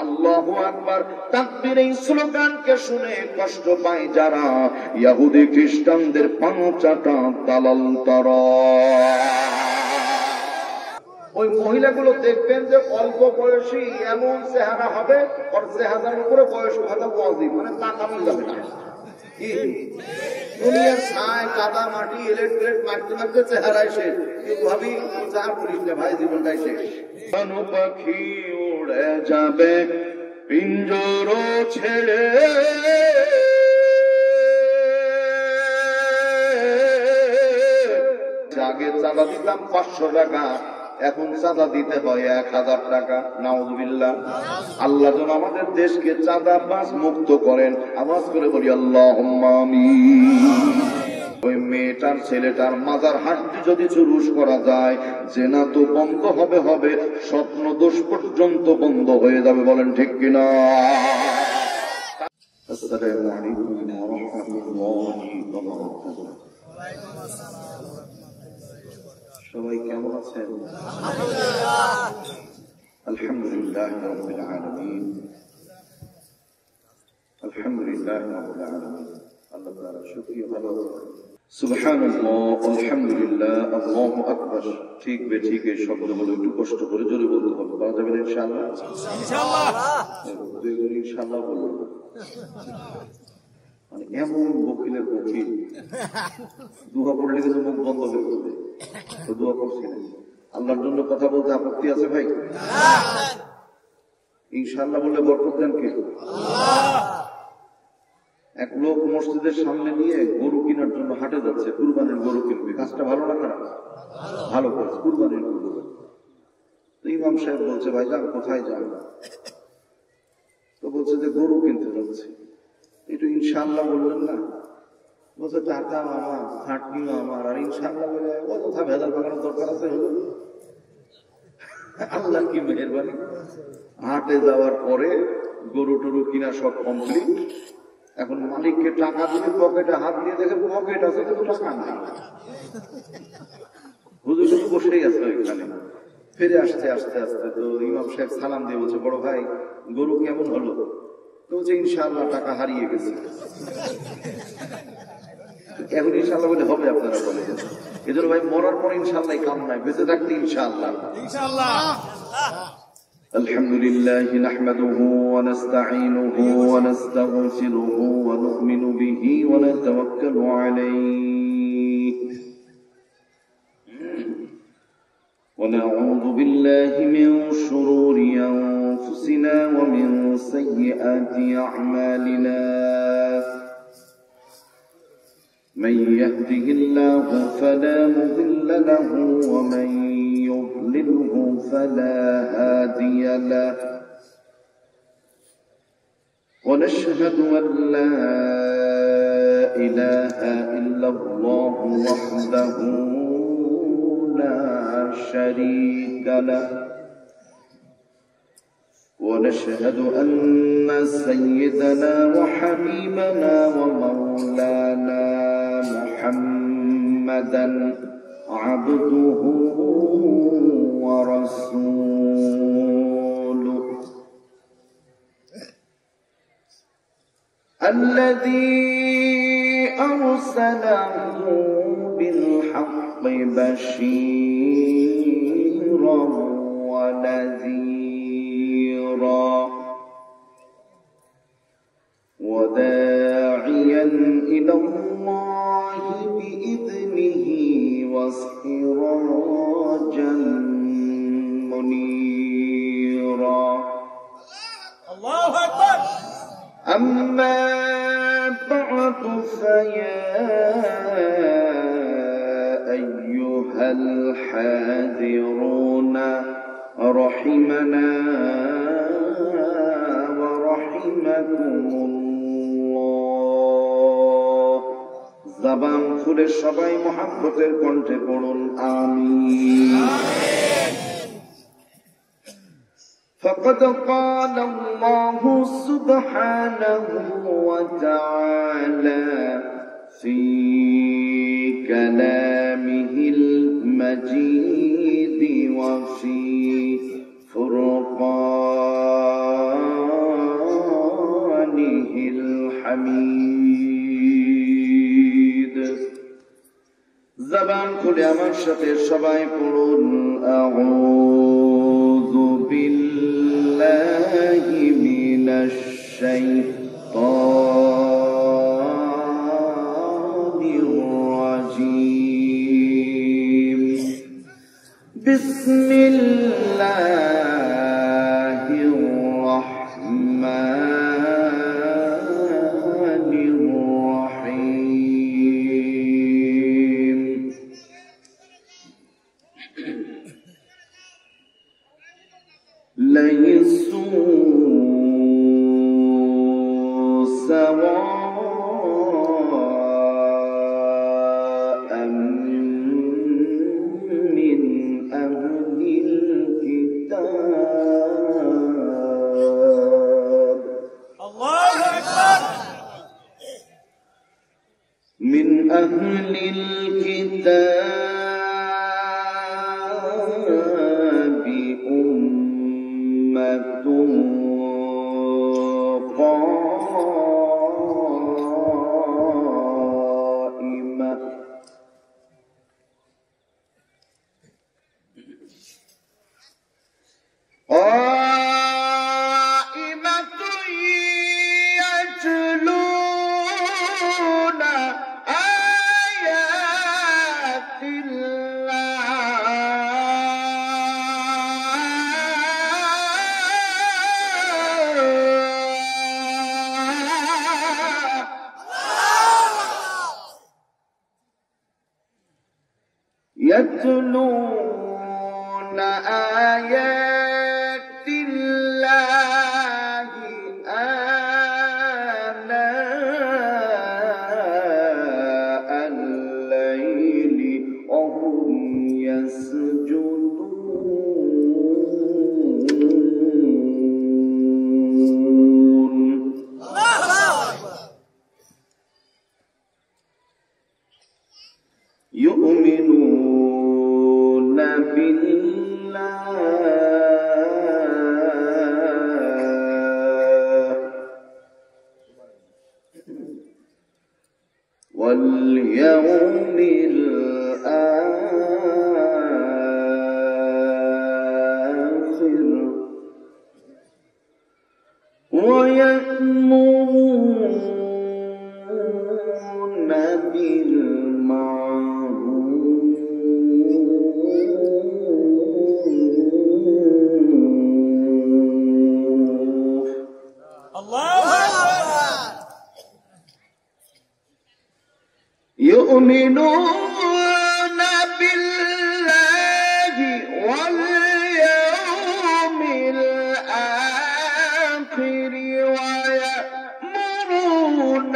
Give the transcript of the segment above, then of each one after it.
আল্লাহু আকবার তাকবীর এই স্লোগানকে শুনে কষ্ট পায় যারা, ইহুদি খ্রিস্টানদের পাঁচাটা দালাল তারা। ওই মহিলাগুলো দেখবেন যে অল্প বয়সী এমন চেহারা হবে, ওর চেহারার উপরে বয়স ভাতা ওয়াজিব, মানে তাকানো যাবে না। কি দুনিয়ার ছায় কাদা মাটি ইলেকট্রিক মারতে মারতে চেহারায় শেষ, ভাবি যা করিস না ভাই, জীবনটাই শেষ। পাখি উড়ে যাবে পিঞ্জর ছেড়ে, আগে চাঁদা দিতাম 500 টাকা, এখন চাঁদা দিতে হয় 1000 টাকা। নাউযুবিল্লাহ। আল্লাহ যেন আমাদের দেশকে চাঁদাবাজ মুক্ত করেন। আওয়াজ করে বলি আল্লাহুম্মা আমিন। ওই মেয়েটার ছেলেটার মাজার হাড্ডি যদি চুরুস করা যায়, জেনা তো বন্ধ হবে, স্বপ্ন দোষ পর্যন্ত বন্ধ হয়ে যাবে। বলেন ঠিক কিনা? আসসালামু আলাইকুম ওয়া রাহমাতুল্লাহি ওয়া বারাকাতুহু। সবাই কেমন আছেন? আলহামদুলিল্লাহ রাব্বিল আলামিন, আলহামদুলিল্লাহ রাব্বিল আলামিন। আল্লাহ তাআলা শুকরিয়া ভালো। সুবহানাল্লাহ, আলহামদুলিল্লাহ, আল্লাহু আকবার। ঠিক বেঠিক এই শব্দগুলো একটু কষ্ট করে জোরে বলতে হবে। বলা যাবে না ইনশাআল্লাহ? ইনশাআল্লাহ। দুইজনে ইনশাআল্লাহ বলবো। মানে এমন বকিলের বকিল, দুহা পড়লে কিন্তু মুখ বন্ধ হয়ে যাবে। তো দোয়া করছি না। আল্লাহর জন্য কথা বলতে আপত্তি আছে ভাই? ইনশাআল্লাহ বললে বরকত দেন কে? এক লোক মসজিদের সামনে দিয়ে গরু কেনার জন্য হাটে যাচ্ছে, কুরবানির গরু কিনবে। কাজটা ভালো না খারাপ? ভালো কাজ, কুরবানির গরু। তো ইমাম সাহেব বলছে, ভাই যান, কোথায় যান? তো বলছে যে গরু কিনতে যাচ্ছে। একটু ইনশাআল্লাহ বললেন না? বলছে টাকা আমার, খাটনিও আমার, আর ইনশাআল্লাহ বলে ও কথা ভেজাল পাকানোর দরকার আছে? হলো আল্লাহ কি মেহেরবানি। হাটে যাওয়ার পরে গরু টরু কিনা সব কমপ্লিট। এখন মালিককে টাকা দিয়ে পকেটে হাত দিয়ে দেখে পকেট আছে কিন্তু টাকা নাই। হুজুর শুধু বসেই আছে ওইখানে। ফিরে আসতে আস্তে আস্তে তো ইমাম সাহেব সালাম দিয়ে বলছে, বড় ভাই গরু কেমন হলো? তো বলছে ইনশাআল্লাহ টাকা হারিয়ে গেছে। এখন ইনশাআল্লাহ বলে হবে? আপনারা বলেন। এজন্য ভাই মরার পর ইনশাআল্লাহ কাম নাই, বেঁচে থাকতে ইনশাআল্লাহ। ইনশাআল্লাহ। আলহামদুলিল্লাহ নাহমাদুহু ওয়া নাস্তাঈনুহু ওয়া নাস্তাগফিরুহু ওয়া নু'মিনু বিহি ওয়া নাতাওয়াক্কালু আলাইহি ওয়া নাউযু বিল্লাহি মিন শুরুরি আনফুসিনা ওয়া মিন সাইয়্যাতি আ'মালিনা। من يهده الله فلا مضل له ومن يضلله فلا هادي له ونشهد أن لا إله إلا الله وحده لا شريك له ونشهد أن سيدنا وحبيبنا ومولانا محمدا عبده ورسوله الذي أرسله بالحق بشيرا ونذيرا وداعيا إلى الله بإذنه وسراجا منيرا. الله أكبر. أما بعد فيا أيها الحاذرون رحمنا ورحمكم الله. জবান খুলে সবাই মুহাব্বতের কণ্ঠে পড়ুন আমিন। فقد قال الله سبحانه وتعالى في كلامه المجيد وفي فرقانه حميد زبان খুলে আমার সাথে সবাই পড়ুন আউযু বিল্লাহি মিনাশ শাইতানির রাজীম বিসমিল্লাহির রাহমানির রাহিম ليسوا سواء من أهل الكتاب الله أكبر من أهل الكتاب أمة قائمة يتلون آيات يتلون آيات الله آناء الليل وهم يسجدون يؤمنون بالله واليوم الآخر ويأمرون بالمعروف الله أكبر يؤمنون بالله واليوم الآخر ويأمرون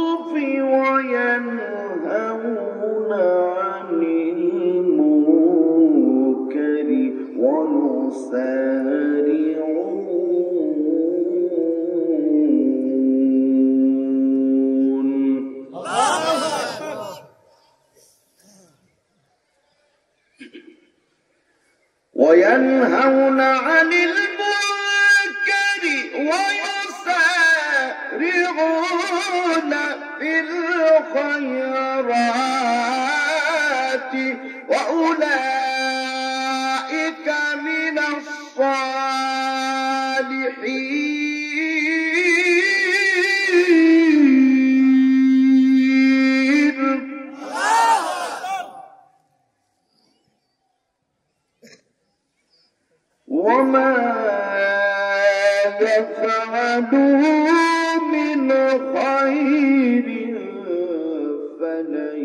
بالمعروف وينهون عن المنكر ويسارعون وينهون عن المنكر ويسارعون في الخيرات وأولئك من الصالحين وما يفعلوا من خير فلن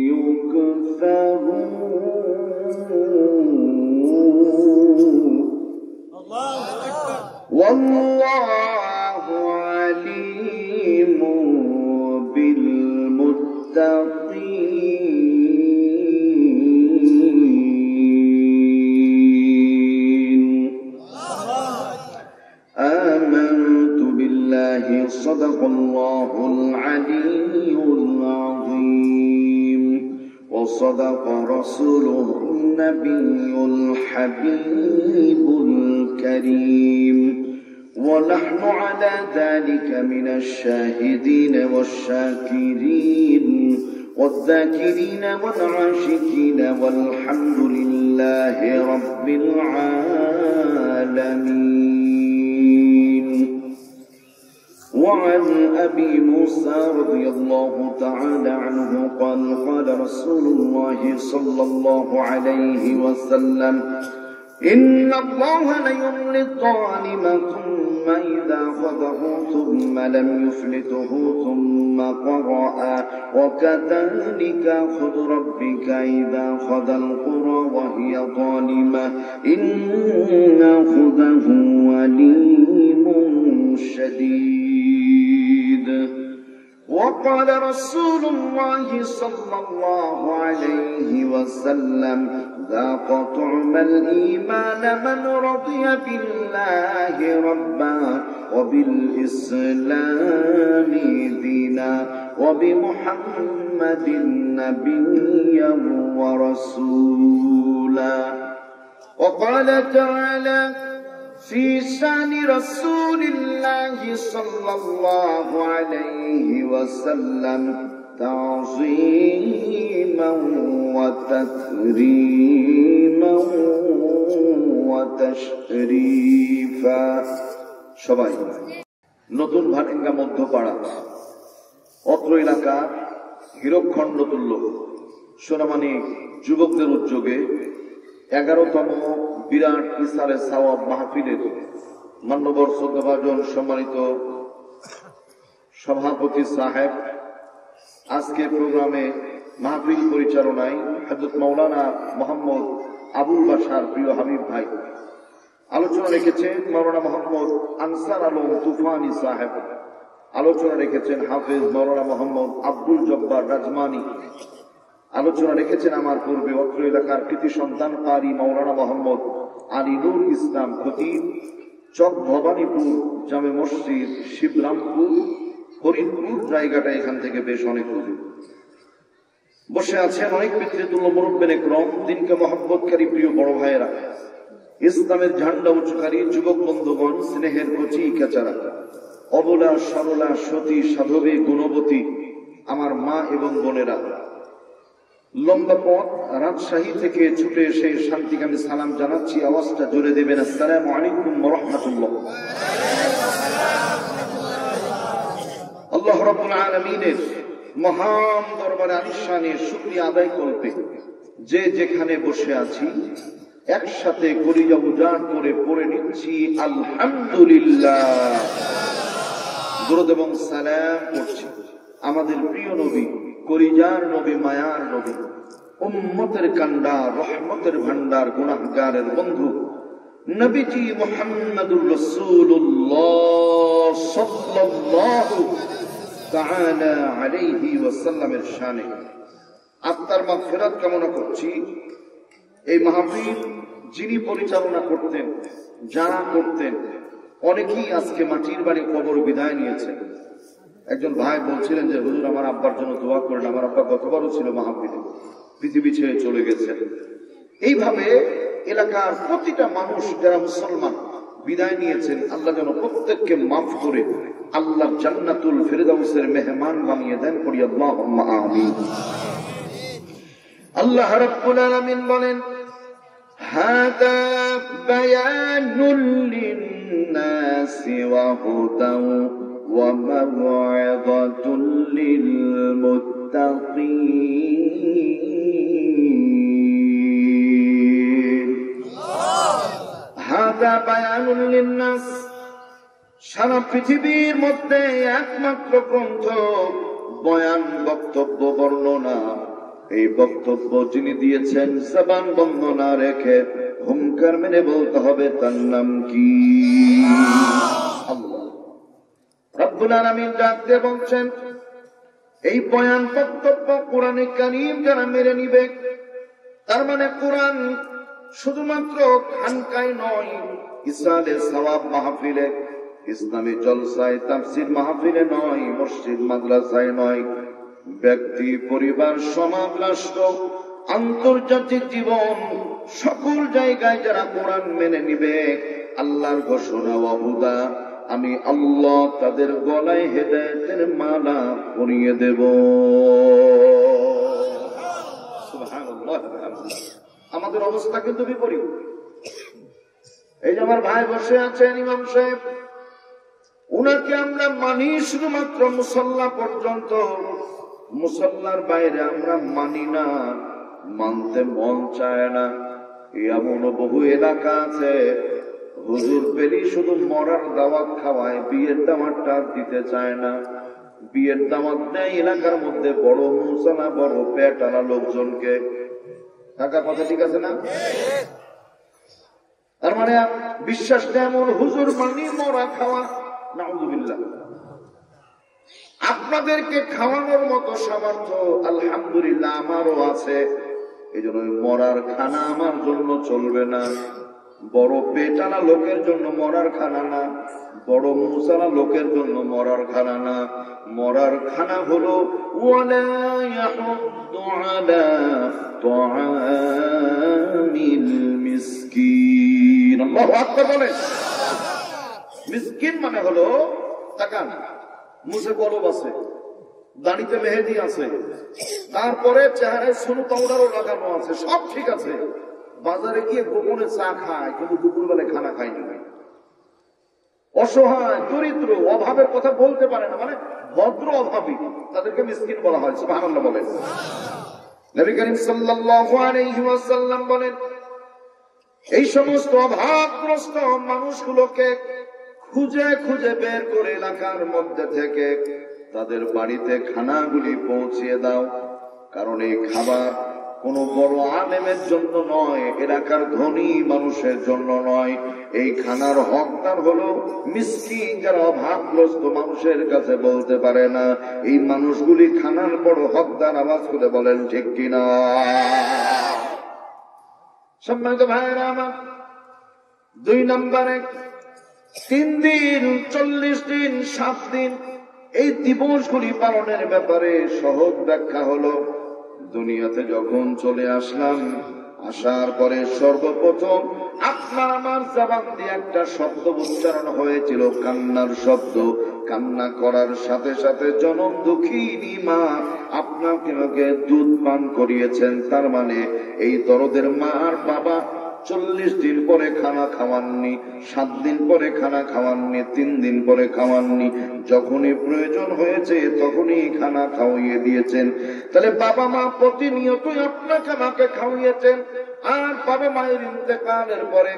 يكفرون الله أكبر والله عليم بالمتقين وصدق رسوله النبي الحبيب الكريم ونحن على ذلك من الشاهدين والشاكرين والذاكرين والعاشقين والحمد لله رب العالمين. وعن أبي موسى رضي الله تعالى عنه قال قال رسول الله صلى الله عليه وسلم إن الله ليملي الظالم ثم إذا أخذه ثم لم يفلته ثم قرأ وكذلك أخذ ربك إذا أخذ القرى وهي ظالمة إن أخذه أليم شديد. وقال رسول الله صلى الله عليه وسلم ذاق طعم الإيمان من رضي بالله ربا وبالإسلام دينا وبمحمد نبيا ورسولا. وقال تعالى في شان رسول الله صلى الله عليه وسلم تعظيما وتكريما وتشريفا. সবাই নতুন ভাটিঙ্গা মধ্যপাড়া অত্র এলাকা হীরকখণ্ড তুল্য সোনামানি যুবকদের উদ্যোগে 11তম বিরাট ইসারে সওয়াব মাহফিলের মান্যবর শ্রদ্ধাভাজন সম্মানিত সভাপতি সাহেব, আজকে প্রোগ্রামে মাহফিল পরিচালনায় হযরত মাওলানা মোহাম্মদ আবুল বাশার প্রিয় হাবিব ভাই, আলোচনা রেখেছেন মাওলানা মোহাম্মদ আনসার আলম তুফানি সাহেব, আলোচনা রেখেছেন হাফেজ মাওলানা মোহাম্মদ আব্দুল জব্বার রাজমানি, আলোচনা রেখেছেন আমার পূর্বে অত্র এলাকার কৃতি সন্তান কারি মাওলানা মোহাম্মদ আলী নুর ইসলাম খতিব, চক ভবানীপুর জামে মসজিদ শিবরামপুর ফরিদপুর জায়গাটা এখান থেকে বেশ অনেক দূরে বসে আছেন অনেক পিতৃতুল্য মুরব্বিনে کرام, দিনকে মহব্বতকারী প্রিয় বড় ভাইয়েরা, ইসলামের ঝান্ডা উঁচুকারী যুবক বন্ধুগণ, স্নেহের কচি কেচারা, অবলা সরলা সতী সাধবী গুণবতী আমার মা এবং বোনেরা, লম্বা পথ রাজশাহী থেকে ছুটে এসে শান্তিকামী সালাম জানাচ্ছি। আওয়াজটা জোরে দেবেন। আসসালামু আলাইকুম ওয়া রাহমাতুল্লাহ। আল্লাহ রাব্বুল আলামিনের মহান দরবারে আলিশানে শুকরিয়া আদায় করতে যে যেখানে বসে আছি একসাথে কলিজা উজাড় করে পড়ে নিচ্ছি আলহামদুলিল্লাহ। দরুদ এবং সালাম করছি আমাদের প্রিয় নবী, কলিজার নবী, মায়ার নবী, উম্মতের কান্ডার, রহমতের ভান্ডার, গুনাহগারের বন্ধু নবীজি মুহাম্মদুর রাসূলুল্লাহ সাল্লাল্লাহু তাআলা আলাইহি ওয়াসাল্লামের শানে আত্মার মাগফিরাত কামনা করছি। এই মাহফিল যিনি পরিচালনা করতেন, যারা করতেন, অনেকেই আজকে মাটির বাড়ি কবর বিদায় নিয়েছেন। একজন ভাই বলছিলেন যে হুজুর আমার আব্বার জন্য দোয়া করেন, আমার আব্বা গতবারও ছিল মাহফিলে, পৃথিবী ছেড়ে চলে গেছেন। এইভাবে এলাকার প্রতিটা মানুষ যারা মুসলমান বিদায় নিয়েছেন, আল্লাহ যেন প্রত্যেককে মাফ করে আল্লাহ জান্নাতুল ফিরদাউসের মেহমান বানিয়ে দেন, পড়ি আল্লাহুম্মা আমিন। আল্লাহ রাব্বুল আলামিন বলেন হাদা বায়ানুল লিন-নাসি ওয়া হুদাও ওয়া মাও'ইযাতুল লিল-মুত্তাকিন। হাদা বায়ানুল লিন-নাস, সারা পৃথিবীর মধ্যে একমাত্র গ্রন্থ বয়ান, বক্তব্য, বর্ণনা। এই বক্তব্য যিনি দিয়েছেন জবান বন্ধ না রেখে হুঙ্কার মেনে বলতে হবে, তার নাম কি? আল্লাহ রাব্বুল আলামিন ডাকতে বলছেন এই বয়ান, বক্তব্য, কোরআনে কারীম যারা মেনে নিবে, তার মানে কোরআন শুধুমাত্র খানকায় নয়, ইসালে সওয়াব মাহফিলে, ইসলামী জলসায়, তাফসীর মাহফিলে নয়, মসজিদ মাদ্রাসায় নয়, ব্যক্তি, পরিবার, সমাজ, রাষ্ট্র, আন্তর্জাতিক জীবন, সকল জায়গায় যারা কোরআন মেনে নিবে, আল্লাহর ঘোষণা ওয়াহুদা, আমি আল্লাহ তাদের গলায় হেদায়েতের মালা পরিয়ে দেব। সুবহানাল্লাহ। আমাদের অবস্থা কিন্তু বিপরীত। এই যে আমার ভাই বসে আছেন ইমাম সাহেব, উনাকে আমরা মানি শুধুমাত্র মুসাল্লা পর্যন্ত, মুসাল্লার বাইরে আমরা মানি না, মানতে মন চায় না। এমন বহু এলাকা আছে হুজুর পেলি শুধু মরার দাওয়াত খাওয়ায়, বিয়ের দাওয়াতটা দিতে চায় না। বিয়ের দাওয়াত দেয় এলাকার মধ্যে বড় মুসালা, বড় পেটালা লোকজনকে। টাকা কথা ঠিক আছে না? তার মানে বিশ্বাস এমন হুজুর মানি মরা খাওয়া। নাউযুবিল্লাহ। আপনাদেরকে খাওয়ানোর মতো সামর্থ্য আলহামদুলিল্লাহ আমারও আছে। এই জন্য মরার খানা আমার জন্য চলবে না, বড় পেটালা লোকের জন্য মরার খানা না, বড় মুসালা লোকের জন্য মরার খানা না। মরার খানা হলো ওয়ালা ইয়াহুদ্দু আলা তুআমিল মিসকিন। আল্লাহু আকবার বলেন। মিসকিন মানে হলো তাকান, মুখে কলব আছে, দাড়িতে মেহেদি আছে, তারপরে চেহারায় সোনু পাউডারও লাগানো আছে, সব ঠিক আছে, বাজারে গিয়ে গোপনে চা খায় কিন্তু দুপুরবেলায় খানা খায়নি। অসহায়, দরিদ্র, অভাবের কথা বলতে পারে না, মানে ভদ্র অভাবী, তাদেরকে মিসকিন বলা হয়। সুবহানাল্লাহ বলেন। নবী করিম সাল্লাল্লাহু আলাইহি ওয়াসাল্লাম বলেন, এই সমস্ত অভাবগ্রস্ত মানুষগুলোকে খুঁজে খুঁজে বের করে এলাকার মধ্যে থেকে তাদের বাড়িতে খানাগুলি পৌঁছিয়ে দাও। কারণ এই খাবার কোন বড় আলেমের জন্য নয়, এলাকার ধনী মানুষের জন্য নয়। এই খানার হকদার হলো মিসকিন, যারা অভাবগ্রস্ত মানুষের কাছে বলতে পারে না। এই মানুষগুলি খানার বড় হকদার। আওয়াজ করে বলেন ঠিক কিনা? সম্মানিত ভাইয়েরা আমার, 2 নম্বরে 3 দিন, 40 দিন, 7 দিন এই দিবসগুলি পালনের ব্যাপারে সহজ ব্যাখ্যা হলো, দুনিয়াতে যখন চলে আসলাম, আসার পরে সর্বপ্রথম আপনার আমার জবান দিয়ে একটা শব্দ উচ্চারণ হয়েছিল, কান্নার শব্দ। কান্না করার সাথে সাথে জনম দুঃখিনী মা আপনাকে দুধ পান করিয়েছেন। তার মানে এই দরদের মা আর বাবা 40 দিন পরে খানা খাওয়াননি, 7 দিন পরে খানা খাওয়াননি, 3 দিন পরে খাওয়াননি। যখনই প্রয়োজন হয়েছে তখনই খানা খাওয়িয়ে দিয়েছেন। তাহলে বাবা মা প্রতিনিয়তই আপনাকে আমাকে খাওয়িয়েছেন। আর বাবা মায়ের ইন্তেকালের পরে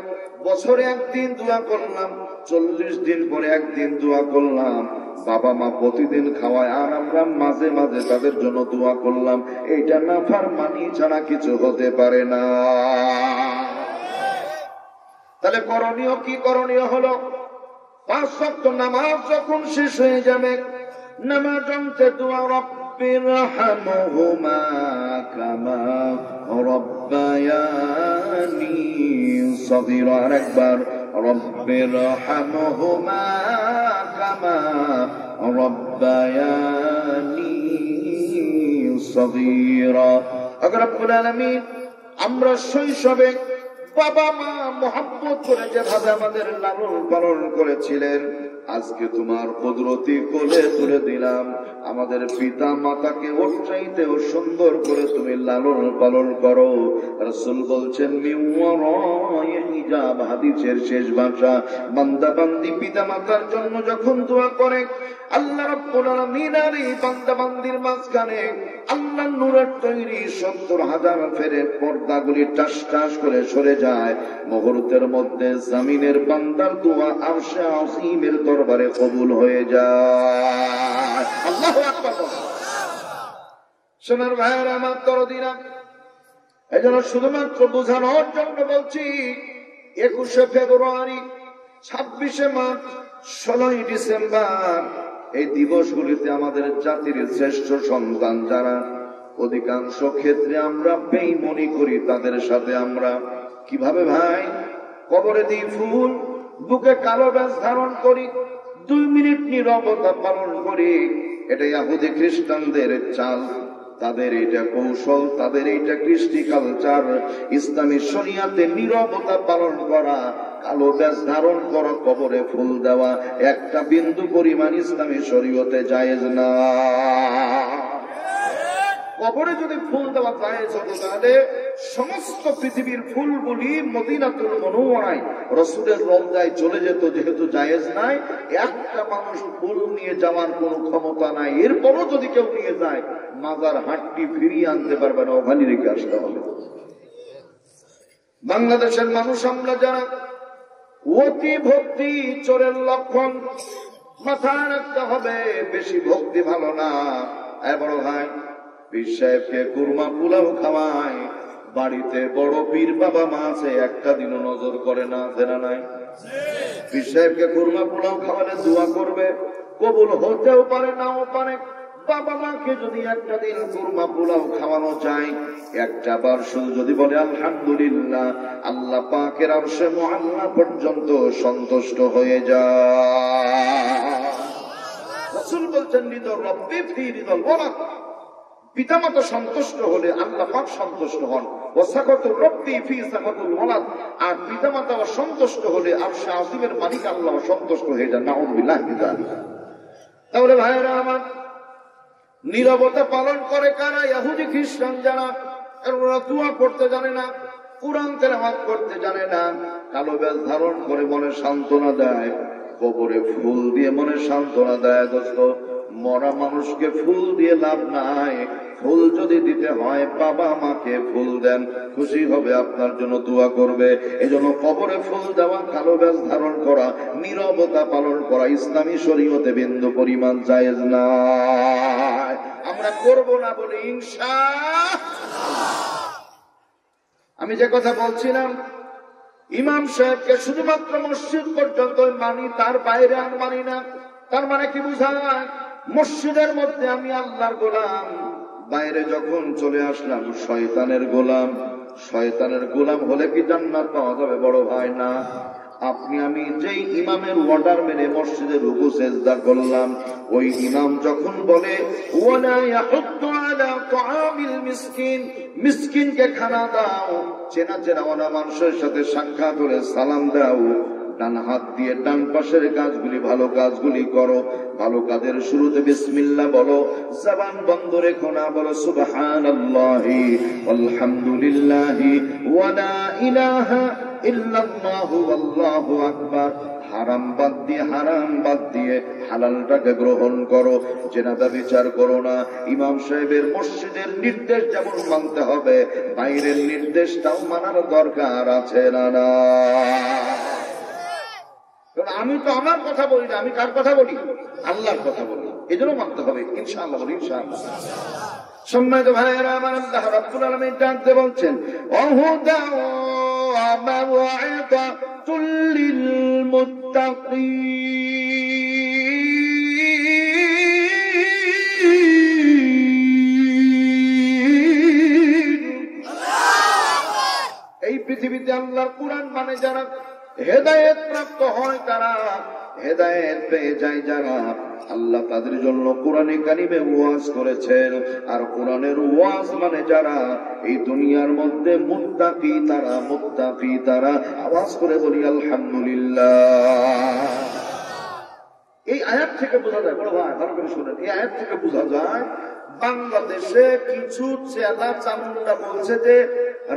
বছরে 1 দিন দোয়া করলাম, 40 দিন পরে 1 দিন দোয়া করলাম। বাবা মা প্রতিদিন খাওয়ায় আর আমরা মাঝে মাঝে তাদের জন্য দোয়া করলাম। এইটা নাফরমানি ছাড়া কিছু হতে পারে না। তাহলে করণীয় কি? করণীয় হলো 5 ওয়াক্ত নামাজ যখন শেষ হয়ে যাবে, নামাজ অন্তে দোয়া, রব্বিরহামহুমা কামা রব্বায়ানি সগীরা। আরেকবার, রব্বিরহামহুমা কামা রব্বায়ানি সগীরা। আল্লাহ রাব্বুল আলামিন, আমরা শৈশবে বাবা মা মোহাব্বত করে যেভাবে আমাদের লালন পালন করেছিলেন, আজকে তোমার কুদরতি কোলে তুলে দিলাম। আমাদের পিতা মাতাকে ওর চাইতেও সুন্দর করে তুমি লালন পালন করো। রাসূল বলছেন, হিজাব, হাদিসের শেষ ভাষা। বান্দা বান্দি পিতা মাতার জন্য যখন দোয়া করে, আল্লাহ রাব্বুল আলামিন আর এই বান্দা বান্দির মাঝখানে আল্লাহর নূরের তৈরি 70,000 ফেরের পর্দাগুলি টাস টাস করে সরে যায়। মুহূর্তের মধ্যে জমিনের বান্দার দোয়া আরশে আজিমের দরবারে কবুল হয়ে যায়। আল্লাহু আকবার। সোনার ভাইয়ের আমার দরদিরা, এই জন্য শুধুমাত্র বোঝানোর জন্য বলছি, 21শে ফেব্রুয়ারি, 26শে মার্চ, 16ই ডিসেম্বর, এই দিবসগুলিতে আমাদের জাতির শ্রেষ্ঠ সন্তান যারা, অধিকাংশ ক্ষেত্রে আমরা বেঈমানি করি তাদের সাথে। আমরা কিভাবে ভাই? কবরে দিই ফুল, বুকে কালো ব্যাজ ধারণ করি, 2 মিনিট নীরবতা পালন করি। এটা ইহুদি খ্রিস্টানদের চাল। তাদের এইটা কৌশল, তাদের এইটা কৃষ্টি কালচার। ইসলামী শরিয়াতে নীরবতা পালন করা, কালো ব্যাজ ধারণ করা, কবরে ফুল দেওয়া একটা বিন্দু পরিমাণ ইসলামী শরীয়তে জায়েজ না। কবরে যদি ফুল দেওয়া জায়েজ হতো তাহলে সমস্ত পৃথিবীর ফুলগুলি মদিনাতুল মুনাওয়ারায় রাসূলের রওজায় চলে যেত। যেহেতু জায়েজ নাই, একটা মানুষ ফুল নিয়ে যাওয়ার কোনো ক্ষমতা নাই। এরপরও যদি কেউ নিয়ে যায়, মাজার হাটটি ফিরিয়ে আনতে পারবে না, ওখানে রেখে আসতে হবে। বাংলাদেশের মানুষ আমরা যারা অতি ভক্তি চোরের লক্ষণ, মাথায় রাখতে হবে। বেশি ভক্তি ভালো না। বড় ভাই, পীর সাহেবকে কুরমা পোলাও খাওয়ায়, বাড়িতে বড় পীর বাবা মা আছে, একটা দিনও নজর করে না, জানা নাই? পীর সাহেবকে কুরমা পোলাও খাওয়ালে দোয়া করবে, কবুল হতেও পারে নাও পারে। বাবা মাকে যদি একটা দিন কুরমা পোলাও খাওয়ানো যায়, একটা বার শুধু যদি বলে আলহামদুলিল্লাহ, আল্লাহ পাকের আরশে মুআল্লা পর্যন্ত সন্তুষ্ট হয়ে যায়। রাসূল বলছেন রিদা রব্বি ফি রিদাল ওয়ালাদ, পিতামাতা সন্তুষ্ট হলে আল্লাহ পাক সন্তুষ্ট হন। ওয়াসাকাতুর রব্বি ফি সাকাতুল ওয়ালাদ, আর পিতামাতা অসন্তুষ্ট হলে আরশে আজিমের মালিক আল্লাহ অসন্তুষ্ট হয়ে যান। নাউযুবিল্লাহ মিন যালিক। তাহলে ভাইরা আমার, নীরবতা পালন করে কারা? ইহুদি খ্রিস্টান যারা। ওরা দোয়া করতে জানে না, কুরআন তেলাওয়াত করতে জানে না, কালো ব্যাজ ধারণ করে মনে সান্ত্বনা দেয়, কবরে ফুল দিয়ে মনে সান্ত্বনা দেয়। দোস্ত, মরা মানুষকে ফুল দিয়ে লাভ নাই। ফুল যদি দিতে হয়, বাবা মাকে ফুল দেন, খুশি হবে, আপনার জন্য দোয়া করবে। এজন্য কবরে ফুল দেওয়া, কালো ব্যাজ ধারণ করা, নীরবতা পালন করা ইসলামী শরীয়তে বিন্দু পরিমাণ জায়েজ না। আমরা করব না বলে ইনশাআল্লাহ। আমি যে কথা বলছিলাম, ইমাম সাহেবকে শুধুমাত্র মসজিদ পর্যন্ত মানি, তার বাইরে আর মানি না। তার মানে কি বুঝায়? মসজিদের মধ্যে আমি আল্লাহর গোলাম, বাইরে যখন চলে আসলাম শয়তানের গোলাম। শয়তানের গোলাম হলে কি জান্নাত পাওয়া যাবে? বড় ভাই না। আপনি আমি যেই ইমামের অর্ডার মেনে মসজিদে রুকু সেজদা করলাম, ওই ইমাম যখন বলে ওয়ালা ইয়াহুদ্দু আলা তুআমিল মিসকিন, মিসকিনকে খানা দাও, চেনা চেনা ওনা মানুষের সাথে সাক্ষাৎ করে সালাম দাও, ডান হাত দিয়ে ডান পাশের কাজগুলি, ভালো কাজগুলি করো, ভালো কাজের শুরুতে বিসমিল্লাহ বলো, জবান বন্ধ রেখো না, বলো সুবহানাল্লাহি আলহামদুলিল্লাহি ওয়া লা ইলাহা ইল্লাল্লাহু আল্লাহু আকবার। হারাম বাদ দিয়ে হালালটাকে গ্রহণ করো, জেনাদা বিচার করো না। ইমাম সাহেবের মসজিদের নির্দেশ যেমন মানতে হবে, বাইরের নির্দেশটাও মানার দরকার আছে না? না, আমি তো আমার কথা বলি না, আমি কার কথা বলি? আল্লাহর কথা বলি। এজন্য মানতে হবে ইনশাআল্লাহ, বলি ইনশাআল্লাহ। সম্মানিত ভাইয়েরা আমার, আল্লাহ রাব্বুল আলামিন জানতে বলছেন ওয়াহুদা ওয়া মাওয়াইদাতুল লিল মুত্তাকিন। এই পৃথিবীতে আল্লাহর কুরআন মানে যারা, হেদায়েত প্রাপ্ত হয় তারা, হেদায়েত পেয়ে যায় যারা, আল্লাহ তাদের জন্য কোরআনে কারিমে ওয়াজ করেছেন। আর কোরআনের ওয়াজ মানে যারা, এই দুনিয়ার মধ্যে মুত্তাকি তারা, মুত্তাকি তারা। আওয়াজ করে বলি আলহামদুলিল্লাহ। এই আয়াত থেকে বোঝা যায়, বড় ভাই ভালো করে শুনেন, এই আয়াত থেকে বোঝা যায় বাংলাদেশে কিছু চেলা চামুন্ডা বলছে যে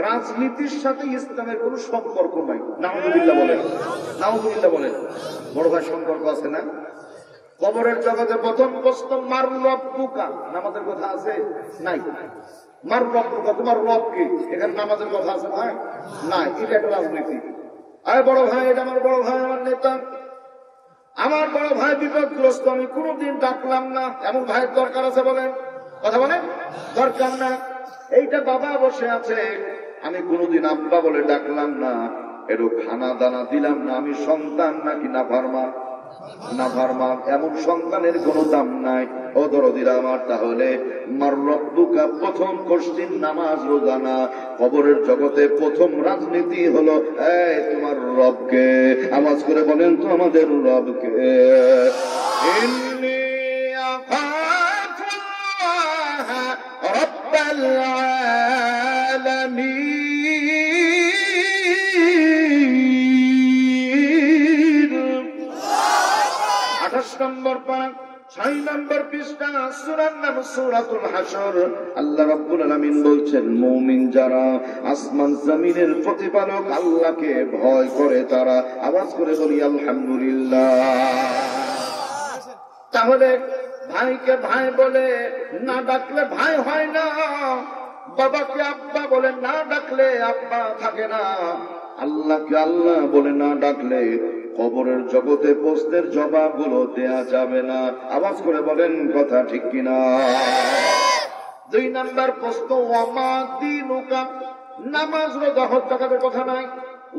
রাজনীতির সাথে ইসলামের কোন সম্পর্ক নাই। নাউযুবিল্লাহ বলেন, নাউযুবিল্লাহ বলেন। বড় ভাই, সম্পর্ক আছে না? কবরের জগতে প্রথম প্রশ্ন মার রব্বুকা, নামাজের কথা আছে? নাই। মার রব্বুকা, তোমার রব কি? এখানে নামাজের কথা আছে? ভাই নাই। এটা একটা রাজনীতি। আরে বড় ভাই, এটা আমার বড় ভাই, আমার নেতা, আমার বড় ভাই বিপদগ্রস্ত, আমি কোনদিন ডাকলাম না। এমন ভাইয়ের দরকার আছে? বলেন, কথা বলেন, দরকার না। এইটা বাবা বসে আছে, আমি কোনদিন আব্বা বলে ডাকলাম না, একটু খানা দানা দিলাম না। আমি সন্তান নাকি নাফরমান? নাফরমান। এমন সন্তানের কোন দাম নাই। ও দরদিরা আমার, তাহলে মার রব্বুকা প্রথম কোশ্চিন নামাজ রোজা না। কবরের জগতে প্রথম রাজনীতি হলো এই তোমার রবকে। আওয়াজ করে বলেন তো আমাদের রবকে। ইন্নী আখাফুল্লাহ العالمين 28 নম্বর পারা 6 নম্বর পৃষ্ঠা সূরার নাম সূরাতুল হাসর। আল্লাহ রাব্বুল আলামিন বলছেন মুমিন যারা আসমান জমিনের প্রতিপালক আল্লাহকে ভয় করে তারা আওয়াজ করে বলি আলহামদুলিল্লাহ। তাহলে ভাইকে ভাই বলে না ডাকলে ভাই হয় না, বাবাকে আব্বা বলে না ডাকলে আব্বা থাকে না, আল্লাহকে আল্লাহ বলে না ডাকলে কবরের জগতে প্রশ্নের জবাবগুলো দেয়া যাবে না। আওয়াজ করে বলেন কথা ঠিক কিনা? 2 নম্বর প্রশ্ন ওয়ামা দীনুকা, নামাজ রোজা হজ যাকাতের কথা নাই।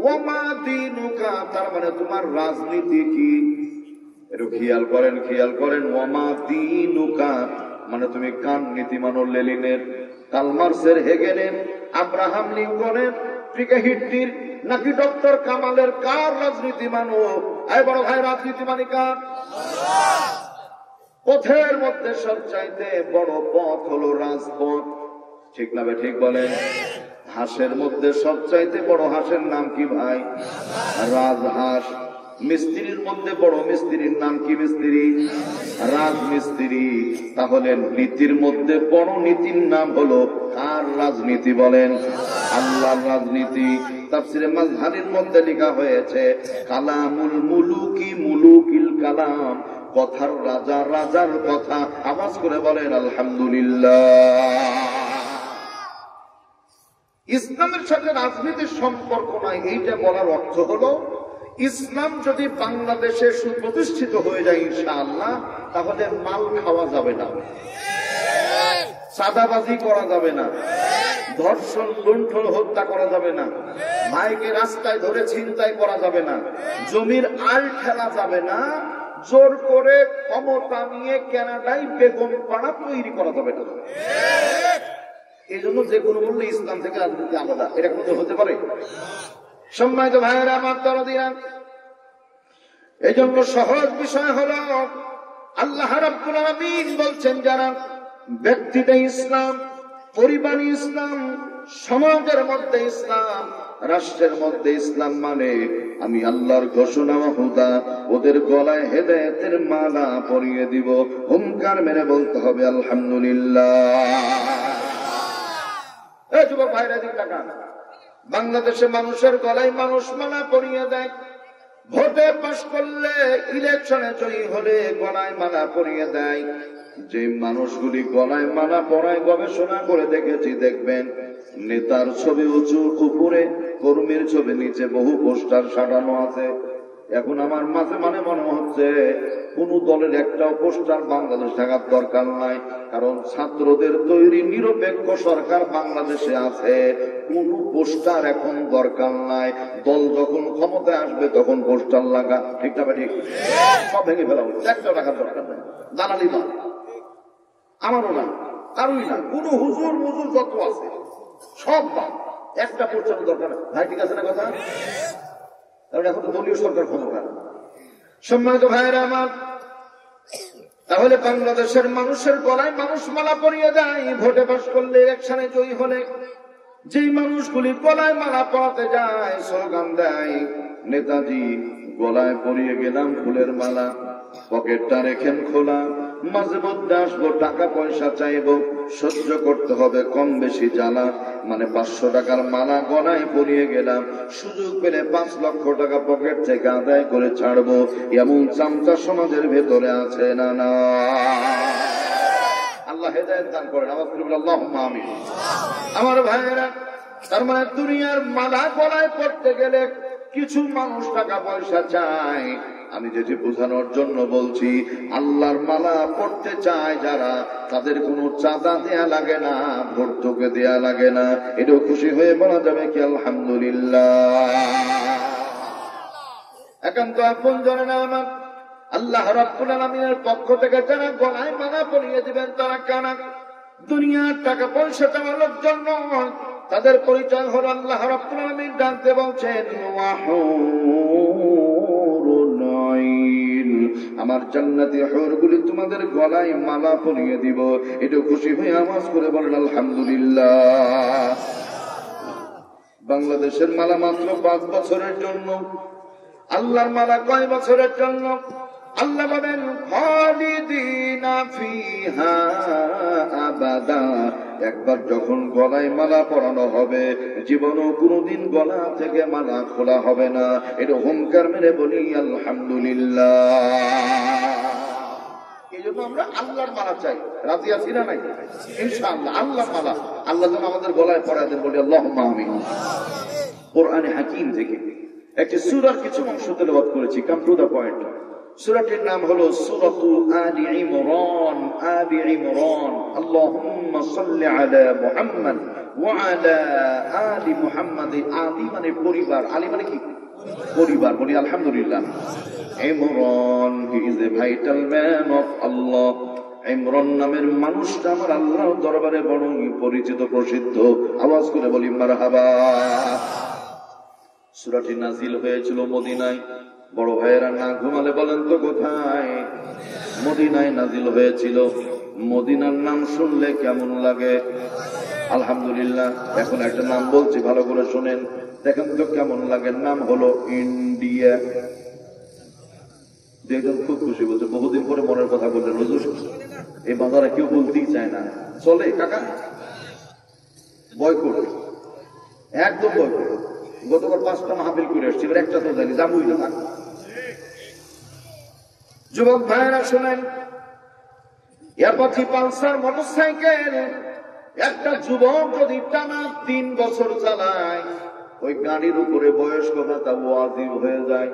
ওয়ামা দীনুকা তার মানে তোমার রাজনীতি কি? একটু খেয়াল করেন। ওয়ামা দীনুকা মানে তুমি কার নীতি মানো? লেনিনের, কার্ল মার্ক্সের, হেগেলের, আব্রাহাম লিঙ্কনের, ফ্রিকে হিটলির নাকি ডক্টর কামালের? কার রাজনীতি মানো? এই বড় ভাই রাজনীতি মানি কার? পথের মধ্যে সবচাইতে বড় পথ হলো রাজপথ, ঠিক না ভাই? ঠিক বলেন। হাঁসের মধ্যে সবচাইতে বড় হাঁসের নাম কি ভাই? রাজহাঁস। মিস্ত্রির মধ্যে বড় মিস্ত্রির নাম কি? মিস্ত্রি, রাজমিস্ত্রি। তাহলে নীতির মধ্যে বড় নীতির নাম হলো কার রাজনীতি বলেন? আল্লাহর রাজনীতি। তাফসিরে মাজহারির মধ্যে লেখা হয়েছে কালামুল মুলুকি মুলুকিল কালাম, কথার রাজা রাজার কথা। আওয়াজ করে বলেন আলহামদুলিল্লাহ। ইসলামের সাথে রাজনীতির সম্পর্ক নাই, এইটা বলার অর্থ হলো ইসলাম যদি বাংলাদেশে সুপ্রতিষ্ঠিত হয়ে যায় ইনশাআল্লাহ, তাহলে মাল খাওয়া যাবে না, চাঁদাবাজি করা যাবে না, ধর্ষণ লুণ্ঠন হত্যা করা যাবে না, ভাইকে রাস্তায় ধরে ছিনতাই করা যাবে না, জমির আল ঠেলা যাবে না, জোর করে ক্ষমতা নিয়ে কানাডায় বেগম পাড়া তৈরি করা যাবে না। এই জন্য যে কোনো মূল্যে ইসলাম থেকে রাজনীতি আলাদা, এটা কোনো হতে পারে? সম্মানিত ভাইয়েরা আমার দরদিরা, এই জন্য সহজ বিষয় হলো আল্লাহ রাব্বুল আলামিন বলছেন যারা ব্যক্তিতে ইসলাম, পরিবারে ইসলাম, সমাজের মধ্যে ইসলাম, রাষ্ট্রের মধ্যে ইসলাম মানে আমি আল্লাহর ঘোষণা হুদা ওদের গলায় হেদায়েতের মালা পরিয়ে দিব। হুঙ্কার মেরে বলতে হবে আলহামদুলিল্লাহ। এই যুবক ভাইরা দিক তাকান, বাংলাদেশে মানুষের গলায় মানুষ মালা পরিয়ে দেয়, ভোটে পাশ করলে ইলেকশনে জয়ী হলে গলায় মালা পরিয়ে দেয়। যে মানুষগুলি গলায় মালা পরায় গবেষণা করে দেখেছি, দেখবেন নেতার ছবি উঁচুর উপরে, কর্মীর ছবি নিচে, বহু পোস্টার সাজানো আছে। এখন আমার মাঝে মানে মনে হচ্ছে কোন দলের একটাও পোস্টার বাংলাদেশ থাকার দরকার নাই, কারণ ছাত্রদের তৈরি নিরপেক্ষ সরকার বাংলাদেশে আছে। কোন পোস্টার এখন দরকার নাই। দল যখন ক্ষমতায় আসবে তখন পোস্টার লাগা, ঠিক না? ঠিক। সব ভেঙে ফেলা উচিত, একটাও রাখার দরকার নাই। দালালি দল আমারও না, কারোই না, কোন হুজুর মুজুর যত আছে সব বা একটা পোস্টার দরকার ভাই, ঠিক আছে না কথা? কারণ এখন দলীয় সরকার ক্ষমতা। সম্মানিত ভাইয়েরা আমার, তাহলে বাংলাদেশের মানুষের গলায় মানুষ মালা পরিয়ে দেয় ভোটে পাশ করলে, ইলেকশনে জয়ী হলে। যেই মানুষগুলি গলায় মালা পরাতে যায়, স্লোগান দেয় নেতাজি গলায় পরিয়ে গেলাম ফুলের মালা, পকেটটা রেখেন খোলা, মাঝে মধ্যে আসবো, টাকা পয়সা চাইবো, সহ্য করতে হবে কম বেশি জ্বালা, মানে 500 টাকার মালা গলায় পরিয়ে গেলাম, সুযোগ পেলে 5 লক্ষ টাকা পকেট থেকে আদায় করে ছাড়বো, এমন চামচা সমাজের ভেতরে আছে না? না, আল্লাহ হেদায়েত দান করেন। আল্লাহুম্মা আমিন। আমার ভাইয়েরা, তার মানে দুনিয়ার মালা গলায় পড়তে গেলে কিছু মানুষ টাকা পয়সা চায়। আমি যেটি বোঝানোর জন্য বলছি, আল্লাহর মালা পড়তে চায় যারা, তাদের কোনো চাঁদা দেয়া লাগে না, ভর্তুকি দেয়া লাগে না। এটাও খুশি হয়ে বলা যাবে কি আলহামদুলিল্লাহ। একান্ত আপন জনে না আমার আল্লাহ রাব্বুল আলামিনের পক্ষ থেকে যারা গলায় মালা পরিয়ে দিবেন তারা কানা, দুনিয়ার টাকা পয়সা দেওয়ার লোকজন নয়। তাদের পরিচয় হলো আল্লাহ রাব্বুল আলামিন ডাকতে বলছেন ওয়াহুরুন আইন, আমার জান্নাতি হুরগুলি তোমাদের গলায় মালা পরিয়ে দিব। একটু খুশি হয়ে আওয়াজ করে বলেন আলহামদুলিল্লাহ। বাংলাদেশের মালা মাত্র 5 বছরের জন্য, আল্লাহর মালা কয় বছরের জন্য? আল্লাহ বলেন খালিদিনা ফিহা আবাদা। একবার যখন গলায় মালা পরানো হবে, জীবনও কোনোদিন গলা থেকে মালা খোলা হবে না। এটা হুঙ্কার মেরে বলি আলহামদুলিল্লাহ। এই জন্য আমরা আল্লাহর মালা চাই। রাজি আছি না নাই? ইনশাআল্লাহ আল্লাহর মালা আল্লাহ যেন আমাদের গলায় পরায় দেন, বলি আল্লাহুম্মা আমিন। কোরআনে হাকিম থেকে একটি সূরার কিছু অংশ তেলাওয়াত করেছি। Come to the point. সূরাটির নাম হলো সূরাতু আলি ইমরান। আলি ইমরান। আল্লাহুম্মা সাল্লি আলা মুহাম্মাদ ওয়া আলা আলি মুহাম্মাদ। আলি মানে পরিবার, আলি মানে কি? পরিবার। বলি আলহামদুলিল্লাহ। Imran, he is a vital man of Allah. Imran নামের মানুষটা আমার আল্লাহর দরবারে বড়ই পরিচিত প্রসিদ্ধ। আওয়াজ করে বলি মারহাবা। সূরাটি নাজিল হয়েছিল মদিনায়। বড় ভাইয়েরা না ঘুমালে বলেন তো কোথায়? মদিনায় নাজিল হয়েছিল। মদিনার নাম শুনলে কেমন লাগে? আলহামদুলিল্লাহ। এখন একটা নাম বলছি, ভালো করে শোনেন, দেখেন তো কেমন লাগে। নাম হলো ইন্ডিয়া। দেখবেন খুব খুশি বলছে, বহুদিন পরে মনের কথা বললেন হুজুর। এই বাজারে কেউ বলতেই চায় না। চলে কাকা? বয়কট, একদম বয়কট। গতবার 5টা মাহফিল করে আসছি, এবার একটা তো জানি যাবই না। যুবক ভাইয়েরা শোনেন, অ্যাপাচি পালসার মোটরসাইকেল একটা যুবক যদি টানা 3 বছর চালায়, ওই গাড়ির উপরে বয়স্ক ভাতা ওয়াজিব হয়ে যায়।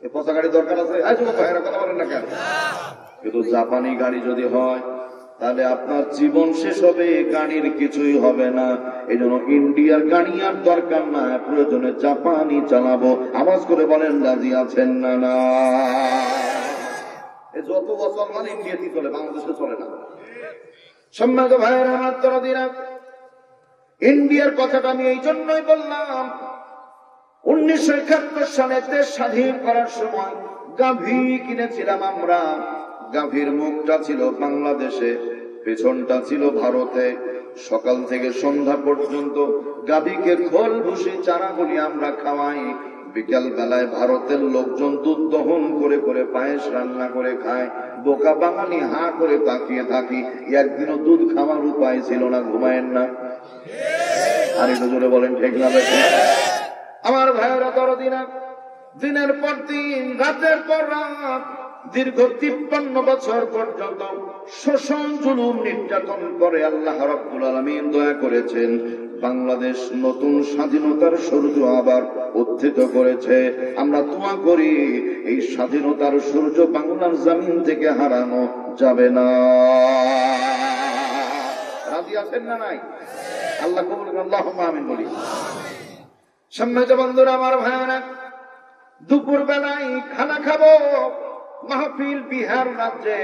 এই পচা গাড়ি দরকার আছে? যুবক ভাইয়েরা কথা বলেন না কেন? কিন্তু জাপানি গাড়ি যদি হয়, তাহলে আপনার জীবন শেষ হবে, গাড়ির কিছুই হবে না। এই জন্য ইন্ডিয়ার গাড়ি আর দরকার না, প্রয়োজনে জাপানি চালাবো। আওয়াজ করে বলেন রাজি আছেন না? না, যত বছর মানে ইন্ডিয়াতে চলে, বাংলাদেশে চলে না। সম্মানিত ভাইয়েরা আমার দরদিরা, ইন্ডিয়ার কথাটা আমি এই জন্যই বললাম, 1971 সালে দেশ স্বাধীন করার সময় গাভী কিনেছিলাম আমরা। গাভীর মুখটা ছিল বাংলাদেশে, পেছনটা ছিল ভারতে। সকাল থেকে সন্ধ্যা পর্যন্ত গাভীকে খোল ভুসি চারাগুলি আমরা খাওয়াই। বিকেল বেলায় ভারতের লোকজন দুধ দহন করে করে পায়েস রান্না করে খায়। বোকা বাঙালি হা করে তাকিয়ে থাকি। একদিনও দুধ খাওয়ার উপায় ছিল না। ঘুমায়েন না? আর একটু জোরে বলেন ঠিক না? আমার ভাইয়েরা দরদিরা, দিনের পর দিন, রাতের পর রাত, দীর্ঘ 53 বছর পর্যন্ত শোষণ জুলুম নির্যাতন করে আল্লাহ রাব্বুল আলামিন দয়া করেছেন। বাংলাদেশ নতুন স্বাধীনতার সূর্য আবার উত্থিত করেছে। আমরা দোয়া করি এই স্বাধীনতার সূর্য বাংলার জমিন থেকে হারানো যাবে না। রাজি আছেন না নাই? আল্লাহ কবুল করুন, আল্লাহুম্মা আমিন বলি। সম্মানিত বন্ধুরা, আমার ভাইয়েরা, দুপুর বেলায় খানা খাবো। মাহফিল বিহার রাজ্যে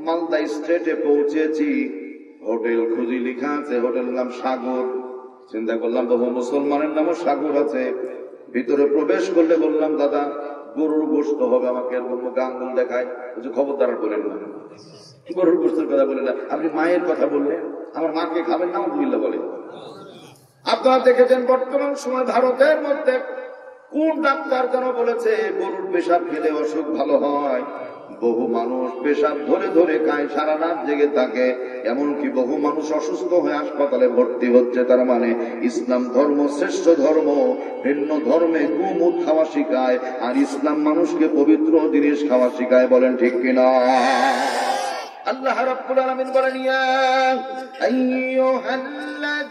মালদা স্টেটে পৌঁছেছি। হোটেল খুঁজি, লেখা আছে হোটেল নাম সাগর। চিন্তা করলাম বহু মুসলমানের নামও সাগর আছে। ভিতরে প্রবেশ করলে বললাম, দাদা গরুর গোশত হবে, আমাকে গাঙ্গুল দেখায়। খবরদার বলেন না, গরুর গোশতের কথা বলে না। আপনি মায়ের কথা বললেন, আমার মাকে খাবেন না বুঝলে বলে। আপনারা দেখেছেন বর্তমান সময় ভারতের মধ্যে কোন ডাক্তার যেন বলেছে গরুর পেশাব খেলে অসুখ ভালো হয়। বহু মানুষ পেশাব ধরে ধরে খায়, সারা রাত জেগে থাকে। এমনকি বহু মানুষ অসুস্থ হয়ে হাসপাতালে ভর্তি হচ্ছে। তার মানে ইসলাম ধর্ম শ্রেষ্ঠ ধর্ম। ভিন্ন ধর্মে কুমুদ খাওয়া শিখায়, আর ইসলাম মানুষকে পবিত্র জিনিস খাওয়া শিখায়। বলেন ঠিক কিনা? আল্লাহ রাব্বুল আলামিন বলেন, ইয়া আইয়ুহাল্লাযীনা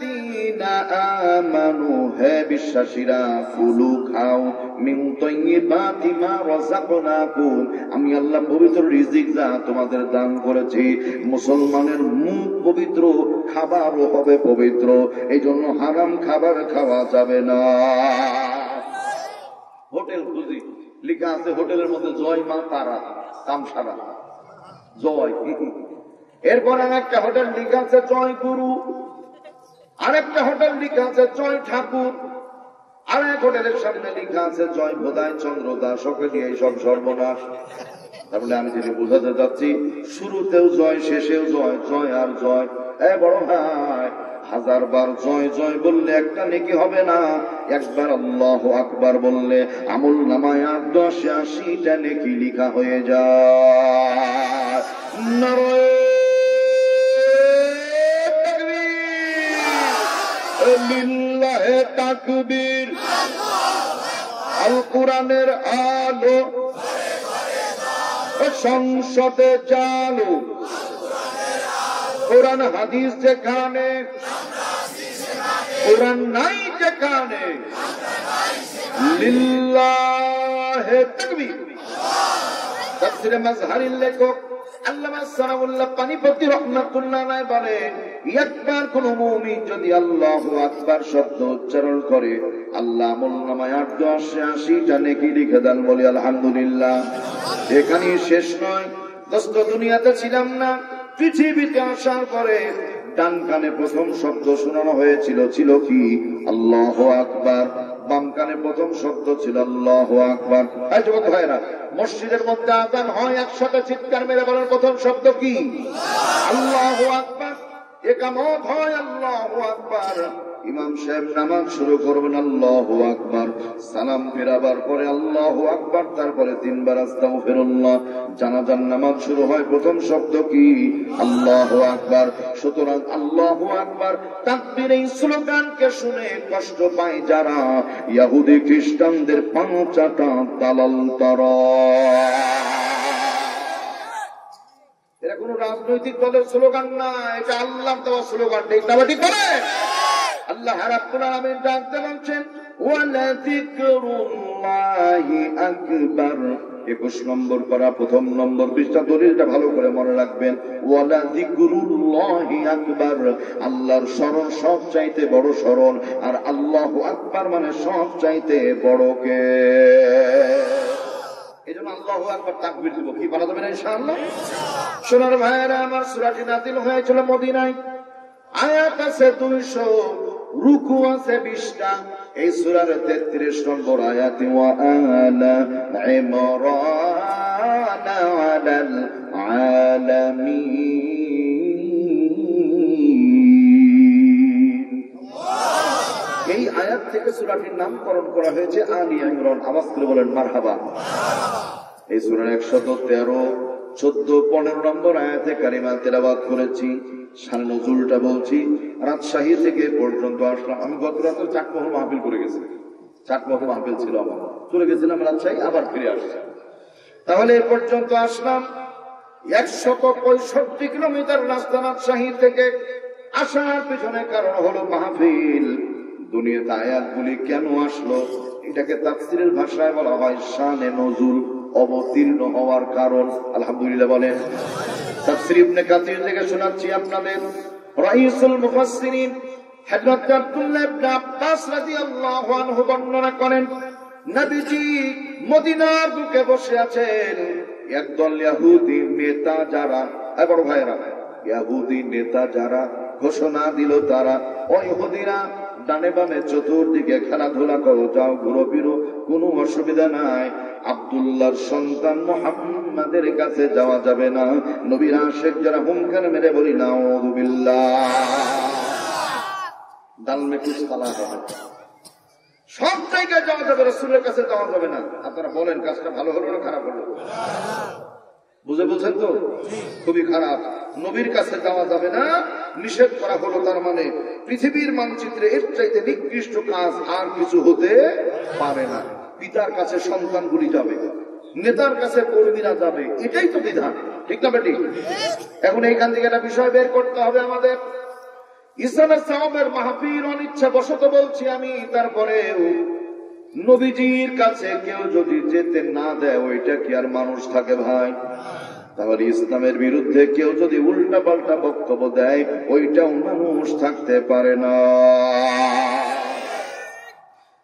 আমানু, হে বিশ্বাসীরা, কুলু খাও মিন তাইয়্যিবাতি মা রাযাকনাকুম, আমি আল্লাহ পবিত্র রিজিক যা তোমাদের দান করেছি। মুসলমানের মুখ পবিত্র, খাবারও হবে পবিত্র। এই জন্য হারাম খাবার খাওয়া যাবে না। হোটেল খুঁজি, লেখা আছে হোটেলের মধ্যে জয় মা তারা, কামসারা জয়। এরপর একটা হোটেল লেখা আছে জয় গুরু, আরেকটা হোটেল লেখা আছে জয় ঠাকুর, আর এক হোটেলের সামনে লেখা আছে জয় ভোদায় চন্দ্রদা সকে দিয়ে সব সর্বনাশ। তাহলে আমি যেটা বোঝাতে যাচ্ছি, শুরুতেও জয়, শেষেও জয়, জয় আর জয়। বড় ভাই, 1000 বার জয় জয় বললে একটা নেকি হবে না, একবার আল্লাহু আকবার বললে আমল নামায় 80-80টা নেকি লিখা হয়ে যায়। নারায়ে তাকবীর, লিল্লাহে তাকবীর। আল কোরআনের আলো সংসদে চালু, কোরআন হাদিস যেখানে, কোরআন নাই যেখানে, লিল্লাহে তাকবীর। তাফসীরে মাজহারির লেখক আল্লামা সানাউল্লাহ পানিপতি রাহমাতুল্লাহ আলাইহি বলেন, একবার কোন মুমিন যদি আল্লাহু আকবার শব্দ উচ্চারণ করে, আল্লাহ আমলনামায় 80-80টা নেকি লিখে দেন। বলি আলহামদুলিল্লাহ। এখানেই শেষ নয়, দোস্ত দুনিয়াতে ছিলাম না, পৃথিবীতে আসার পরে ডান কানে প্রথম শব্দ শোনানো হয়েছিল, ছিল কি? আল্লাহু আকবার। বাম কানে প্রথম শব্দ ছিল আল্লাহু আকবার। এই যুবক ভাইরা, মসজিদের মধ্যে আযান হয়, একসাথে চিৎকার মেরে বলেন প্রথম শব্দ কি? আল্লাহু আকবার। ইকামত হয় আল্লাহু আকবার। ইমাম সাহেব নামাজ শুরু করবেন আল্লাহু আকবার, সালাম ফেরাবার পরে আল্লাহু আকবার, তারপরে 3 বার আস্তাগফিরুল্লাহ। জানাজার নামাজ শুরু হয়, প্রথম শব্দ কি? আল্লাহু আকবার। সুতরাং আল্লাহু আকবার তাকবীর, এই স্লোগানকে শুনে কষ্ট পায় যারা, ইহুদি খ্রিস্টানদের পাঁচাটা দালাল তারা। এটা কোন রাজনৈতিক দলের স্লোগান না, এটা আল্লাহর দেওয়া স্লোগান। ঠিক না ঠিক করে? আল্লাহ রাব্বুল আলামিন জানতে বলছেন, ওয়ালা যিকরুল্লাহি আকবার। 21 নম্বর পারা, প্রথম নম্বর পৃষ্ঠা। দলিলটা ভালো করে মনে রাখবেন। ওয়ালা যিকরুল্লাহি আকবার, আল্লাহর স্মরণ সব চাইতে বড় স্মরণ। আর আল্লাহু আকবার মানে সব চাইতে বড় কে? এজন্য আল্লাহু আকবার তাকবীর দিব। কি বলা যাবে না ইনশাআল্লাহ? সোনার ভাইয়েরা আমার, সূরাটি নাযিল হয়েছিল মদিনায়। আয়াত আছে 200, রুকু আছে 20টা। এই সূরার 33 নম্বর আয়াতে ওয়া আলা ইমরান আলাল আলামিন। এই আয়াত থেকে সূরাটির নামকরণ করা হয়েছে আলী ইমরান। আওয়াজ করে বলেন মারহাবা। এই সূরার 113, 14, 15 নম্বর আয়াতে কারিমা তেলাওয়াত করেছি। শানে নজুলটা বলছি। রাজশাহী থেকে পর্যন্ত আসলাম। আমি গত রাতে চাকমোহর মাহফিল করে গেছি। চাকমোহর মাহফিল ছিল আমার, চলে গেছিলাম রাজশাহী, আবার ফিরে আসছি। তাহলে এ পর্যন্ত আসলাম। 165 কিলোমিটার রাস্তা রাজশাহী থেকে আসার পিছনে কারণ হলো মাহফিল। দুনিয়াতে আয়াতগুলি কেন আসলো, এটাকে তাফসীরের ভাষায় বলা হয় শানে নজুল, অবতীর্ণ হওয়ার কারণ। আলহামদুলিল্লাহ বলেন। তাফসীর ইবনে কাসির থেকে শোনাচ্ছি আপনাদের। রাইসুল মুফাসসিরিন হযরত আব্দুল্লাহ ইবনে আব্বাস রাদিয়াল্লাহু আনহু বর্ণনা করেন, নবীজি মদিনার বুকে বসে আছেন। একদল ইহুদি নেতা যারা, বড় ভাইরা, ইহুদি নেতা যারা ঘোষণা দিল, তারা ওই ইহুদিরা ডানে বামে চতুর্দিকে খেলাধুলা করো, যাও ঘুরো ফিরো, কোনো অসুবিধা নাই। আব্দুল্লাহর সন্তান মুহাম্মাদের কাছে যাওয়া যাবে না। নবীর আশিক যারা হুমকার মেরে বলি নাউযু বিল্লাহ, দাল মে কুছ কালা হবে। সব জায়গায় যাওয়া যাবে, রাসূলের কাছে যাওয়া যাবে না। আপনারা বলেন কাজটা ভালো হলো না খারাপ হলো? বুঝে বলছেন তো? খুবই খারাপ। নবীর কাছে যাওয়া যাবে না, নিষেধ করা হলো। তার মানে পৃথিবীর মানচিত্রে এর চাইতে নিকৃষ্ট কাজ আর কিছু হতে পারে না। পিতার কাছে সন্তানগুলি যাবে, নেতার কাছে কর্মীরা যাবে, এটাই তো বিধান। ঠিক না বেটি? এখন এইখান থেকে একটা বিষয় বের করতে হবে আমাদের। ইসলামের সাহাবের মাহফিল অনিচ্ছা বশত বলছি আমি, তারপরেও নবীজির কাছে কেউ যদি যেতে না দেয়, ওইটা কি আর মানুষ থাকে ভাই? তাহলে ইসলামের বিরুদ্ধে কেউ যদি উল্টা পাল্টা বক্তব্য দেয়, ওইটাও মানুষ থাকতে পারে না।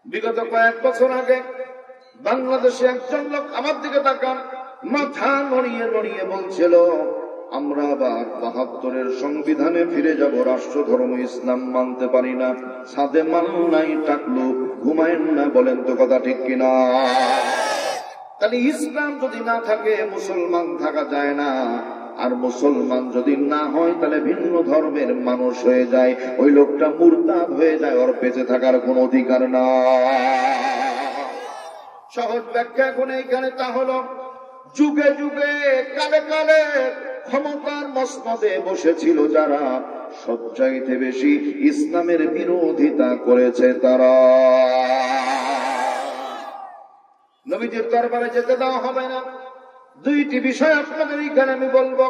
বিগত কয়েক বছর আগে বাংলাদেশে একজন লোক আমার দিকে তাকান, মাথা নড়িয়ে নড়িয়ে বলছিল, আমরা আবার ৭২-এর সংবিধানে ফিরে যাব, রাষ্ট্র ধর্ম ইসলাম মানতে পারি না। সাথে মান নাই টাকলু ঘুমায়েন না, বলেন তো কথা ঠিক কিনা? তাহলে ইসলাম যদি না থাকে মুসলমান থাকা যায় না, আর মুসলমান যদি না হয় তাহলে ভিন্ন ধর্মের মানুষ হয়ে যায়, ওই লোকটা মুরতাদ হয়ে যায়, ওর বেঁচে থাকার কোনো অধিকার না। সহজ ব্যাখ্যা এখন এইখানে তা হলো, যুগে যুগে কালে কালে ক্ষমতার মসনদে বসেছিল যারা, সবচাইতে বেশি ইসলামের বিরোধিতা করেছে তারা। নবীজির দরবারে যেতে দেওয়া হবে না। দুইটি বিষয় আপনাদের এখানে আমি বলবো।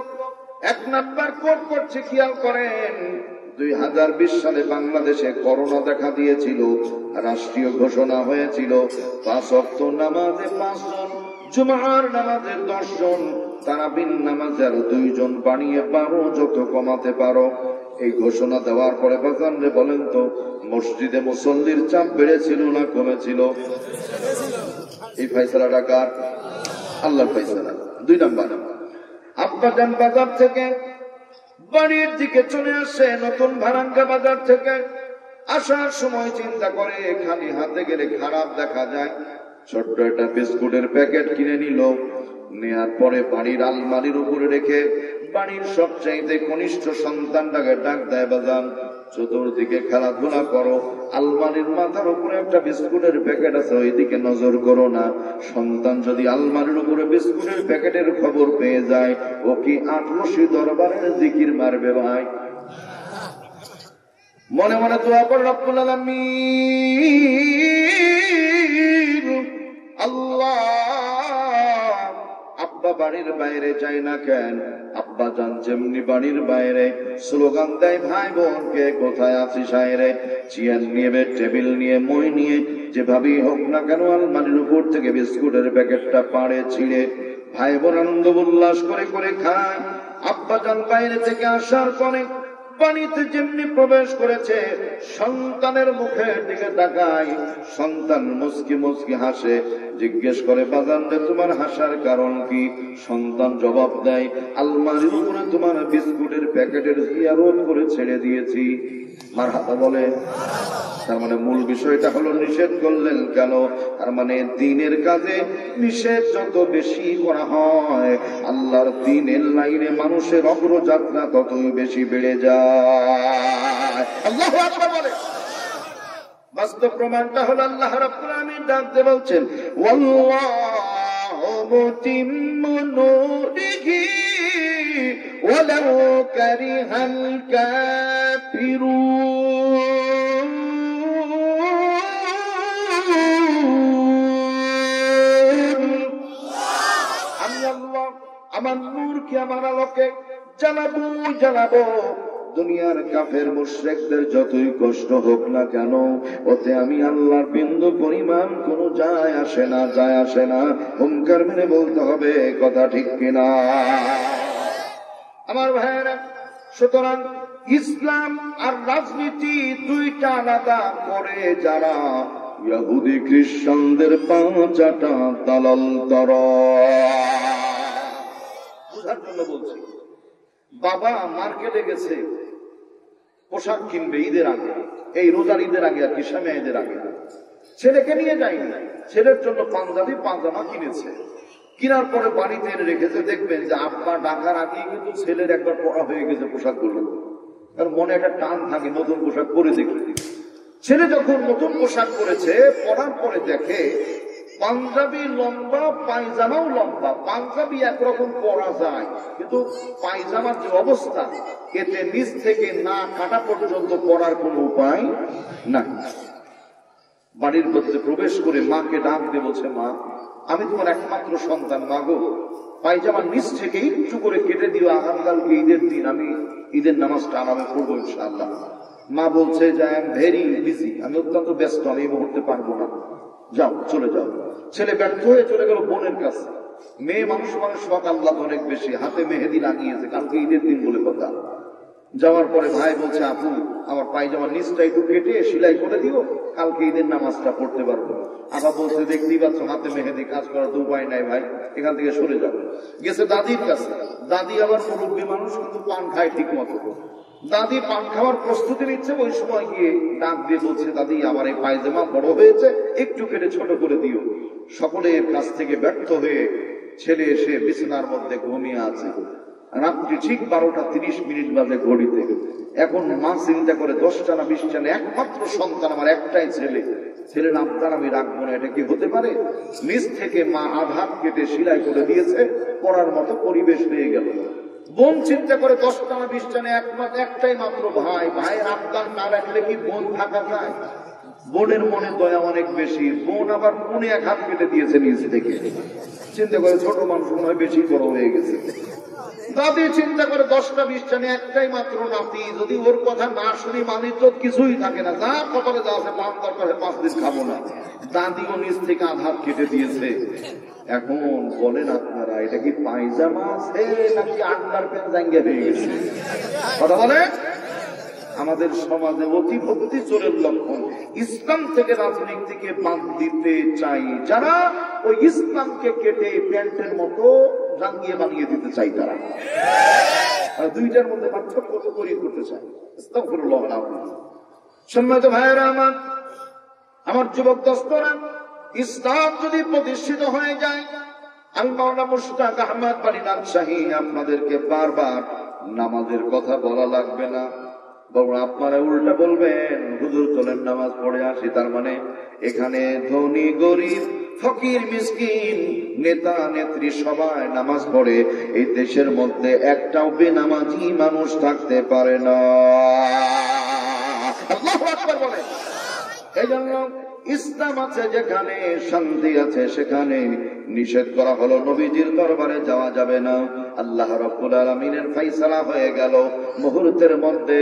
এক নাম্বার কোট করছে, খেয়াল করেন, 2020 সালে বাংলাদেশে করোনা দেখা দিয়েছিল, রাষ্ট্রীয় ঘোষণা হয়েছিল 5 ওয়াক্ত নামাজে 5 জন, জুমার নামাজে 10 জন, তারাবির নামাজে আর 2 জন বানিয়ে 12, যত কমাতে পারো। এই ঘোষণা দেওয়ার পরে বাজানরে বলেন তো, মসজিদে মুসল্লির চাপ বেড়েছিল না কমেছিল? এই ফয়সালাটা কার? আল্লাহর ফয়সালা। 2 নাম্বার, আব্বাজান বাজার থেকে বাড়ির দিকে চলে আসে, নতুন ভারাঙ্গা বাজার থেকে আসার সময় চিন্তা করে খালি হাতে গেলে খারাপ দেখা যায়, ছোট্ট একটা বিস্কুটের প্যাকেট কিনে নিল। নেয়ার পরে বাড়ির আলমারির উপরে রেখে বাড়ির সবচাইতে কনিষ্ঠ সন্তানটাকে ডাক দেয়, বাজান চতুর্দিকে খেলাধুলা করো, আলমারির মাথার উপরে একটা বিস্কুটের প্যাকেট আছে, ওইদিকে নজর করো না। সন্তান যদি আলমারির উপরে বিস্কুটের প্যাকেটের খবর পেয়ে যায়, ও কি ৮ দরবারের জিকির মারবে ভাই? মনে মনে দোয়া করে, রব্বুল আলামিন, আল্লাহ, আব্বা বাড়ির বাইরে যায় না কেন? আব্বা জান যেমনি বাড়ির বাইরে স্লোগান দেয়, ভাই বোনকে কোথায় আছিস আয়রে, চেয়ার নিয়ে টেবিল নিয়ে মই নিয়ে যেভাবেই হোক না কেন আলমারির উপর থেকে বিস্কুটের প্যাকেটটা পাড়ে ছিঁড়ে ভাই বোন আনন্দ উল্লাস করে করে খায়। আব্বা জান বাইরে থেকে আসার পরে বাড়িতে যেমনি প্রবেশ করেছে, সন্তানের মুখের দিকে তাকায়, সন্তান মুস্কি মুস্কি হাসে, জিজ্ঞেস করে, বাজান রে তোমার হাসার কারণ কি? সন্তান জবাব দেয়, আলমারির উপরে তোমার বিস্কুটের প্যাকেটের জিয়ারত করে ছেড়ে দিয়েছি। মারহাবা বলে। তার মানে মূল বিষয়টা হলো নিষেধ করলেন কেন? তার মানে দ্বীনের কাজে নিষেধ যত বেশি করা হয়, আল্লাহর দ্বীনের লাইনে মানুষের অগ্রযাত্রা ততই বেশি বেড়ে যায়। আল্লাহু আকবার বলে। বাস্তব প্রমাণটা হলো আল্লাহ রাব্বুল আলামিন ডাক দিয়ে বলছেন, ওয়াল্লাহু মুতিম্মু নূরিহি ওয়ালাউ কারিহাল কাফিরুন। আমি আল্লাহ আমার নূরকে, আমার আলোকে জ্বালাবো। দুনিয়ার কাফের মুশরিকদের যতই কষ্ট হোক না কেন, ওতে আমি আল্লাহর বিন্দু পরিমাণ কোনো যায় আসে না। হুঙ্কার মেরে বলতে হবে, কথা ঠিক কিনা আমার ভাইয়েরা? সুতরাং ইসলাম আর রাজনীতি দুইটা আলাদা করে যারা ইহুদি খ্রিস্টানদের পাঁচাটা দালাল তারা। বুঝার জন্য বলছি, বাবা মার্কেটে গেছে পোশাক কিনবে ঈদের আগে, এই রোজার ঈদের আগে আর কি সামনে ঈদের আগে, ছেলেকে নিয়ে যায়নি, ছেলের জন্য পাঞ্জাবি পাজামা কিনেছে। কেনার পরে বাড়িতে এনে রেখেছে, দেখবেন যে আব্বা ডাকার আগে কিন্তু ছেলের একবার পড়া হয়ে গেছে পোশাকগুলো, তার মনে একটা টান থাকে নতুন পোশাক পরে দেখে। ছেলে যখন নতুন পোশাক পরেছে, পরার পরে দেখে পাঞ্জাবি লম্বা, পায়জামাও লম্বা। পাঞ্জাবি একরকম পরা যায়, কিন্তু পায়জামার যে অবস্থা, এতে নিচ থেকে না কাটা পর্যন্ত পরার কোনো উপায় না। বাড়ির মধ্যে প্রবেশ করে মাকে ডাক দিয়ে বলছে, মা আমি তোমার একমাত্র সন্তান, মা গো পায়জামার নিচ থেকে একটু করে কেটে দিও, আগামীকালকে ঈদের দিন আমি ঈদের নামাজটা আরামে পড়বো ইনশাআল্লাহ। মা বলছে যে আই এম ভেরি বিজি, আমি অত্যন্ত ব্যস্ত, আমি এই মুহূর্তে পারবো না, যাও চলে যাও। ছেলে ব্যর্থ হয়ে চলে গেল বোনের কাছে। মেয়ে মানুষ শখ আল্লাহ অনেক বেশি, হাতে মেহেদি লাগিয়েছে, কালকে ঈদের দিন বলে কথা। যাওয়ার পরে ভাই বলছে, আপু আমার পায়জামার নিচটা একটু কেটে সেলাই করে দিও, কালকে ঈদের নামাজটা পড়তে পারবো। আপা বলছে, দেখতেই পাচ্ছ হাতে মেহেদি, কাজ করার তো উপায় নাই ভাই, এখান থেকে সরে যাবো। গেছে দাদির কাছে। দাদি আবার মুরব্বী মানুষ, কিন্তু পান খায় ঠিক মতো। দাদি পান খাওয়ার প্রস্তুতি নিচ্ছে, ওই সময় গিয়ে ডাক দিয়ে বলছে, দাদি আমার এই পায়জামা বড় হয়েছে, একটু কেটে ছোট করে দিও। সকলের কাছ থেকে ব্যর্থ হয়ে ছেলে এসে বিছানার মধ্যে ঘুমিয়ে আছে। রাত্রি ঠিক 12:30 বাজে ঘড়িতে। এখন মা চিন্তা করে, 10টা না 20টা না, একমাত্র সন্তান আমার, একটাই ছেলে, ছেলের আবদার আমি রাখবো না, এটা কি হতে পারে? নিজ থেকে মা আধার কেটে সেলাই করে দিয়েছে, পড়ার মতো পরিবেশ হয়ে গেল। বোন চিন্তা করে, 10টা না 20টা না, একটাই মাত্র ভাই, ভাইয়ের আবদার না রাখলে কি বোন থাকা যায়? বোনের মনে দয়া অনেক বেশি। বোন আবার মনে এক হাত কেটে দিয়েছে নিজ থেকে। চিন্তা করে ছোট মানুষ মনে হয় বেশি বড় হয়ে গেছে। দাদি চিন্তা করে, 10টা 20টা নিয়ে একটাই মাত্র নাতি, যদি ওর কথা না শুনি মানি তো কিছুই থাকে না, যা কপালে যা আছে পান দরকার 5 দিন খাবো না। দাদিও নিজ থেকে আধার কেটে দিয়েছে। এখন বলেন আপনারা, এটা কি পায়জামা আছে নাকি আন্ডার প্যান্ট জাঙ্গিয়া হয়ে গেছে? কথা বলে। আমাদের সমাজে অতিভক্তি চোরের লক্ষণ। ইসলাম থেকে রাজনীতিকে বাদ দিতে চাই যারা, ওই ইসলামকে কেটে প্যান্টের মতো রাঙ্গিয়ে বানিয়ে দিতে চাই তারা। দুইটার মধ্যে পার্থক্য করতে চাই। আস্তাগফিরুল্লাহ। সম্মানিত ভাইয়েরা আমার যুবক দোস্তরা, ইসলাম যদি প্রতিষ্ঠিত হয়ে যায়, আল-মাওলানা মুশতাক আহমদ বাড়ি নাগশাহী আপনাদেরকে বারবার নামাজের কথা বলা লাগবে না, বরং আপনারা উল্টা বলবেন, হুজুর চলেন নামাজ পড়ে আসি। তার মানে এখানে ধনী গরিব, ফকির মিসকিন, নেতা নেত্রী সবাই নামাজ পড়ে। এই দেশের মধ্যে একটাও বেনামাজি মানুষ থাকতে পারে না। আল্লাহু আকবার বলেন। এই জন্য ইসলাম আছে যেখানে, শান্তি আছে সেখানে নিষেধ করা হলো, নবীজির দরবারে যাওয়া যাবে না। আল্লাহ রাব্বুল আলামিনের ফয়সালা হয়ে গেল মুহূর্তের মধ্যে।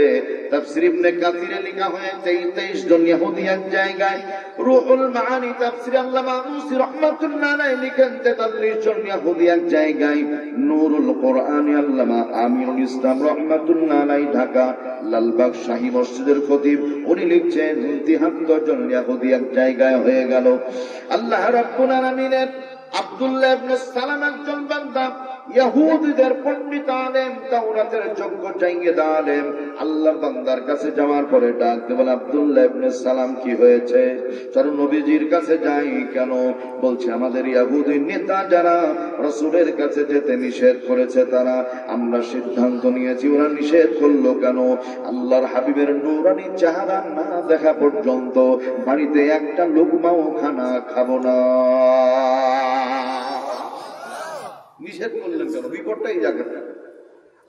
তাফসীর ইবনে কাসিরে লেখা হয়েছে 23 জন ইহুদি এক জায়গায়, রুহুল মাআনি তাফসীর আল্লামা আলুসি রাহমাতুল্লাহ আলাইহি লিখেন 43 জন ইহুদি এক জায়গায়, নূরুল কোরআন আল্লামা আমিনুল ইসলাম রাহমাতুল্লাহ আলাইহি ঢাকা লালবাগ শাহী মসজিদের খতিব, উনি লিখছেন 73 জন ইহুদি এক জায়গায় হয়ে গেল। আল্লাহ রাব্বুল আলামিনের আব্দুল্লাহ ইবনে সালাম একজন বান্দা, ইহুদিদের পণ্ডিত আলেম, তাওরাতের যোগ্য জাইয়েদ আলেম, আল্লাহর বান্দার কাছে যাওয়ার পরে ডাক দিয়ে বলে, আব্দুল্লাহ ইবনে সালাম কি হয়েছে? তার নবীজির কাছে যাই কেন? বলছে, আমাদের ইহুদি নেতা যারা রাসূলের কাছে যেতে নিষেধ করেছে, তারা, আমরা সিদ্ধান্ত নিয়েছি ওরা নিষেধ করলো কেন? আল্লাহর হাবিবের নূরানী চেহারা না দেখা পর্যন্ত বাড়িতে একটা লুকমাও খানা খাবো না। নিষেধ করলেন কেন? বিপদটা এই জায়গাটা।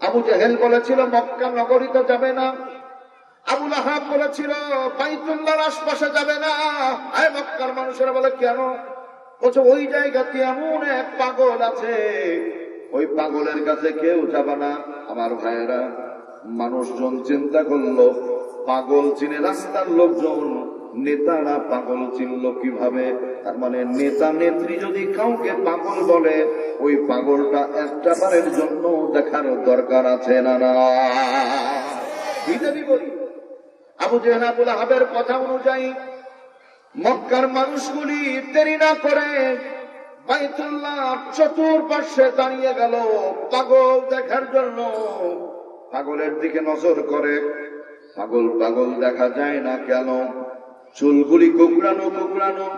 আবু জাহেল বলেছিল মক্কা নগরীতে যাবে না, আবু লাহাব বলেছিল বাইতুল্লাহর আশপাশে যাবে না। আয় মক্কার মানুষেরা বলে কেন? বলছে ওই জায়গাতে এমন এক পাগল আছে, ওই পাগলের কাছে কেউ যাবে না। আমার ভাইয়েরা, মানুষজন চিন্তা করলো, পাগল চিনে রাস্তার লোকজন, নেতারা পাগল চিনল কিভাবে? তার মানে নেতা নেত্রী যদি কাউকে পাগল বলে, ওই পাগলটা একটা বারের জন্য দেখার দরকার আছে না? না, বলি। আবু জেহেল আবু লাহাবের কথা অনুযায়ী মক্কার মানুষগুলি দেরি না করে বাইতুল্লাহ চতুর্পার্শ্বে দাঁড়িয়ে গেল পাগল দেখার জন্য। পাগলের দিকে নজর করে, পাগল পাগল দেখা যায় না কেন? চুলগুলি কোকড়ানো কোকড়ানো,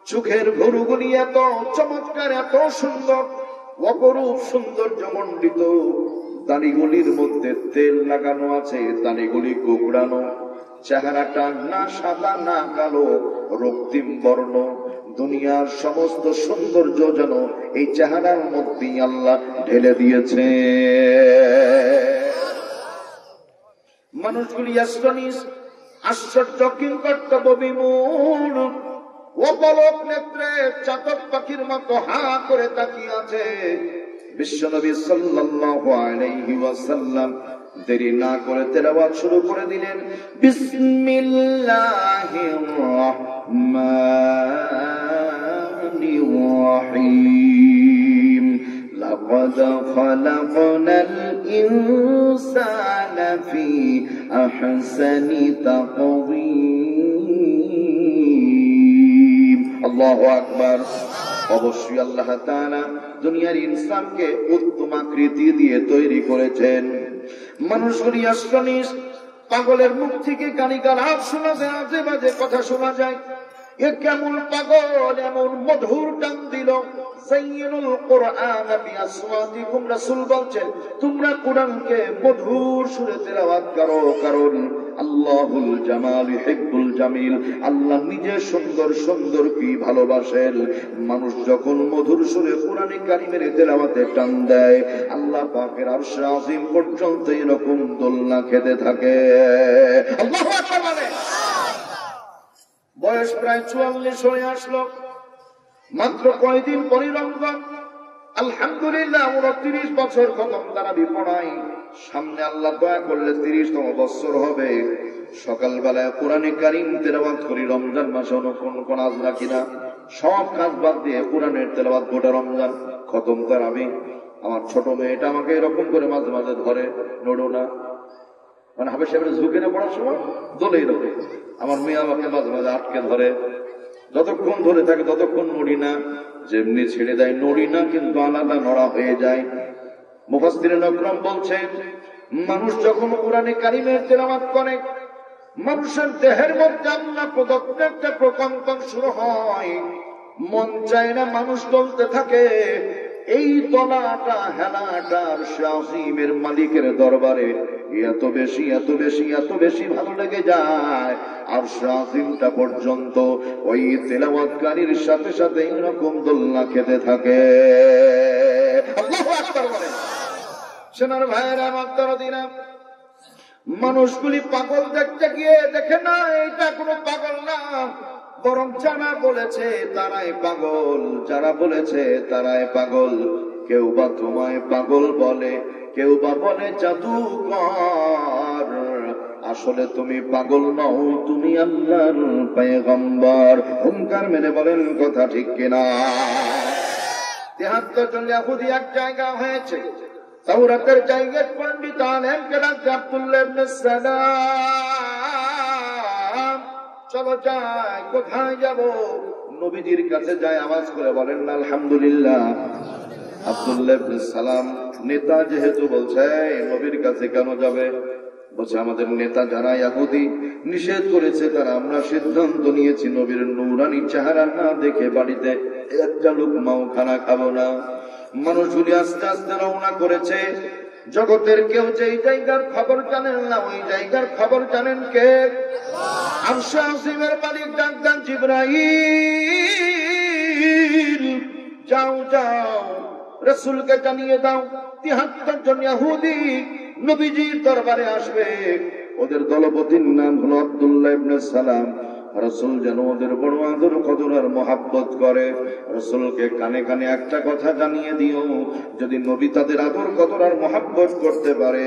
চোখের ভুরুগুলি এত চমৎকার, এত সুন্দর, অপরূপ সৌন্দর্য মণ্ডিত, দাড়িগুলির মধ্যে তেল লাগানো আছে, দাড়িগুলি কোকড়ানো, চেহারাটা না সাদা না কালো, রক্তিম বর্ণ। দুনিয়ার সমস্ত সৌন্দর্য যেন এই চেহারার মধ্যেই আল্লাহ ঢেলে দিয়েছে। মানুষগুলি আশ্চর্য কিংকর্তব্য বিমূঢ়, অপলক নেত্রে চাতক পাখির মতো হা করে তাকিয়ে আছে। বিশ্বনবী সাল্লাল্লাহু আলাইহি ওয়াসাল্লাম দেরি না করে তেলাওয়াত শুরু করে দিলেন, বিসমিল্লাহির রাহমানির রাহিম, লাকাদ খালাকনাল ইনসানা في أحسن تقويم الله أكبر অবশ্যই আল্লাহ তাআলা দুনিয়ার ইনসানকে উত্তম আকৃতি দিয়ে তৈরি করেছেন। মানুষগুলি আশ্রনিস পাগলের মুখ থেকে গালিগালাজ শোনা যায়, আজে বাজে কথা শোনা যায়। এ কেমন পাগল এমন মধুর টান দিল। যায়্যিনুল কুরআন বিআসওয়াতিকুম, রাসূল বলছেন তোমরা কোরআনকে মধুর সুরে তেলাওয়াত করো, কারণ আল্লাহুল জামাল ইউহিব্বুল জামিল, আল্লাহ নিজে সুন্দর সুন্দর কি ভালোবাসেন। মানুষ যখন মধুর সুরে কোরআনে কারিমের তেলাওয়াতে টান দেয়, আল্লাহ পাকের আরশে আজিম পর্যন্ত এরকম দোলনা খেতে থাকে। আল্লাহু আকবার বলে। বয়স প্রায় 44 হয়ে আসলো, মাত্র কয়দিন পরে রমজান। আলহামদুলিল্লাহ 29 বছর খতম তারাবি পড়াই। সামনে আল্লাহ দয়া করলে 30তম বছর হবে। সকালবেলায় কোরআনে কারীম তেলাওয়াত করি। রমজান মাসে কোন আজ রাখি না, সব কাজ বাদ দিয়ে কোরআনের তেলাওয়াত গোটা রমজান খতম তারাবি। আমার ছোট মেয়েটা আমাকে এরকম করে মাঝে মাঝে ধরে, নড়ো না, মানে হাফেজ সাহেবের ঝুঁকে না পড়ার সময় দোলেই রবে। আমার মেয়ে আমাকে মাঝে মাঝে আটকে ধরে, যতক্ষণ ধরে থাকে ততক্ষণ নড়ি না, যেমনি ছেড়ে দেয় নড়ি না, কিন্তু আলাদা নড়া হয়ে যায়। মুফাসসিরিন আকরাম বলছেন, মানুষ যখন কোরআনে কারীমের তেলাওয়াত করে, মানুষের দেহের মধ্যে আল্লাহ প্রদত্ত একটা প্রকম্পন শুরু হয়। মন চায় না, মানুষ চলতে থাকে। এই দলাটা হেলাটা আরশে আজিমের মালিকের দরবারে এত বেশি এত বেশি এত বেশি ভালো লেগে যায়, আরশে আজিমটা পর্যন্ত ওই তেলাওয়াতকারীর সাথে সাথে এরকম দোলনা খেতে থাকে। আল্লাহু আকবার বলেন। সোনার ভাইয়েরা, আমার দিনা মানুষগুলি পাগল দেখতে গিয়ে দেখে না এটা কোনো পাগল না, বরং যারা বলেছে তারাই পাগল, যারা বলেছে তারাই পাগল। কেউ বা তোমায় পাগল বলে, কেউ বা বলে জাদুকর। আসলে তুমি পাগল নও, তুমি আল্লাহর পয়গম্বর। হুঙ্কার মেরে বলেন কথা ঠিক কিনা? 73 জন ইহুদি এক জায়গা হয়েছে। তাওরাতের জায়গায় পণ্ডিত আলেম কেরাম আব্দুল্লাহ ইবনে সালাম, চলো যাই। কোথায় যাব? নবীজির কাছে যাই। আওয়াজ করে বলেন না আলহামদুলিল্লাহ। আব্দুল্লাহ ইবনে সালাম নেতা যেহেতু বলছে নবীর কাছে কেন যাবে? বলছে আমাদের নেতা যারা ইহুদি নিষেধ করেছে, তারা আমরা সিদ্ধান্ত নিয়েছি নবীর নূরানি চেহারা না দেখে বাড়িতে একটা লুকমাও খানা খাবো না। মানুষগুলি আস্তে আস্তে রওনা করেছে। জগতের কেউ যেই জায়গার খবর জানেন না, ওই জায়গার খবর জানেন কে? আরশে আজিমের মালিক ডাক দেন জিবরাইল, যাও যাও রাসূলকে জানিয়ে দাও 73 জন ইহুদি নবীজির দরবারে আসবে। ওদের দলপতির নাম হলো আব্দুল্লাহ ইবনে সালাম। রাসূল যেন ওদের বড় আদর কদর আর মহাব্বত করে। রাসূলকে কানে কানে একটা কথা জানিয়ে দিও, যদি নবী তাদের আদর কদর আর মহাব্বত করতে পারে,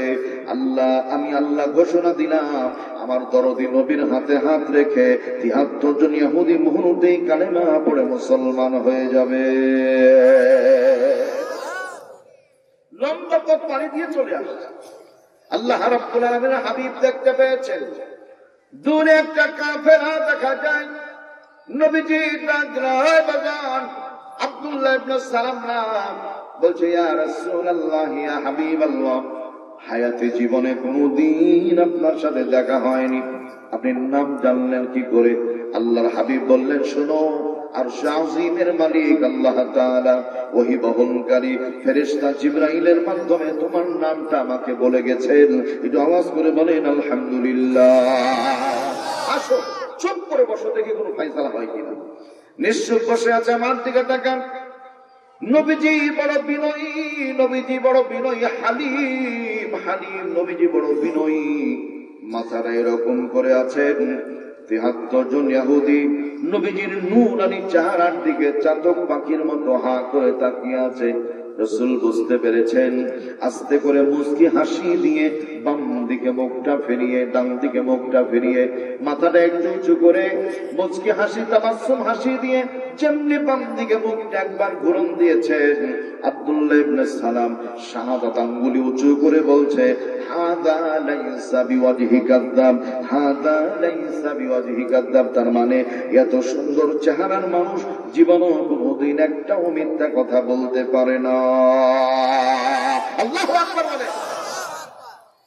আমি আল্লাহ ঘোষণা দিলাম আমার দরদি নবীর হাতে হাত রেখে 73 জন ইহুদি মুহূর্তেই কালেমা পড়ে মুসলমান হয়ে যাবে। লম্বা পথ পাড়ি দিয়ে চলে আসছে। আল্লাহ রাব্বুল আলামিনের হাবিব দেখতে পেয়েছেন। দূরে একটা কাফেলা দেখা যায়। নবীজি বাজান আব্দুল্লাহ ইবনে সালাম নাম, বলছে ইয়া রাসূলুল্লাহ ইয়া হাবিবাল্লাহ, হায়াতে জীবনে কোনদিন আপনার সাথে দেখা হয়নি, আপনি নাম জানলেন কি করে? আল্লাহর হাবিব বললেন, শোনো, আরশে আজিমের মালিক আল্লাহ তাআলা ওহী বহনকারী ফেরেশতা জিবরাইলের মাধ্যমে তোমার নামটা আমাকে বলে গেছেন। একটু আওয়াজ করে বলেন আলহামদুলিল্লাহ। আসো, চুপ করে বসো, দেখি কোনো ফয়সালা হয় কিনা। নিশ্চুপ বসে আছে, আমার দিকে তাকান। নবীজি বড় বিনয়ী, নবীজি বড় বিনয়ী, হালিম হালিম, নবীজি বড় বিনয়ী। মাথাটা এরকম করে আছেন। 73 জন ইহুদি নবীজির নূরানি চেহারার দিকে চাতক পাখির মতো হা করে তাকিয়ে আছে। রাসূল বুঝতে পেরেছেন। আস্তে করে মুস্কি হাসি দিয়ে বাম দিকে মুখটা ফিরিয়ে, ডান দিকে মুখটা ফিরিয়ে, মাথাটা একটু উঁচু করে মুচকি হাসি, তাবাসসুম হাসি দিয়ে যেমনি বাম দিকে মুখটা একবার ঘুরন দিয়েছেন, আব্দুল্লাহ ইবনে সালাম শাহাদাত আঙ্গুলি উঁচু করে বলছে, হাদা লাইসা বিওয়াজহি কাযযাব, হাদা লাইসা বিওয়াজহি কাযযাব। তার মানে এত সুন্দর চেহারার মানুষ জীবনে কোনোদিন একটাও মিথ্যা কথা বলতে পারে না। আল্লাহু আকবার বলে।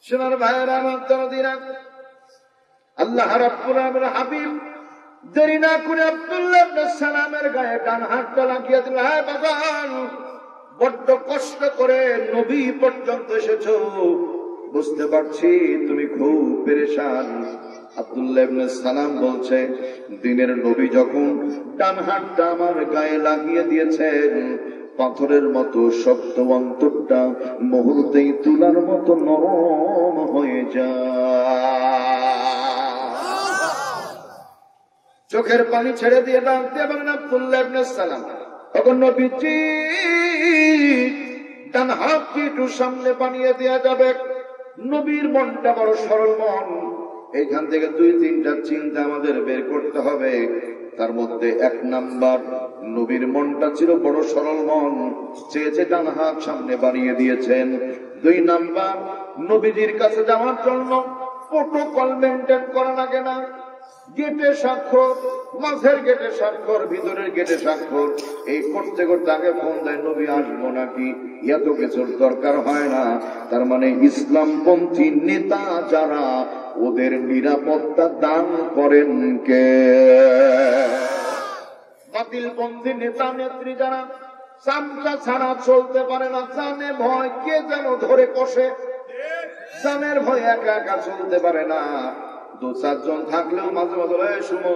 সোনার ভাইয়েরা, আমার দরদিরা, আল্লাহ রাব্বুল আলামিন হাবিব দেরি না করে আব্দুল্লাহ ইবনে সালামের গায়ে ডান হাতটা লাগিয়ে দিল। হ্যাঁ বাজান, বড্ড কষ্ট করে নবী পর্যন্ত এসেছো, বুঝতে পারছি তুমি খুব পেরেশান। আব্দুল্লাহ ইবনে সালাম বলছে, দিনের নবী যখন ডান হাতটা আমার গায়ে লাগিয়ে দিয়েছেন, পাথরের মতো শক্ত অন্তরটা মুহূর্তেই তুলার মতো নরম হয়ে যায়। চোখের পানি ছেড়ে দিয়ে ডাকতে বলেন আব্দুল্লাহ ইবনে সালাম, তখন নবীজি ডান হাতটি একটু সামনে বানিয়ে দেওয়া যাবে। নবীর মনটা বড় সরল মন। এইখান থেকে 2-3টা চিন্তা আমাদের বের করতে হবে। তার মধ্যে 1 নাম্বার, নবীর মনটা ছিল বড় সরল মন, চেয়েছে ডান হাত সামনে বাড়িয়ে দিয়েছেন। 2 নাম্বার, নবীজির কাছে যাওয়ার জন্য প্রোটোকল মেনটেন করা লাগে না। গেটে স্বাক্ষর, মাঝের গেটে স্বাক্ষর, ভিতরের গেটে স্বাক্ষর, এই করতে করতে আগে ফোন দেয় নবী আসবো নাকি, এত কিছুর দরকার হয় না। তার মানে ইসলামপন্থী নেতা যারা, ওদের নিরাপত্তা দান করেন কে? বাতিলপন্থী নেতা নেত্রী যারা, চামচা ছাড়া চলতে পারে না, জানে ভয় কে যেন ধরে কষে, জানের ভয় একা একা চলতে পারে না। 2-4 জন থাকলেও মাঝে মাঝে শুনো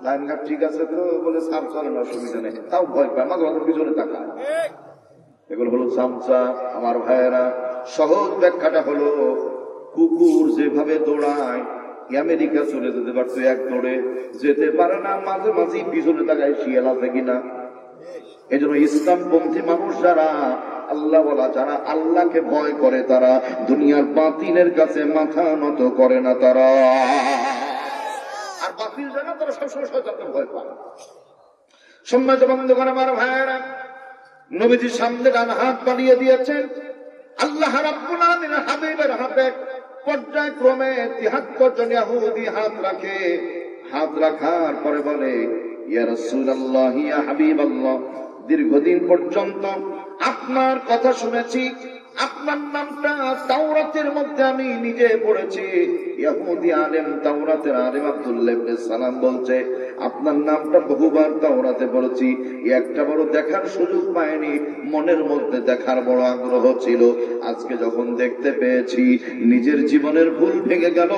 লাইন ঘাট ঠিক আছে তো বলে সার চলেন, অসুবিধা নেই, তাও ভয় পায়, মাঝে মাঝে পিছনে তাকায়। এগুলো হলো চামচা। আমার ভাইয়েরা, সহজ ব্যাখ্যাটা হলো, কুকুর যেভাবে দৌড়ায়, আমেরিকা চলে যেতে পারতো, এক দৌড়ে যেতে পারে না, মাঝে মাঝে পিছনে তাকায় শিয়াল আছে কিনা। এই জন্য ইসলামপন্থী মানুষ যারা, আল্লাহ বলা যারা, আল্লাহকে ভয় করে, তারা দুনিয়ার বাতিলের কাছে মাথা নত করে না তারা। আর বাতিল যারা, তারা সবসময় শয়তানকে ভয় পায়। সম্মানিত বন্ধুগণ, আমার ভাইয়েরা, নবীজির সামনে ডান হাত বাড়িয়ে দিয়েছেন। আল্লাহ রাব্বুল আলামিন হাবিবের হাতে পর্যায়ক্রমে 73 জন ইহুদি হাত রাখে। হাত রাখার পরে বলে, ইয়া রাসূলুল্লাহ, ইয়া হাবিবাল্লাহ, দীর্ঘদিন পর্যন্ত আপনার কথা শুনেছি, আপনার নামটা তাওরাতের মধ্যে আমি নিজে পড়েছি। ইহুদি আলেম, তাওরাতের আলেম আব্দুল্লাহ ইবনে সালাম বলছে, আপনার নামটা বহুবার তাওরাতে পড়েছি, একটা বড় দেখার সুযোগ পাইনি, মনের মধ্যে দেখার বড় আগ্রহ ছিল। আজকে যখন দেখতে পেয়েছি, নিজের জীবনের ভুল ভেঙে গেল।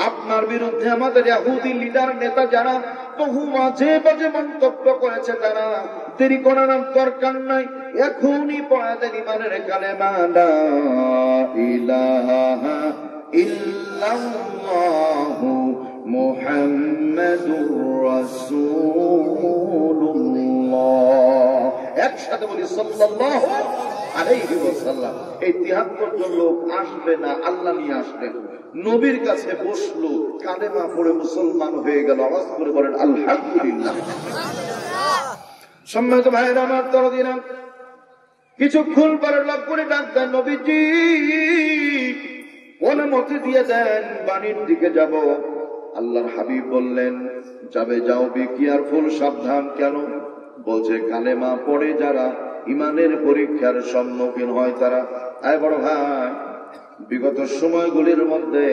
আপনার বিরুদ্ধে আমাদের ইহুদি লিডার নেতা যারা বহু মাঝে মাঝে মন্তব্য করেছে, তারা দেরি করার দরকার নাই, এখনই পড়া দেন ইমানের কালেমা, লা ইলাহা ইল্লাল্লাহু মুহাম্মাদুর রাসূলুল্লাহ। একসাথে বলি সাল্লাল্লাহু আলাইহি ওয়াসাল্লাম। এই 73 জন লোক আসবে না, আল্লাহ নিয়ে আসবেন। নবীর কাছে বসলো, কালেমা পড়ে মুসলমান হয়ে গেল। আওয়াজ করে বলেন আলহামদুলিল্লাহ। সম্মানিত ভাইয়েরা, আমার দরদিরা, কিছুক্ষণ পরে লাভ করে ডাক দেন, নবীজি অনুমতি দিয়ে দেন, বাড়ির দিকে যাব। আল্লাহর হাবিব বললেন, যাবে যাও, বি কেয়ারফুল, সাবধান। কেন? বলছে, কালেমা পড়ে যারা ইমানের পরীক্ষার সম্মুখীন হয় তারা। আয় বড় ভাই, বিগত সময়গুলির মধ্যে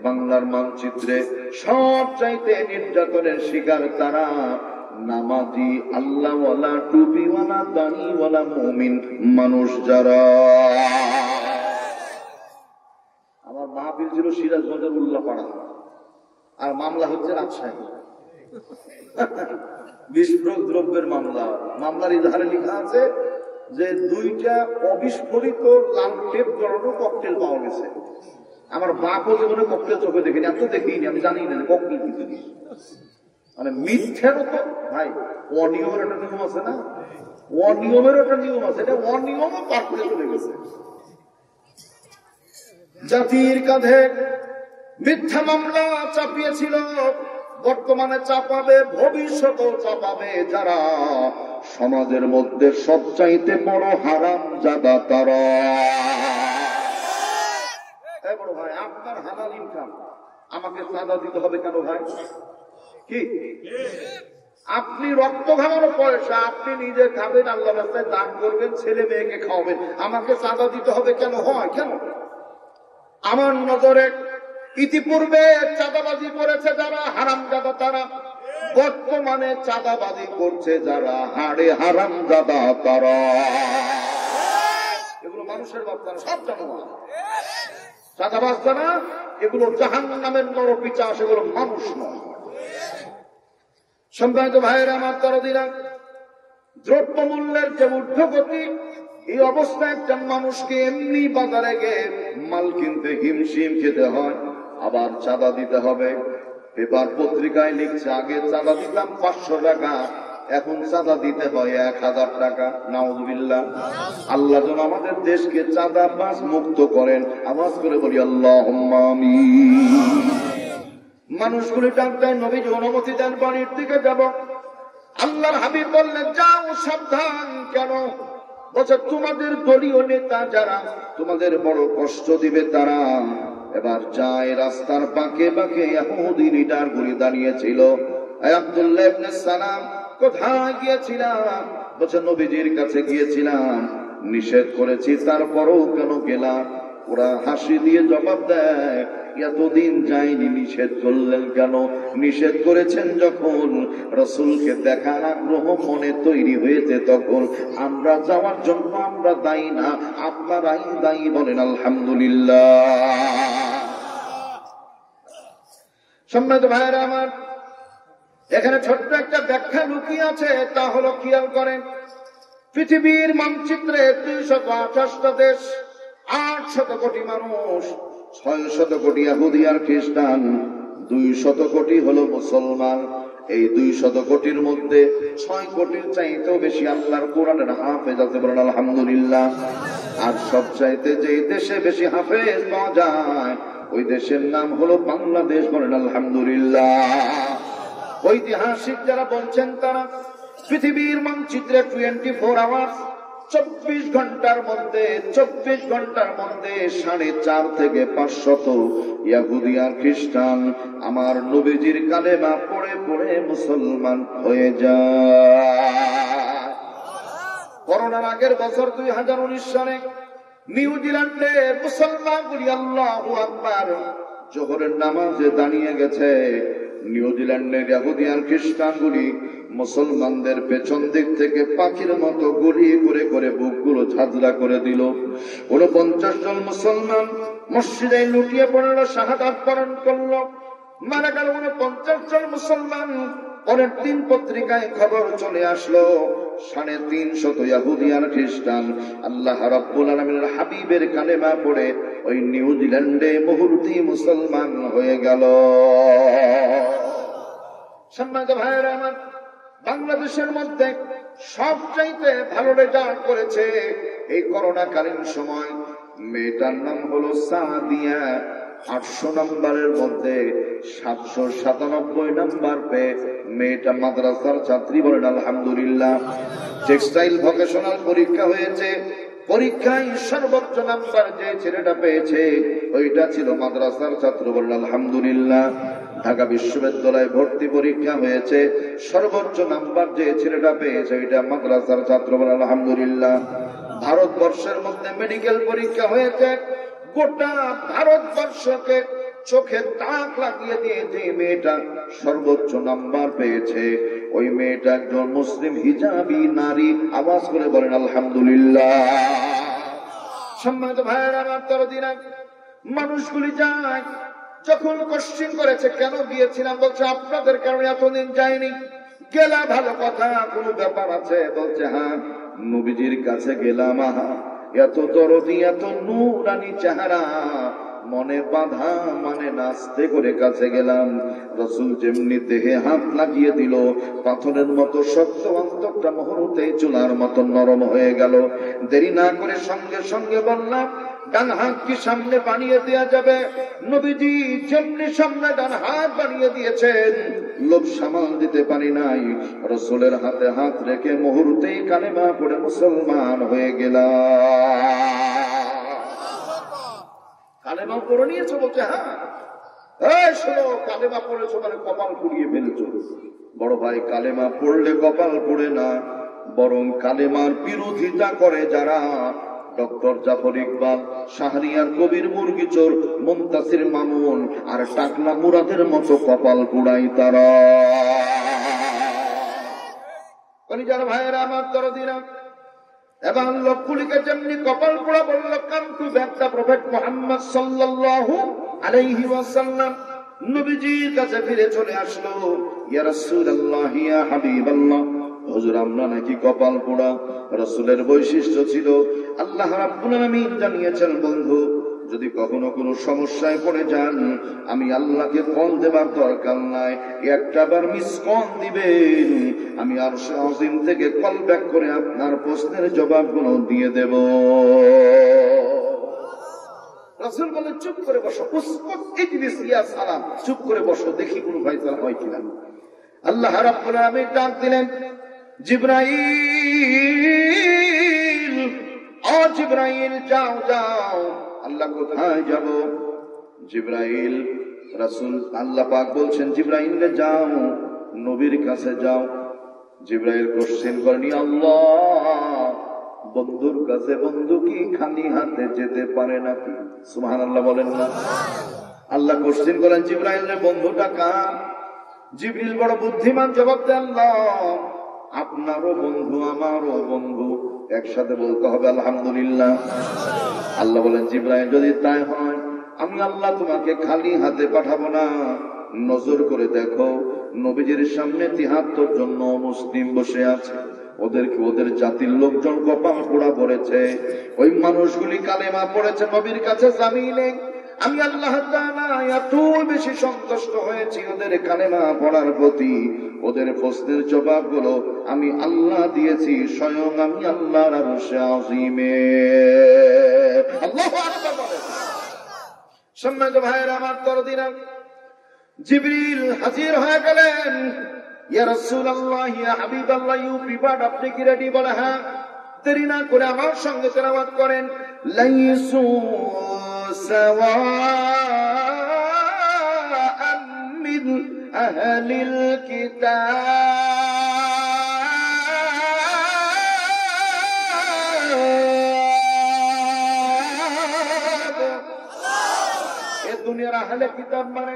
বাংলার মানচিত্রে সবচাইতে নির্যাতনের শিকার তারা নামাজি, আল্লাহওয়ালা, টুপিওয়ালা, দাড়িওয়ালা মুমিন মানুষ যারা। আমার মাহফিল ছিল সিরাজগঞ্জের উল্লাপাড়া, আর মামলা হচ্ছে রাজশাহী। বিস্ফোরক দ্রব্যের মামলা। মামলার ইজাহারে লেখা আছে যে 2টা অবিস্ফোরিত লাল টেপ জড়ানো ককটেল পাওয়া গেছে। আমার বাপও জীবনে ককটেল চোখে দেখিনি, এত দেখিনি, আমি জানি না ককটেল কি জিনিস। মানে মিথ্যারও তো ভাই অনিয়মের একটা নিয়ম আছে না, অনিয়মের একটা নিয়ম আছে, এটা অনিয়মও পার করে চলে গেছে। জাতির কাঁধে মিথ্যা মামলা চাপিয়েছিল, বর্তমানে চাপাবে, ভবিষ্যতেও চাপাবে। যারা সমাজের মধ্যে সবচাইতে বড় হারামজাদা তারা। বড় ভাই, আপনার হালাল ইনকাম, আমাকে চাঁদা দিতে হবে কেন ভাই? কি আপনি রক্ত ঘামানো পয়সা আপনি নিজে খাবেন, আল্লাহ রাস্তায় দান করবেন, ছেলে মেয়েকে খাওয়াবেন, আমাকে চাঁদা দিতে হবে কেন? হয় কেন? আমার নজরে ইতিপূর্বে চাঁদাবাজি করেছে যারা হারামজাদা তারা, বর্তমানে চাঁদাবাজি করছে যারা হাড়ে হারামজাদা তারা। এগুলো মানুষের বাচ্চা, সব জানোয়ার। চাঁদাবাজ যারা, এগুলো জাহান্নামের নরপিশাচ, এগুলো মানুষ নয়। সম্মানিত ভাইয়েরা আমার, তারা দ্রব্য মূল্যের যে ঊর্ধ্বগতি, এই অবস্থায় একটা মানুষকে এমনি বাজারে গিয়ে মাল কিনতে হিমশিম খেতে হয়, আবার চাঁদা দিতে হবে। পেপার পত্রিকায় লিখছে আগে চাঁদা দিতাম 500 টাকা, এখন চাঁদা দিতে হয় 1000 টাকা। নাউযুবিল্লাহ। আল্লাহ যেন আমাদের দেশকে চাঁদাবাজ মুক্ত করেন। আওয়াজ করে বলি আল্লাহুম্মা আমিন। মানুষগুলি ডাক্তার নবীজি অনুমতি দেন বাড়ির দিকে যাব। আল্লাহর হাবিব বললেন যাও, সাবধান। কেন? বলছে তোমাদের দলীয় নেতা যারা তোমাদের বড় কষ্ট দিবে তারা। এবার যায়, রাস্তার বাঁকে বাঁকে ইহুদি লিডার গুলি দাঁড়িয়েছিল। আব্দুল্লাহ ইবনে সালাম, কোথায় গিয়েছিলাম? বলছে নবীজির কাছে গিয়েছিলাম, নিষেধ করেছি তারপরও কেন গেলাম? ওরা হাসি দিয়ে জবাব দেয়, এতদিন যায়নি, নিষেধ করলেন কেন? নিষেধ করেছেন যখন রাসূলকে দেখার আগ্রহ মনে তৈরি হয়েছে, তখন আমরা যাওয়ার জন্য আমরা দায়ী না, আপনারাই দায়ী। বলেন আলহামদুলিল্লাহ। সম্মানিত ভাইয়েরা আমার, এখানে ছোট্ট একটা ব্যাখ্যা লুকিয়ে আছে, তা হলো খেয়াল করেন, পৃথিবীর মানচিত্রে 228টা দেশ, 800 কোটি মানুষ, 600 কোটি ইহুদি আর খ্রিস্টান, 200 কোটি হলো মুসলমান। এই 200 কোটির মধ্যে 6 কোটির চাইতেও বেশি আল্লাহর কোরআনের হাফেজ আছে। বলেন আলহামদুলিল্লাহ। আর সবচাইতে যে দেশে বেশি হাফেজ পাওয়া যায়, ওই দেশের নাম হলো বাংলাদেশ। বলেন আলহামদুলিল্লাহ। ঐতিহাসিক যারা বলছেন তারা পৃথিবীর মানচিত্রে 24 আওয়ার্স, 24 ঘন্টার মধ্যে 4.5 থেকে 500 ইহুদি আর খ্রিস্টান আমার নবীজির কালেমা পড়ে পড়ে মুসলমান হয়ে যায়। করোনার আগের বছর 2019 সালে নিউজিল্যান্ডে মুসলমানগুলি আল্লাহু আকবার জোহরের নামাজে দাঁড়িয়ে গেছে। নিউজিল্যান্ডের ইহুদি আর খ্রিস্টানগুলি মুসলমানদের পেছন দিক থেকে পাখির মতো গুলি করে করে বুকগুলো ঝাঁঝরা করে দিল। 49 জন মুসলমান মসজিদে লুটিয়ে পড়ল, শাহাদাত বরণ করল, মারা গেল 49 জন মুসলমান। পরের দিন পত্রিকায় খবর চলে আসলো 350 ইহুদি আর খ্রিস্টান আল্লাহ রাব্বুল আলামিনের হাবিবের কালেমা পড়ে ওই নিউজিল্যান্ডে মুহূর্তে মুসলমান হয়ে গেল। সম্মানিত ভাইয়েরা আমার, বাংলাদেশের মধ্যে সবচাইতে ভালো রেজাল্ট করেছে এই করোনাকালীন সময় মেয়েটার নাম হলো সাদিয়া। 800 নম্বরের মধ্যে 797 নম্বর পেয়ে মেয়েটা মাদ্রাসার ছাত্রী। বলেন আলহামদুলিল্লাহ। টেক্সটাইল ভোকেশনাল পরীক্ষা হয়েছে, পরীক্ষায় সর্বোচ্চ নাম্বার যে ছেলেটা পেয়েছে ওইটা ছিল মাদ্রাসার ছাত্র। বলেন আলহামদুলিল্লাহ। ঢাকা বিশ্ববিদ্যালয়ে ভর্তি পরীক্ষা হয়েছে, সর্বোচ্চ নাম্বার যে ছেলেটা পেয়েছে ওইটা মাদ্রাসার ছাত্র। বলেন আলহামদুলিল্লাহ। ভারতবর্ষের মধ্যে মেডিকেল পরীক্ষা হয়েছে, গোটা ভারতবর্ষকে চোখে তাক লাগিয়ে দিয়ে যে মেয়েটা সর্বোচ্চ নাম্বার পেয়েছে ওই মেয়েটা একজন মুসলিম হিজাবি নারী। আওয়াজ করে বলেন আলহামদুলিল্লাহ। সম্মানিত ভাইয়েরা আমার, তরদিনা মানুষগুলি যায়, যখন কোশ্চেন করেছে কেন গিয়েছিলাম, বলছে আপনাদের কারণে এতদিন যায়নি। গেলা ভালো কথা, কোনো ব্যাপার আছে? বলছে হ্যাঁ, নবীজির কাছে গেলাম। এত দরদি, এত নূরানি চেহারা, মনে বাধা মানে নাচতে করে কাছে গেলাম। রাসূল যেমনি দেহে হাত লাগিয়ে দিল, পাথরের মতো শক্ত অন্তরটা মুহূর্তেই চুলার মতো নরম হয়ে গেল। দেরি না করে সঙ্গে সঙ্গে বললাম, ডান হাত কি সামনে বানিয়ে দেওয়া যাবে? নবীজি যেমনি সামনে ডান হাত বানিয়ে দিয়েছেন, লোভ সামাল দিতে পারি নাই, রাসূলের হাতে হাত রেখে মুহূর্তেই কালেমা পড়ে মুসলমান হয়ে গেলাম। কালেমা পড়ে নিয়েছো? বলছে হ্যাঁ। এই শোনো, কালেমা পড়েছো মানে কপাল পুড়িয়ে ফেলেছো। বড় ভাই, কালেমা পড়লে কপাল পুড়ে না, বরং কালেমার বিরোধিতা করে যারা, ডক্টর জাফর ইকবাল, শাহরিয়ার কবির মুরগিচোর, মুনতাসির মামুন আর টাকলা মুরাদের মতো কপাল পুড়াই তারা। যারা ভাইয়েরা আমার দরদিরা, এবার লোকগুলিকে যেমনি কপাল পোড়া বলল, come to back the prophet Muhammad সাল্লাল্লাহু আলাইহি ওয়াসাল্লাম। নবীজির কাছে ফিরে চলে আসলো, ইয়া রাসূলুল্লাহ, ইয়া হাবিবাল্লাহ, হুজুর আমরা নাকি কপাল পোড়া। রাসূলের বৈশিষ্ট্য ছিল, আল্লাহ রাব্বুল আলামিন জানিয়েছেন, বন্ধু যদি কখনো কোনো সমস্যায় পড়ে যান, আমি আল্লাহকে কল দেবার দরকার নাই, একটাবার মিস কল দিবেন, আমি আরশে আজিম থেকে কল ব্যাক করে আপনার প্রশ্নের জবাবগুলো দিয়ে দেব। রাসূল বলে, চুপ করে বসো, উসকুত ইজলিস ইয়া সালাম, চুপ করে বসো, দেখি কোনো ফায়সালা হয় কিনা। আল্লাহ রাব্বুল আলামিন ডাক দিলেন, জিবরাইল, ও জিবরাইল, যাও যাও। আল্লাহ কোথায় যাব? জিবরাইল, রাসূল আল্লাহ পাক বলছেন জিবরাইলে যাও, নবীর কাছে যাও। জিবরাইল কোশ্চেন করেনি, আল্লাহ বন্ধুর কাছে বন্ধু কি খালি হাতে যেতে পারে নাকি? সুবহানাল্লাহ বলেন না। আল্লাহ কোশ্চেন করেন জিবরাইলের, বন্ধুটা কার? জিবরিল বড় বুদ্ধিমান জবাব দেন, আল্লাহ আপনারও বন্ধু আমারও বন্ধু, একসাথে বলতে হবে আলহামদুলিল্লাহ। আল্লাহ বলেন, জিবরাইল যদি তাই হয়, আমি আল্লাহ তোমাকে খালি হাতে পাঠাবো না। নজর করে দেখো, নবীজির সামনে ৭৩ জন মুসলিম বসে আছে, ওদেরকে ওদের জাতির লোকজন কপাল পোড়া পড়েছে, ওই মানুষগুলি কালেমা পড়েছে নবীর কাছে জামিনে। আমি আল্লাহ তাআলা এত বেশি সন্তুষ্ট হয়েছি ওদের কালেমা পড়ার প্রতি, ওদের প্রশ্নের জবাবগুলো আমি আল্লাহ দিয়েছি, স্বয়ং আমি আল্লাহর আরশে আজিমে। আল্লাহু আকবার বলেন। সম্মানিত ভাইয়েরা আমার দরদিরা, জিবরিল হাজির হয়ে গেলেন। ইয়া রাসূলুল্লাহ, ইয়া হাবিবাল্লাহ, ইউ প্রিপার্ড, আপনি কি রেডি? বলে হ্যাঁ। দেরি না করে আমার সঙ্গে তেলাওয়াত করেন, লাইসু সাওয়াআন মিন আহলিল কিতাব। এ দুনিয়ার আহলে কিতাব মানে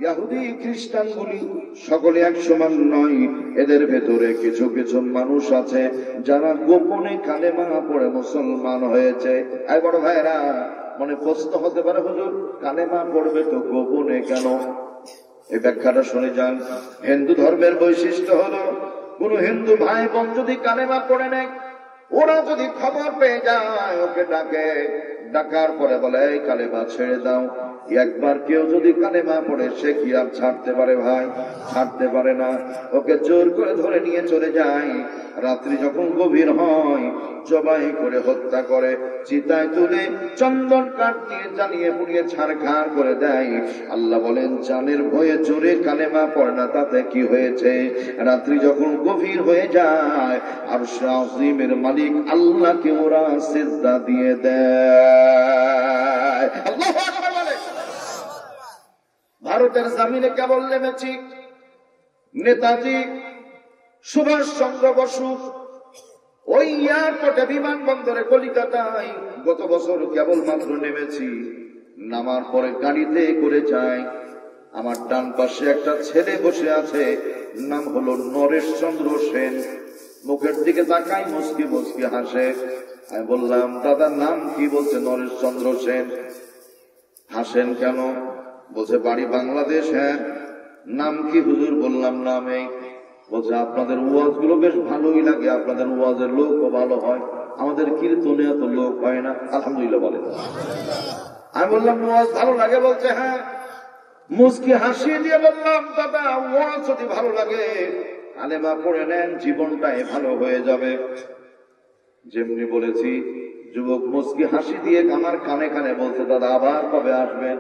ইহুদি খ্রিস্টানগুলি সকলে এক সমান নয়। এদের ভেতরে কিছু কিছু মানুষ আছে যারা গোপনে কালেমা পড়ে মুসলমান হয়েছে। এই বড় ভাইরা, মনে প্রশ্ন হতে পারে, হুজুর কালেমা পড়বে তো গোপনে কেন? এই ব্যাখ্যাটা শুনে যান। হিন্দু ধর্মের বৈশিষ্ট্য হলো, কোন হিন্দু ভাই বোন যদি কালেমা পড়ে নেয়, ওরা যদি খবর পেয়ে যায়, ওকে ডাকে, ডাকার পরে বলে, এই কালেমা ছেড়ে দাও। একবার কেউ যদি কালেমা পড়ে, সে কি আর ছাড়তে পারে? ভাই ছাড়তে পারে না। ওকে জোর করে ধরে নিয়ে চলে যায়। রাত্রি যখন গভীর হয়, জবাই করে হত্যা করে, চিতায় তুলে চন্দন কাঠ দিয়ে জ্বালিয়ে পুড়িয়ে ছারখার করে দেয়। আল্লাহ বলেন, জানের ভয়ে জোরে কালেমা পড়ে না, তাতে কি হয়েছে? রাত্রি যখন গভীর হয়ে যায়, আরশে আজিমের মালিক আল্লাহকে ওরা সিজদা দিয়ে দেয়। আল্লাহু আকবার বলে। ভারতের জমিনে কেবল নেমেছি, নেতাজি সুভাষ চন্দ্র বসু ওই এয়ারপোর্টে, বিমানবন্দরে কলিকাতায় গত বছর কেবল মাত্র নেমেছি। নামার পরে গাড়িতে করে যাই, আমার ডান পাশে একটা ছেলে বসে আছে, নাম হলো নরেশ চন্দ্র সেন। মুখের দিকে তাকাই, মুচকি মুচকি হাসে। আমি বললাম, দাদার নাম কি? বলছে নরেশ চন্দ্র সেন। হাসেন কেন? বলছে বাড়ি বাংলাদেশ। হ্যাঁ। নাম কি হুজুর? বললাম নাম এই। বলছে আপনাদের ওয়াজ গুলো বেশ ভালোই লাগে, আপনাদের ওয়াজের লোকও ভালো হয়, আমাদের কীর্তনে এত লোক হয় না। আলহামদুলিল্লাহ বলে। আমি বললাম ওয়াজ ভালো লাগে? বলছে হ্যাঁ। মুস্কি হাসি দিয়ে বললাম দাদা ওয়াজ যদি ভালো লাগে কালেমা পড়ে নেন, জীবনটাই ভালো হয়ে যাবে। যেমনি বলেছি যুবক মুস্কি হাসি দিয়ে আমার কানে কানে বলছে দাদা আবার কবে আসবেন,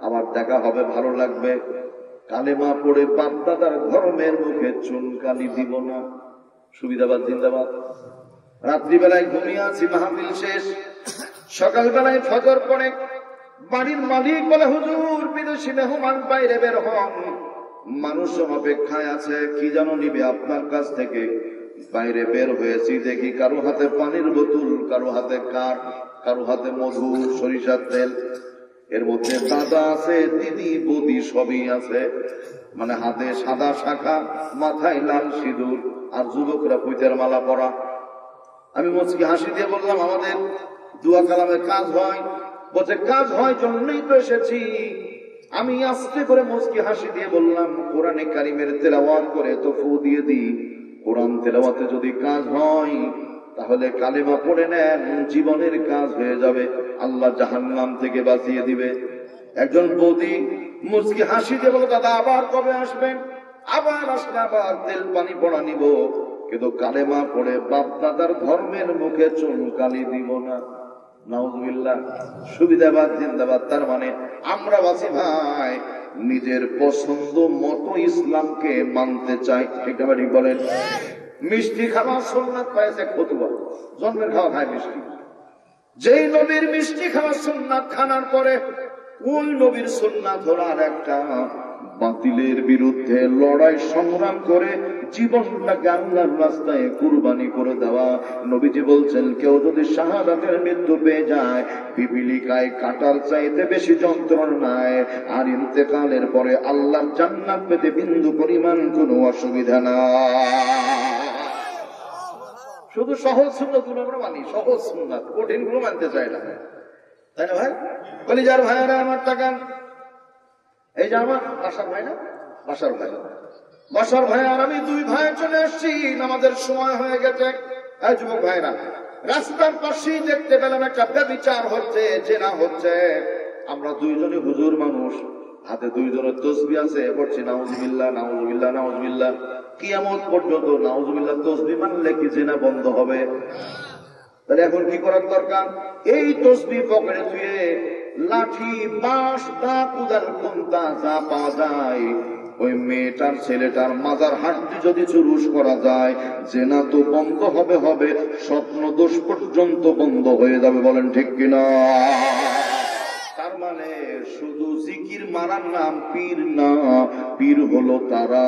আবার দেখা হবে, ভালো লাগবে। কালেমা পড়ে বাপ দাদার ধর্মের মুখে চুনকালি দিব না। সুবিধাবাদ জিন্দাবাদ। রাত্রিবেলায় ঘুমিয়ে আছি, মাহফিল শেষ। সকালবেলায় ফজর পড়ে বাড়ির মালিক বলে হুজুর বিদেশি মেহমান বাইরে বের হন, মানুষ অপেক্ষায় আছে, কি যেন নিবে আপনার কাছ থেকে। বাইরে বের হয়েছি, দেখি কারো হাতে পানির বোতল, কারো হাতে কাঠ, কারো হাতে মধু, সরিষার তেল। এর মধ্যে দাদা আছে, দিদি বৌদি সবই আছে, মানে হাতে সাদা শাখা, মাথায় লাল সিঁদুর, আর যুবকরা পুঁতের মালা পরা। আমি মুচকি হাসি দিয়ে বললাম আমাদের দুয়া কালামের কাজ হয়। বলছে কাজ হয় জন্যই তো এসেছি। আমি আস্তে করে মুচকি হাসি দিয়ে বললাম কোরআনে কারিমের তেলাওয়াত করে তো ফু দিয়ে দিই, কোরআন তেলাওয়াতে যদি কাজ হয় তাহলে কালেমা পড়ে নেন, জীবনের কাজ হয়ে যাবে, আল্লাহ জাহান্নাম থেকে বাঁচিয়ে দিবে। একজন বৌদি মুচকি হাসি দিয়ে বলো দাদা আবার কবে আসবেন? আবার আসলে আবার তেল পানি পড়া নিব, কিন্তু কালেমা পড়ে বাপ দাদার ধর্মের মুখে চুনকালি দিব না। নাউজুবিল্লাহ। সুবিধাবাদ জিন্দাবাদ। তার মানে আমরা বাসি ভাই নিজের পছন্দ মতো ইসলামকে মানতে চাই, ঠিক না ঠিক বলেন? মিষ্টি খাওয়া সুন্নাত পাইছে ফতুয়া, জন্মের খাওয়া খায় মিষ্টি। যেই নবীর মিষ্টি খাওয়া সুন্নাত খানার পরে ওই নবীর সুন্নাত হলো আর একটা, বাতিলের বিরুদ্ধে লড়াই সংগ্রাম করে জীবনটাকে আল্লাহর রাস্তায় কুরবানি করে দেওয়া। নবীজি বলছেন কেউ যদি শাহাদাতের মৃত্যু পেয়ে যায় পিপিলিকায় কাটার চাইতে বেশি যন্ত্রণা নাই, আর ইন্তেকালের পরে আল্লাহর জান্নাত পেতে বিন্দু পরিমাণ কোনো অসুবিধা না। শুধু সহজ সুন্নাত গুলো আমরা মানি, সহজ সুন্নাত, কঠিন গুলো মানতে চাই না, তাই না ভাই? কলিজার ভাইয়ারা আমার তাকান, এই যে আমার বাসার ভাই না, বাসার ভাই, বাসার ভাই আর আমি দুই ভাই চলে আসছি, নামাজের সময় হয়ে গেছে। এই যুবক ভাইরা, রাস্তার পাশেই দেখতে পেলাম একটা ব্যভিচার হচ্ছে, জেনা হচ্ছে। আমরা দুইজনে হুজুর মানুষ, হাতে দুইজনের তসবিহ আছে, পড়ছি নাউজুবিল্লাহ নাউজুবিল্লাহ নাউজুবিল্লাহ। কিয়ামত পর্যন্ত নাউজুবিল্লাহ তসবিহ মানলে কি জেনা বন্ধ হবে? তাহলে এখন কি করার দরকার? এই তসবিহ পকেটে ধুয়ে লাঠি, বাঁশ, দা, কুদাল, খুন্তা যা পাওয়া যায়, ওই মেয়েটার ছেলেটার মাজার হাড্ডি যদি চুরুস করা যায়, জেনা তো বন্ধ হবে হবে, স্বপ্ন দোষ পর্যন্ত বন্ধ হয়ে যাবে। বলেন ঠিক কিনা? তার মানে শুধু জিকির মারার নাম পীর না, পীর হলো তারা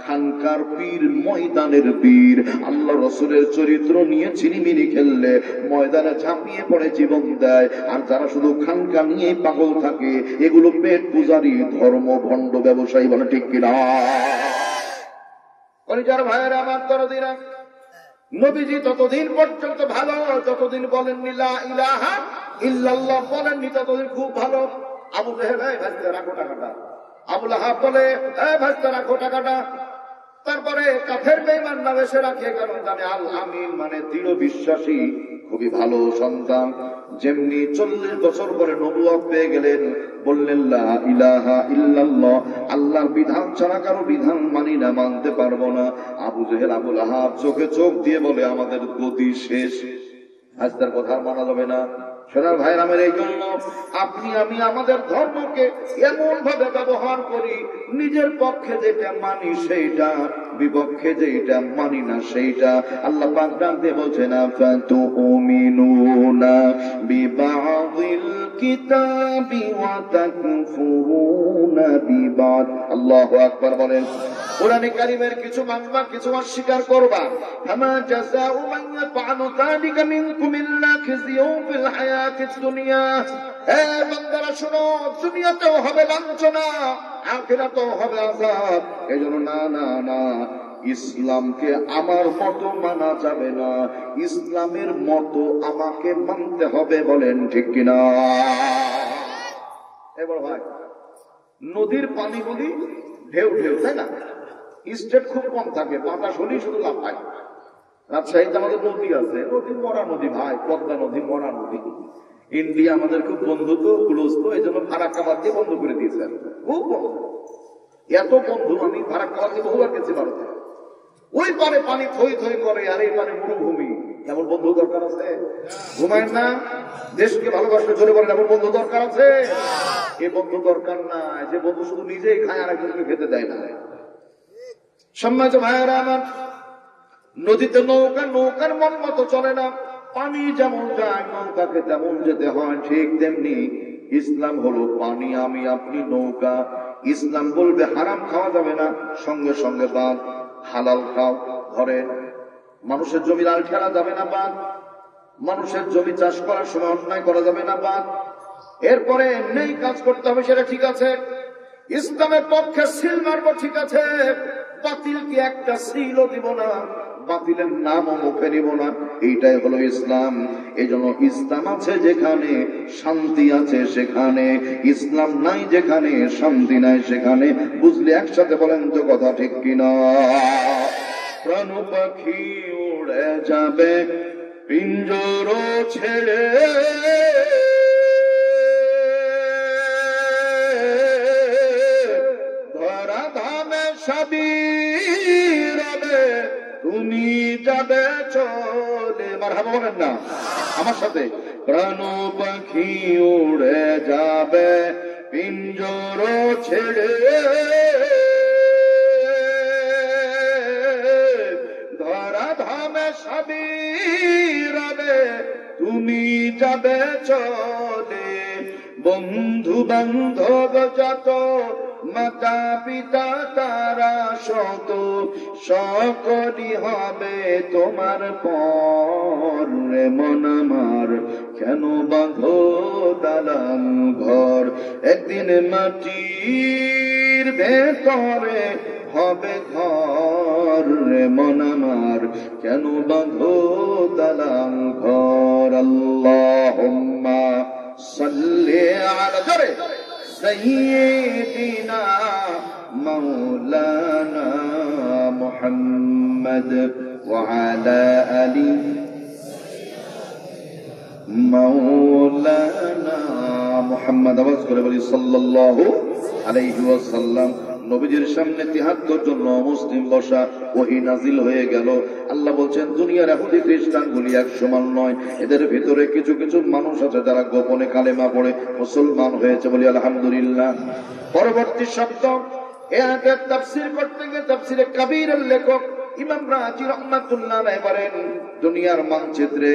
খানকার পীর, ময়দানের পীর। আল্লাহ রসুলের চরিত্র নিয়ে ছিনিমিনি খেললে ময়দানে ঝাঁপিয়ে পড়ে জীবন দেয়। আর যারা শুধু খানকা নিয়ে পাগল থাকে এগুলো পেট পূজারী, ধর্ম ভণ্ড ব্যবসায়ী। বলে ঠিক কিনা? কলিজার ভাইয়েরা আমার দরদিরা, নবীজি ততদিন পর্যন্ত ভালো যতদিন বলেননি লা ইলাহা ইল্লাল্লাহ, বলেননি ততদিন খুব ভালো। আবু জেহেল ভাইস্তা রাখো টাকাটা, আবু লাহাব বলে ভাইস্তা রাখো টাকাটা। তারপরে কাফের বেঈমান নামে সে রাখে, কারণ জানে আল আমিন মানে দৃঢ় বিশ্বাসী, খুবই ভালো সন্তান। যেমনি 40 বছর পরে নবুয়ত পেয়ে গেলেন, বললেন লা ইলাহা ইল্লাল্লাহ, আল্লাহর বিধান ছাড়া কারো বিধান মানি না, মানতে পারবো না। আবু জেহেল আবু লাহাব চোখে চোখ দিয়ে বলে আমাদের গতি শেষ, আজ তার কথা মানা যাবে না। সোনার ভাই আমার, এই জন্য আপনি আমি আমাদের ধর্মকে এমন ভাবে ব্যবহার করি, নিজের পক্ষে যেটা মানি সেইটা, বিপক্ষে যেটা মানি না সেইটা। আল্লাহ পাক ডাকতে বলছেন আফাতুমিনুনা বিবাযিল কিতাবি ওয়া তাকফুরুনা বিবাদ। আল্লাহু আকবার বলেন। কোরআনে কারীমের কিছু মানবা, কিছু অস্বীকার করবা। ফামা জাযাউ মান ইয়াফআলু যালিকা মিনকুম ইল্লা খিজিয়ুন ফিল হায়াতিদ দুনিয়া। হে বান্দারা শোনো, দুনিয়াতেও হবে লাঞ্ছনা, আখিরাতেও হবে আযাব। এজন্য না না না, ইসলামকে আমার মতো মানা যাবে না, ইসলামের মতো আমাকে মানতে হবে। বলেন ঠিক কিনা? এবার ভাই, নদীর পানিগুলি ঢেউ ঢেউ, তাই না? স্টেট খুব কম থাকে, বাতাস হলেই শুধু লাফায়। রাজশাহীতে আমাদের নদী আছে, নদী মরা নদী ভাই, পদ্মা নদী মরা নদী। ইন্ডিয়া আমাদের খুব বন্ধু তো, ক্লোজ তো, এই জন্য ফারাক্কা বাদ দিয়ে বন্ধ করে দিয়েছে। খুব বন্ধু, এত বন্ধু। আমি ফারাক্কা বাদ দিয়ে বহুবার গেছি ভারতে। ওই পারে পানি থই থই করে, আর এই পারে মরুভূমি। এমন বন্ধু দরকার আছে? ঘুমায় না, দেশকে ভালোবাসলে চলে পড়েন, এমন বন্ধু দরকার আছে? এ বন্ধু দরকার না, যে বন্ধু শুধু নিজেই খায় আর একজনকে খেতে দেয় না। সম্মানিত ভাইয়েরা আমার, নদীতে নৌকা নৌকার মন মতো চলে না। পানি যেমন যায় নৌকাকে তেমন যেতে হয়, ঠিক তেমনি ইসলাম হলো পানি, আমি আপনি নৌকা। ইসলাম বলবে হারাম খাওয়া যাবে না, সঙ্গে সঙ্গে বাদ। হালাল খাও। ঘরে মানুষের জমি লাল খেলা যাবে না, বাদ। মানুষের জমি চাষ করার সময় অন্যায় করা যাবে না, বাদ। এরপরে নেই কাজ করতে হবে, সেটা ঠিক আছে। ইসলামের পক্ষে সিল মারবো, ঠিক আছে। বাতিলকে একটা সিলও দিব না, বাতিলের নামও মুখে নিব না। এইটাই হলো ইসলাম। এই জন্য ইসলাম আছে যেখানে শান্তি আছে সেখানে, ইসলাম নাই যেখানে শান্তি নাই সেখানে। বুঝলে একসাথে বলেন তো কথা ঠিক কিনা? প্রাণ পাখি উড়ে যাবে পিঞ্জর ছেড়ে, ধরা ধামে সবই রবে, তুমি যাবে চলে। মারহাবা বলেন না আমার সাথে? প্রাণ পাখি উড়ে যাবে পিঞ্জর ছেড়ে, ধরা ধামে সবই রবে, তুমি যাবে চলে। বন্ধু বান্ধব যত, মাতা পিতা তারা শত, সকলই হবে তোমার পর। মন আমার কেন বাঁধো দালান ঘর, একদিন মাটির ভেতরে হবে ঘর। মন আমার কেন বাঁধো দালান ঘর। আল্লাহুম্মা সাল্লি আলা জোরে সাইয়্যিদিনা মাওলানা মুহাম্মদ ওয়া আলা আলি মাওলানা মুহাম্মদ। আওয়াজ করে বলি সাল্লাল্লাহু আলাইহি ওয়াসাল্লাম। নবীজির সামনে ৭৩ জন মুসলিম বসা, ওহী নাজিল হয়ে গেল। আল্লাহ বলছেন দুনিয়ার ইহুদি খ্রিস্টান গুলি এক সমান নয়, এদের ভিতরে কিছু কিছু মানুষ আছে যারা গোপনে কালেমা পড়ে মুসলমান হয়েছে, বলি আলহামদুলিল্লাহ। পরবর্তী শব্দ, এ আয়াতের তাফসীর করতে গিয়ে তাফসীরে কবীরের লেখক ইমাম রাজি রাহমাতুল্লাহ আলাইহি বলেন, দুনিয়ার মানচিত্রে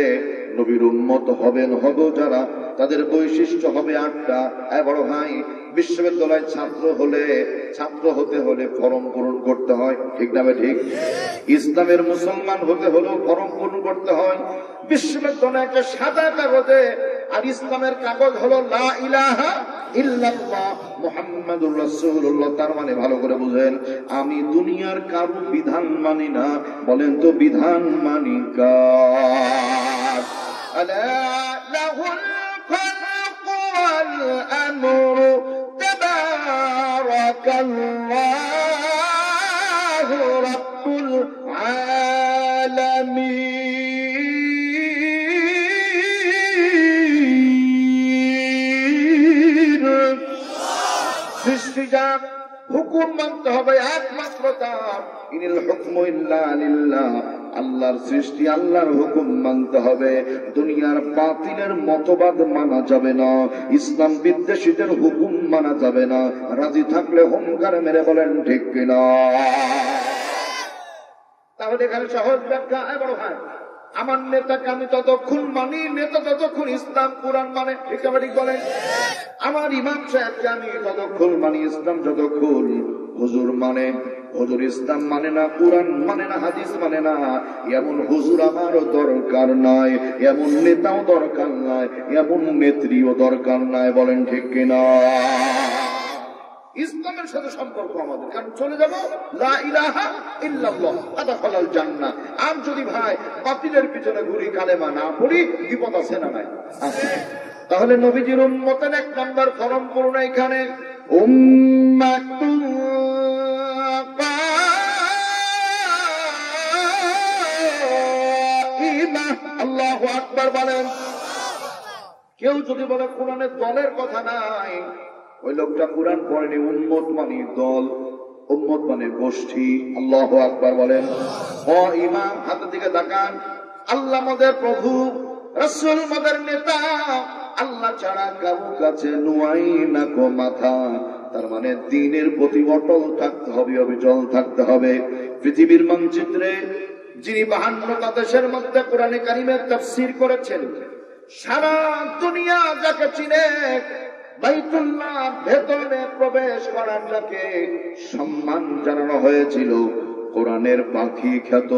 নবীর উম্মত হবেন যারা, তাদের বৈশিষ্ট্য হবে ৮টা। বড় ভাই, বিশ্ববিদ্যালয় ছাত্র হতে হলে ফরম পূরণ করতে হয়, ঠিক না ঠিক? ইসলামের মুসলমান হতে হলেও ফরম পূরণ করতে হয়। বিশ্ববিদ্যালয় একটা সাদা কাগজে, আর ইসলামের কাগজ হলো লা ইলাহা ইল্লাল্লাহ মুহাম্মাদুর রাসূলুল্লাহ। তার মানে ভালো করে বুঝেন, আমি দুনিয়ার কারো বিধান মানি না। বলেন তো বিধান মানি কার? আলা লাহুল খালকু ওয়াল আমরু তাবারাকাল্লাহু রাব্বুল আলামিন। সৃষ্টিজাত হুকুম মানতে হবে একমাত্র তার। ইনিল হুকমু ইল্লা লিল্লাহ, আল্লাহর সৃষ্টি, আল্লাহর হুকুম মানতে হবে। দুনিয়ার বাতিলের মতবাদ মানা যাবে না, ইসলাম বিদ্বেষীদের হুকুম মানা যাবে না। রাজি থাকলে হুঙ্কার মেরে বলেন ঠিক কিনা? তাহলে এখানে সহজ ব্যাখ্যা। বড় ভাই, আমার নেতাকে আমি ততক্ষণ মানি, নেতা ততক্ষণ ইসলাম কোরআন মানে, ঠিক বলেন। আমার ইমাম সাহেবকে আমি ততক্ষণ মানি, ইসলাম যতক্ষণ। হুজুর মানে, হুজুর ইসলাম মানে না, কোরআন মানে না, হাদিস মানে না, এমন হুজুর আমারও দরকার নাই, এমন নেতাও দরকার নাই, এমন নেত্রীও দরকার নাই। বলেন ঠিক কিনা? ইসলামের সাথে সম্পর্ক আমাদের, কারণ চলে যাবো লা ইলাহা ইল্লাল্লাহ আদাখালাল জান্নাহ। আর যদি ভাই বাতিলের পিছনে ঘুরি, কালেমা না পড়ি, বিপদ আছে না নাই? আছে। তাহলে নবীজির উম্মতের ১ নাম্বার ফরম পূরণ এখানে, উম্মাতুন কাইমা। আল্লাহু আকবার বলেন। কেউ যদি বলে কোরআনের দলের কথা নাই, ওই লোকটা কোরআন পড়েনি। উম্মত মানে দল, উম্মত মানে গোষ্ঠী। আল্লাহু আকবার বলেন। ও ইমাম, হাতের দিকে তাকান। আল্লাহ আমাদের প্রভু, রাসূল আমাদের নেতা। আল্লাহ ছাড়া কারো কাছে নুয়াই না কো মাথা। তার মানে দ্বীনের প্রতি অটল থাকতে হবে, অবিচল থাকতে হবে। পৃথিবীর মানচিত্রে যিনি 52টা দেশের মধ্যে কোরআনে কারিমের তাফসীর করেছেন, সারা দুনিয়া যাকে চিনে, বাইতুল্লাহ ভেতরে প্রবেশ করার যাকে সম্মান জানানো হয়েছিল, কোরআনের পাখি খ্যাত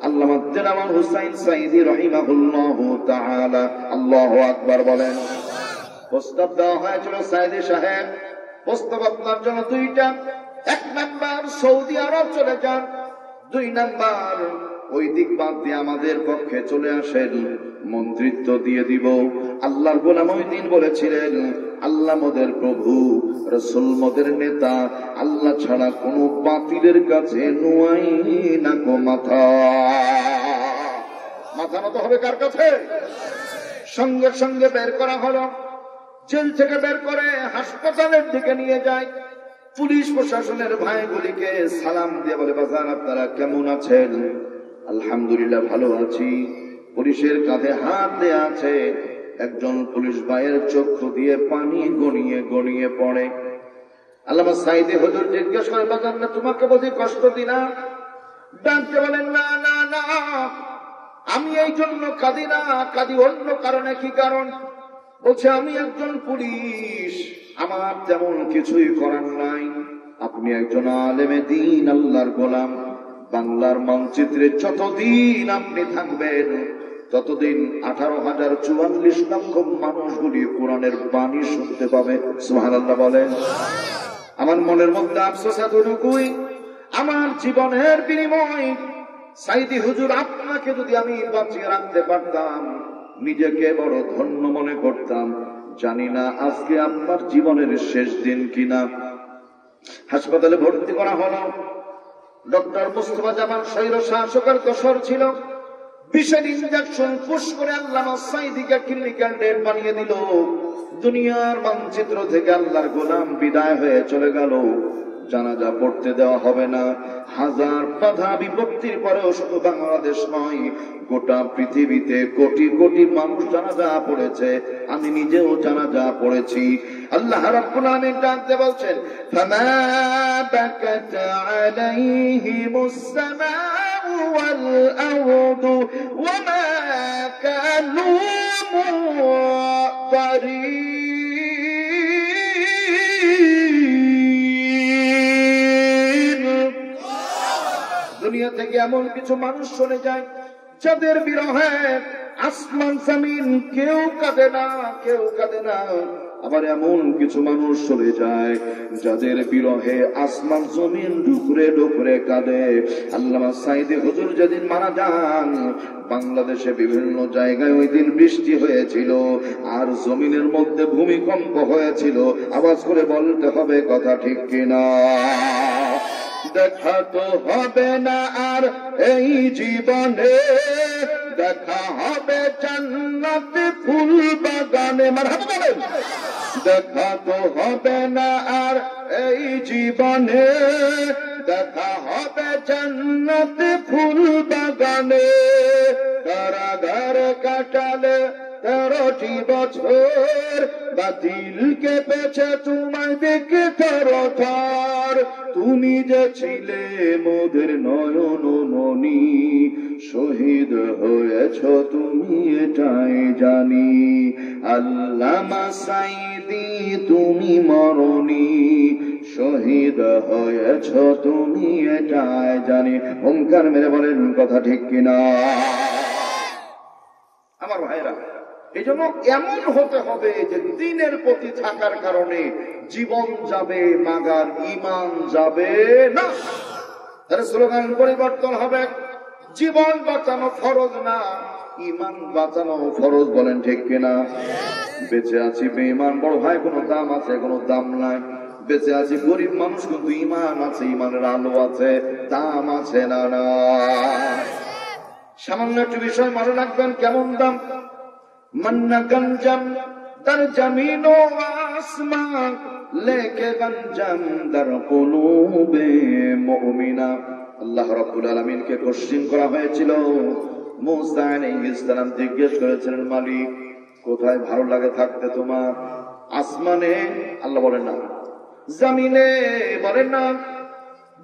আল্লামা দেলাওয়ার হুসাইন সাঈদী রাহিমাহুল্লাহু তাআলা। আল্লাহু আকবার বলেন। প্রস্তাব দেওয়া হয়েছিল সাঈদী সাহেব, প্রস্তাব আপনার জন্য দুইটা। 1 নাম্বার, সৌদি আরব চলে যান। 2 নাম্বার, ওই দিক বাদ দিয়ে আমাদের পক্ষে চলে আসেন, মন্ত্রিত্ব দিয়ে দিব। আল্লাহর গোলাম ওই দিন বলেছিলেন, আল্লাহ মোদের প্রভু, রাসূল মোদের নেতা, আল্লাহ ছাড়া কোন বাতিলের কাছে নুয়াই না কো মাথা। মাথা নত হবে কার কাছে? সঙ্গে সঙ্গে বের করা হলো। জেল থেকে বের করে হাসপাতালের দিকে নিয়ে যায়। পুলিশ প্রশাসনের ভাইগুলিকে সালাম দিয়ে বলে, বাজান আপনারা কেমন আছেন? আলহামদুলিল্লাহ ভালো আছি। পুলিশের কাঁধে হাত দেয়া আছে। একজন পুলিশ ভাইয়ের চক্ষু দিয়ে পানি গড়িয়ে গড়িয়ে পড়ে। আল্লামা সাঈদী হুজুর জিজ্ঞেস করে, বাজান না তোমাকে বুঝি কষ্ট দিনা? ডাকতে বলেন, না না না, আমি এই জন্য কাঁদি না, কাঁদি অন্য কারণে। কি কারণ? বলছে, আমি একজন পুলিশ, আমার তেমন কিছুই করার নাই। আপনি একজন আলেমে দ্বীন, আল্লাহর গোলাম। বাংলার মানচিত্রে যতদিন আপনি থাকবেন, ততদিন 18,044 লক্ষ মানুষগুলি কোরআনের বাণী শুনতে পাবে। সুবহানাল্লাহ বলেন। আমার মনের মধ্যে আফসোস এতটুকুই, আমার জীবনের বিনিময় সাঈদী হুজুর আপনাকে যদি আমি বাঁচিয়ে রাখতে পারতাম, নিজেকে বড় ধন্য মনে করতাম। জানি না আজকে আপনার জীবনের শেষ দিন কিনা। হাসপাতালে ভর্তি করা হলো। ডক্টর মুস্তাফা জামান স্বৈর শাসকের দোসর ছিল। বিষের ইনজেকশন পুশ করে আল্লামা সাঈদীকে ক্লিনিক্যাল ডেড বানিয়ে দিল। দুনিয়ার মানচিত্র থেকে আল্লাহর গোলাম বিদায় হয়ে চলে গেল। জানাজা পড়তে দেওয়া হবে না। হাজার বাধা বিপত্তির পরেও শুধু বাংলাদেশ নয়, গোটা পৃথিবীতে কোটি কোটি মানুষ জানাজা পড়েছে। আমি নিজেও জানাজা পড়েছি। আল্লাহ রাব্বুল আলামিন ডাকতে বলছেন, ফামা বাকাত আলাইহিমুস সামাউ ওয়াল আরদু ওয়া মা কানু মুনযারিন। দুনিয়া থেকে এমন কিছু মানুষ চলে যায় যাদের বিরহে আসমান জমিন কেউ কাঁদে না, কেউ কাঁদে না। আবার এমন কিছু মানুষ চলে যায় যাদের বিরহে আসমান জমিন ডুকরে ডুকরে কাঁদে। আল্লামা সাঈদী হুজুর যেদিন মারা যান, বাংলাদেশে বিভিন্ন জায়গায় ওই দিন বৃষ্টি হয়েছিল, আর জমিনের মধ্যে ভূমিকম্প হয়েছিল। আওয়াজ করে বলতে হবে কথা ঠিক কিনা? দেখা তো হবে না আর এই জীবনে, দেখা হবে জান্নাতে ফুল বাগানে। মারহাবা বলেন। দেখা তো হবে না আর এই জীবনে, দেখা হবে জান্নাতে ফুল বাগানে। কারাগারে কাটালে 13টি বছর, বাতিলকে পেছে তোমায় দেখে থরথর। তুমি যে ছিলে মোদের নয়ন মনি, শহীদ হয়েছ তুমি এটাই জানি। আল্লামা সাঈদী তুমি মরনি, শহীদ হয়েছ তুমি এটাই জানি। হুঙ্কার মেরে বলেন কথা ঠিক কিনা? আমার ভাইরা, এই জন্য এমন হতে হবে যে দ্বীনের প্রতি থাকার কারণে জীবন যাবে মাগার ঈমান যাবে না। তার স্লোগান পরিবর্তন হবে, জীবন বাঁচানো ফরজ না, ঈমান বাঁচানো ফরজ। বলেন ঠিক কিনা? বেঁচে আছি বেঈমান বড় ভাই, কোনো দাম আছে? কোনো দাম নাই। বেঁচে আছি গরিব মানুষ, কিন্তু ঈমান আছে, ঈমানের আলো আছে, দাম আছে না? না। সামান্য একটু বিষয় মনে রাখবেন, কেমন দাম? মান্না গঞ্জাম در জমিন ও আসমান লেকে গঞ্জম در قلوب মুমিনা। আল্লাহ রাব্বুল আলামিনকে কোশ্চেন করা হয়েছিল। মুসা আলাইহিস সালাম জিজ্ঞেস করেছিলেন, মালিক কোথায় ভালো লাগে থাকতে তোমার? আসমানে? আল্লাহ বলেন না। জমিনে? বলেন না।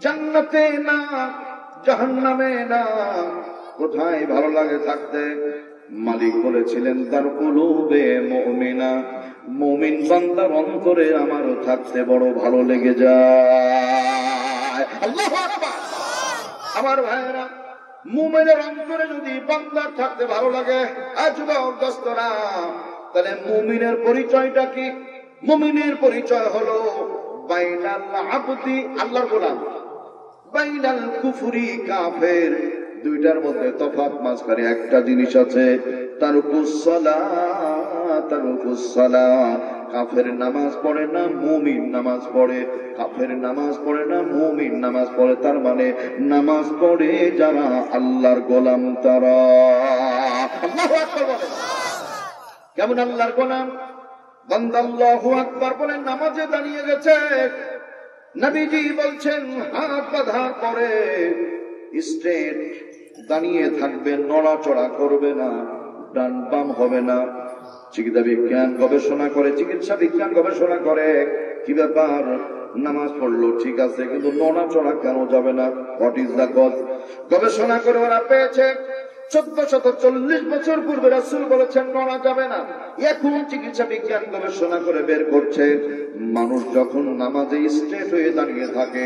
জান্নাতে? না। জাহান্নামে? না। কোথায় ভালো লাগে থাকতে? মালিক বলেছিলেন, দার কুলুবে মুমিনা, মুমিন বান্দার অন্তরে আমারও থাকতে বড় ভালো লেগে যায়। আল্লাহু আকবার। আমার ভাইরা, মুমিনের অন্তরে যদি বান্দার থাকতে ভালো লাগে, যুবক দোস্তরা, তাহলে মুমিনের পরিচয়টা কি? মুমিনের পরিচয় হলো বাইনাল আবদি, আল্লাহর গোলাম, বাইনাল কুফরি কাফের, দুইটার মধ্যে তফাৎ মাঝখানে একটা জিনিস আছে, তারকুস সালাহ। কাফের নামাজ পড়ে না, মুমিন নামাজ পড়ে। কাফের নামাজ পড়ে না, মুমিন নামাজ পড়ে। তার মানে নামাজ পড়ে যারা আল্লাহর গোলাম তারা। আল্লাহু আকবার বলেন। কেমন আল্লাহর গোলাম? বান্দা আল্লাহু আকবার বলে নামাজে দাঁড়িয়ে গেছে, নবীজি বলছেন হাত বাঁধার পরে স্ট্রেট দাঁড়িয়ে থাকবে, নড়াচড়া করবে না, ডান বাম হবে না। চিকিৎসা বিজ্ঞান গবেষণা করে কি ব্যাপার, নামাজ পড়লো ঠিক আছে, কিন্তু নড়াচড়া কেন যাবে না? What is the cause? গবেষণা করে ওরা পেয়েছে 1440 বছর পূর্বে রাসূল বলেছেন নড়া যাবে না। এখন চিকিৎসা বিজ্ঞান গবেষণা করে বের করছে, মানুষ যখন নামাজে স্ট্রেট হয়ে দাঁড়িয়ে থাকে,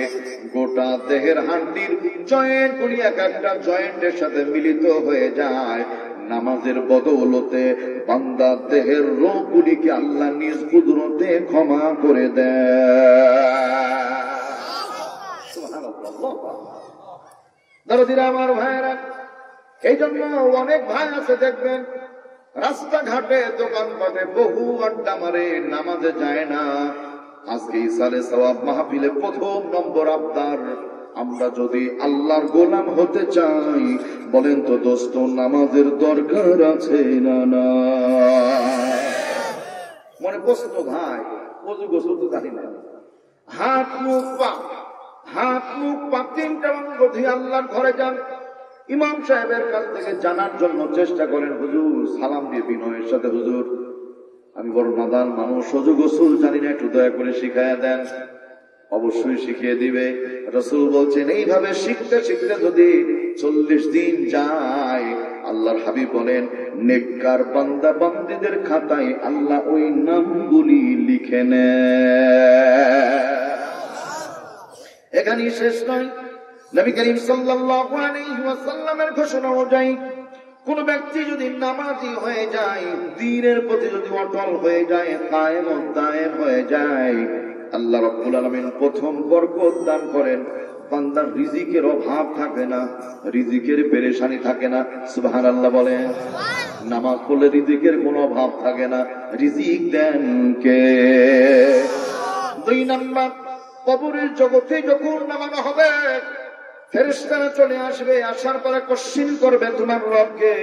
গোটা দেহের হাড়ির জয়েন্ট গুলি এক একটা জয়েন্টের সাথে মিলিত হয়ে যায়। নামাজের বদৌলতে বান্দার দেহের রোগগুলিকে আল্লাহ নিজ কুদরতে ক্ষমা করে দেয়। সুবহানাল্লাহ। দরদিরা আমার ভাইরা, এই জন্য অনেক ভাই আছে দেখবেন রাস্তাঘাটে দোকানপাটে বহু আড্ডা মারে, নামাজে যায় না। আজকে ইসালে সওয়াব মাহফিলে প্রথম নম্বর আবদার, আমরা যদি আল্লাহর গোলাম হতে চাই, বলেন তো দোস্ত নামাজের দরকার আছে না? না মনে প্রশ্ন ভাই, ওযু গোসল তো জানি না, হাত মুখ পা তিনটা অঙ্গ দিয়ে আল্লাহর ঘরে যান। ইমাম সাহেবের কাছ থেকে জানার জন্য চেষ্টা করেন, হুজুর সালাম দিয়ে বিনয়ের সাথে, হুজুর আমি বড় নাদান মানুষ, ওযু গোসল জানি না, একটু দয়া করে শিখাইয়া দেন। অবশ্যই শিখিয়ে দিবে। রাসূল বলছেন এইভাবে শিখতে শিখতে যদি 40 দিন যায়, আল্লাহর হাবিব বলেন নেককার বান্দা বান্দীদের খাতায় আল্লাহ ওই নামগুলি লিখে নেয়। এখানেই শেষ নয়, নবী করিম সাল্লাল্লাহু আলাইহি ওয়াসাল্লামের ঘোষণা অনুযায়ী কোন ব্যক্তি যদি নামাজি হয়ে যায়, দ্বীনের প্রতি যদি অটল হয়ে যায়, কায়েম ও দায়েম হয়ে যায়, আল্লাহ রাব্বুল আলামিন প্রথম বরকত দান করেন। বান্দার রিজিকের অভাব থাকে না, রিজিকের পেরেশানি থাকে না। সুবহানাল্লাহ বলেন। নামাজ পড়লে রিজিকের কোনো অভাব থাকে না। রিজিক দেন কে? 2 নাম্বার, কবরের জগতে যখন নামানো হবে, ফেরেশতারা চলে আসবে, আসার পরে কোশ্চেন করবে তোমার রবকে,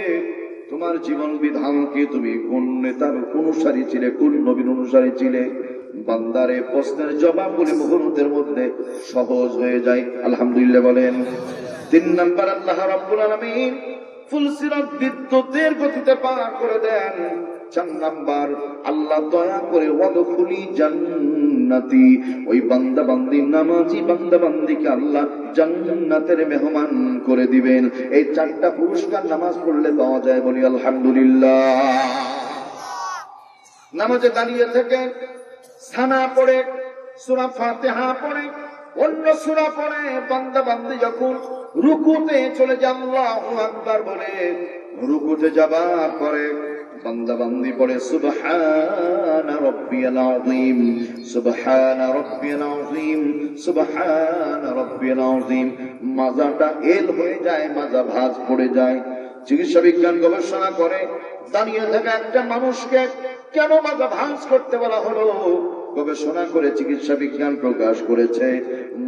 তোমার জীবন বিধান কি, তুমি কোন নেতার অনুসারী ছিলে, কোন নবীর অনুসারী ছিলে? বান্দারে প্রশ্নের জবাবগুলি মুহূর্তের মধ্যে সহজ হয়ে যায়। আলহামদুলিল্লাহ বলেন। 3 নাম্বার, আল্লাহ রাব্বুল আলামিন ফুলসিরাত বিদ্যুতের গতিতে পার করে দেন। 4 নাম্বার, আল্লাহ দয়া করে ওয়াদখুলি জান্নাতি, ওই বান্দা বান্দি নামাজি বান্দা বান্দিকে আল্লাহ জান্নাতের মেহমান করে দিবেন। এই 4টা পুরস্কার নামাজ পড়লে পাওয়া যায়, বলি আলহামদুলিল্লাহ। নামাজে দাঁড়িয়ে থেকে সানা পড়ে, সূরা ফাতিহা পড়ে, অন্য সূরা পড়ে, বান্দা বান্দি যখন রুকুতে চলে যায় আল্লাহু আকবার বলে, রুকুতে যাবার পরে বান্দা বান্দি পড়ে সুবহান রাব্বিয়াল আযীম, সুবহান রাব্বিয়াল আযীম, সুবহান রাব্বিয়াল আযীম। মাজাটা এল হয়ে যায়, মাজা ভাঁজ পড়ে যায়। চিকিৎসা বিজ্ঞান গবেষণা করে দাঁড়িয়ে থাকা একটা মানুষকে কেন মাজা ভাঁজ করতে বলা হলো, গবেষণা করে চিকিৎসা বিজ্ঞান প্রকাশ করেছে,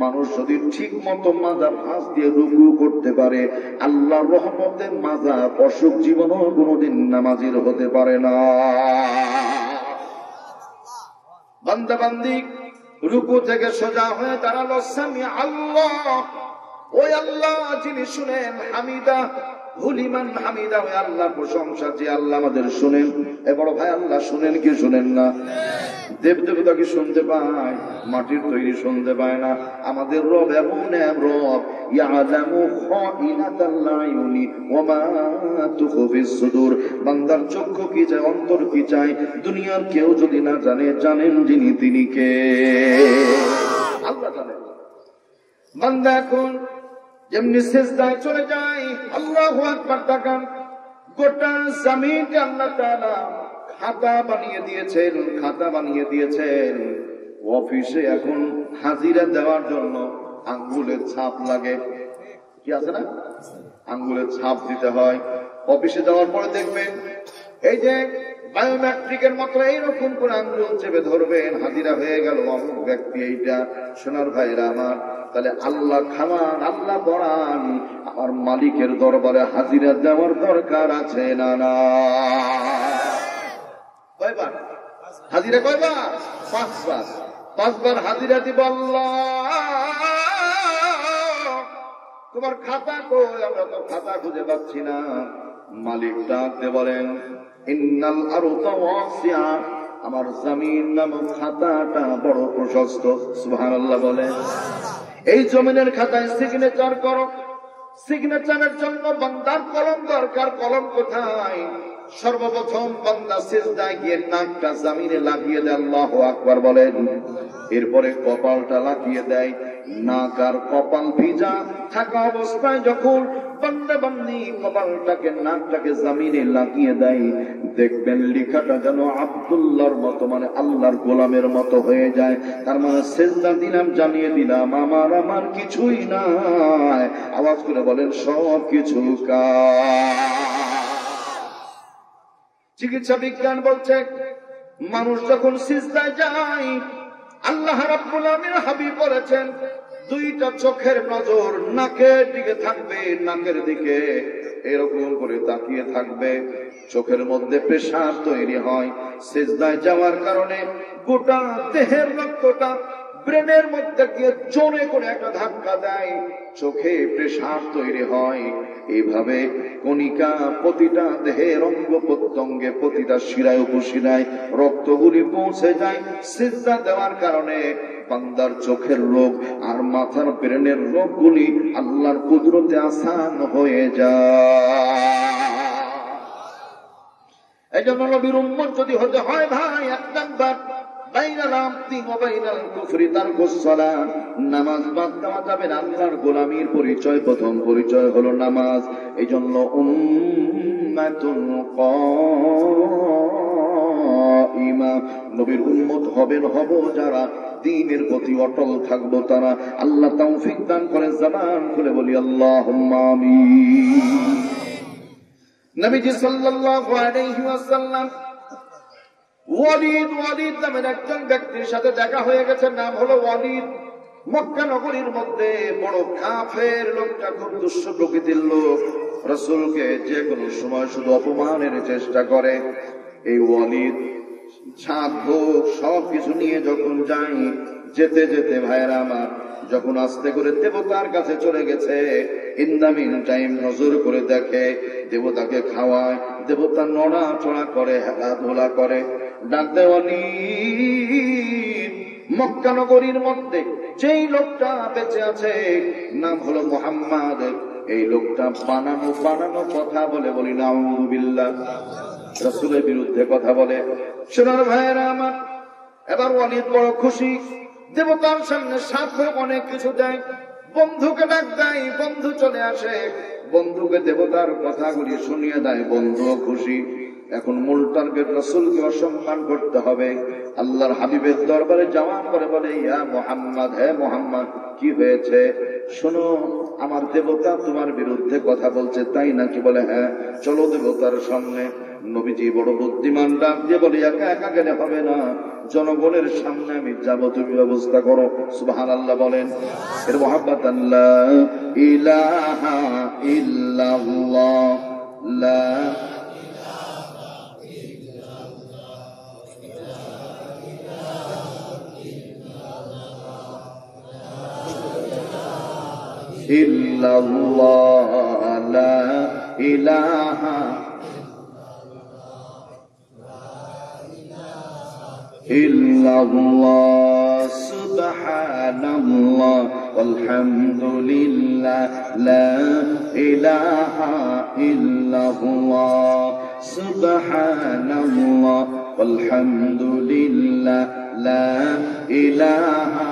মানুষ যদি ঠিক মতো মাজা ভাঁজ দিয়ে রুকু করতে পারে, আল্লাহর রহমতে মাজা অসুখ জীবনও কোনোদিন নামাজির হতে পারে না। বান্দা বান্দি রুকু থেকে সোজা হয়ে দাঁড়ালো, সামি আল্লাহ, ওই আল্লাহ যিনি শুনেন, হামিদা হুলিমান হামিদা, ওই আল্লাহ প্রশংসা যে আল্লাহ আমাদের শুনেন। এ বড় ভাই, আল্লাহ শুনেন কি শুনেন না? দেব দেবতা কি শুনতে পায়? মাটির তৈরি শুনতে পায় না। আমাদের রব এমন এক রব, ইয়ালামু খাইনাতাল আয়ুনি ওয়া মা তুখফিস সুদূর। বান্দার চক্ষু কি চায়, অন্তর কি চায়, দুনিয়ার কেউ যদি না জানে, জানেন যিনি, তিনি কে? আল্লাহ জানেন। বান্দা এখন যেমনি সিজদায় চলে যায়, আল্লাহু আকবার, তাকান, গোটা জমিনকে আল্লাহ তাআলা খাতা বানিয়ে দিয়েছেন, খাতা বানিয়ে দিয়েছেন। অফিসে এখন হাজিরা দেওয়ার জন্য আঙ্গুলের ছাপ লাগে, কি আছে না? আঙ্গুলের ছাপ দিতে হয়। অফিসে যাওয়ার পরে দেখবেন এই যে বায়োমেট্রিকের মতো এইরকম করে আঙ্গুল চেপে ধরবেন, হাজিরা হয়ে গেল অমুক ব্যক্তি এইটা। সোনার ভাইরা আমার, তাহলে আল্লাহ খাওয়ান, আল্লাহ পড়ান, আমার মালিকের দরবারে হাজিরা দেওয়ার দরকার আছে না? না। কয়বার হাজিরা? কয়বার? 5 বার। 5 বার হাজিরা দিব। আল্লাহ, তোমার খাতা কই? আমরা তো খাতা খুঁজে পাচ্ছি না। মালিক ডাকতে বলেন, ইন্নাল আরদা ওয়াসিআ, আমার জমিন নামক খাতাটা বড় প্রশস্ত। সুবহানাল্লাহ বলেন। এই জমিনের খাতায় সিগনেচার করো। সিগনেচারের জন্য বান্দার কলম দরকার। কলম কোথায়? সর্বপ্রথম বান্দা সিজদায় গিয়ে নাকটা জমিনে লাগিয়ে দেয়, আল্লাহু আকবার বলেন। এরপরে কপালটা লাগিয়ে দেয়। নাক আর কপাল ভিজা থাকা অবস্থায় যখন বান্দা বান্দি কপালটাকে, নাকটাকে জমিনে লাগিয়ে দেয়, দেখবেন লেখাটা যেন আব্দুল্লাহর মতো, মানে আল্লাহর গোলামের মতো হয়ে যায়। তার মানে সিজদা দিলাম, জানিয়ে দিলাম আমার কিছুই নাই। আওয়াজ করে বলেন, সব কিছু কার? চিকিৎসা বিজ্ঞান বলছে, মানুষ যখন সিজদায় যায়, আল্লাহ রাব্বুল আলামিন হাবিব বলেছেন, 2টা চোখের নজর নাকের দিকে থাকবে, নাকের দিকে এরকম করে তাকিয়ে থাকবে। চোখের মধ্যে প্রেসার তৈরি হয়। সিজদায় যাওয়ার কারণে গোটা দেহের রক্তটা ব্রেনের মধ্যে গিয়ে জোরে করে একটা ধাক্কা দেয়, চোখে প্রেসার তৈরি হয়। এইভাবে কণিকা প্রতিটা দেহের অঙ্গ প্রত্যঙ্গে, প্রতিটা শিরায় উপশিরায় রক্তগুলি পৌঁছে যায়। সিজদা দেওয়ার কারণে বান্দার চোখের রোগ আর মাথার ব্রেনের রোগগুলি আল্লাহর কুদরতে আসান হয়ে যায়। এই জন্য নবীর উম্মত যদি হতে হয় ভাই, 1 নাম্বার বাইনাল আবদি ওয়া বাইনাল কুফরি তারকুস সালাত, নামাজ বাদ দেওয়া যাবে না। আল্লাহর গোলামীর পরিচয়, প্রথম পরিচয় হলো নামাজ। এই জন্য উম্মাতুন কাইমা, নবীর উম্মত হব যারা দ্বীনের প্রতি অটল থাকবো তারা। আল্লাহ তৌফিক দান করেন। জবান খুলে বলি আল্লাহুম্মা আমিন। নবীজি সাল্লাল্লাহু আলাইহি ওয়াসাল্লাম ওয়ালিদ নামের একজন ব্যক্তির সাথে দেখা হয়ে গেছে, নাম হলো ওয়ালিদ। মক্কা নগরীর মধ্যে বড় কাফের লোকটা, খুব দুষ্ট প্রকৃতির লোক, রাসূলকে যে কোনো সময় শুধু অপমানের চেষ্টা করে। এই ওয়ালিদ ছাদ ভোগ সবকিছু নিয়ে যখন যাই, যেতে যেতে ভাইরা আমার, যখন আস্তে করে দেবতার কাছে চলে গেছে, ইন দা মিন টাইম নজর করে দেখে দেবতাকে খাওয়ায়, দেবতা নড়া চড়া করে, হেলাধুলা করে। ডাকতে ওয়ালিদ, মক্কা নগরীর মধ্যে যেই লোকটা বেঁচে আছে নাম হলো মুহাম্মদ। এই লোকটা বানানো কথা বলে, বলি নাউযুবিল্লাহ, রাসূলের বিরুদ্ধে কথা বলে। সোনার ভাইয়েরা আমার, এবার ওয়ালিদ বড় খুশি। দেবতার সামনে সাথে অনেক কিছু দেয়, বন্ধুকে ডাক দেয়, বন্ধু চলে আসে, বন্ধুকে দেবতার কথাগুলি শুনিয়ে দেয়, বন্ধুও খুশি। এখন মূল টার্গেট রাসূলকে অসম্মান করতে হবে। আল্লাহর হাবিবের দরবারে যাওয়ার পরে বলে, ইয়া মুহাম্মদ, হে মুহাম্মদ, কি হয়েছে? শোনো, আমার দেবতা তোমার বিরুদ্ধে কথা বলছে, তাই নাকি? বলে হ্যাঁ, চলো দেবতার সামনে। নবীজি বড় বুদ্ধিমান, ডাক দিয়ে বলে, একা একা গেলে হবে না, জনগণের সামনে আমি যাব, তুমি ব্যবস্থা করো। সুবহানাল্লাহ বলেন। এর মুহাব্বত, লা ইলাহা ইল্লাল্লাহ, লা ইল্লাল্লাহ লা ইলাহা ইল্লাল্লাহ সুবহানাল্লাহ ওয়ালহামদুলিল্লাহ লা ইলাহা ইল্লাল্লাহ সুবহানাল্লাহ ওয়ালহামদুলিল্লাহ লা ইলাহা।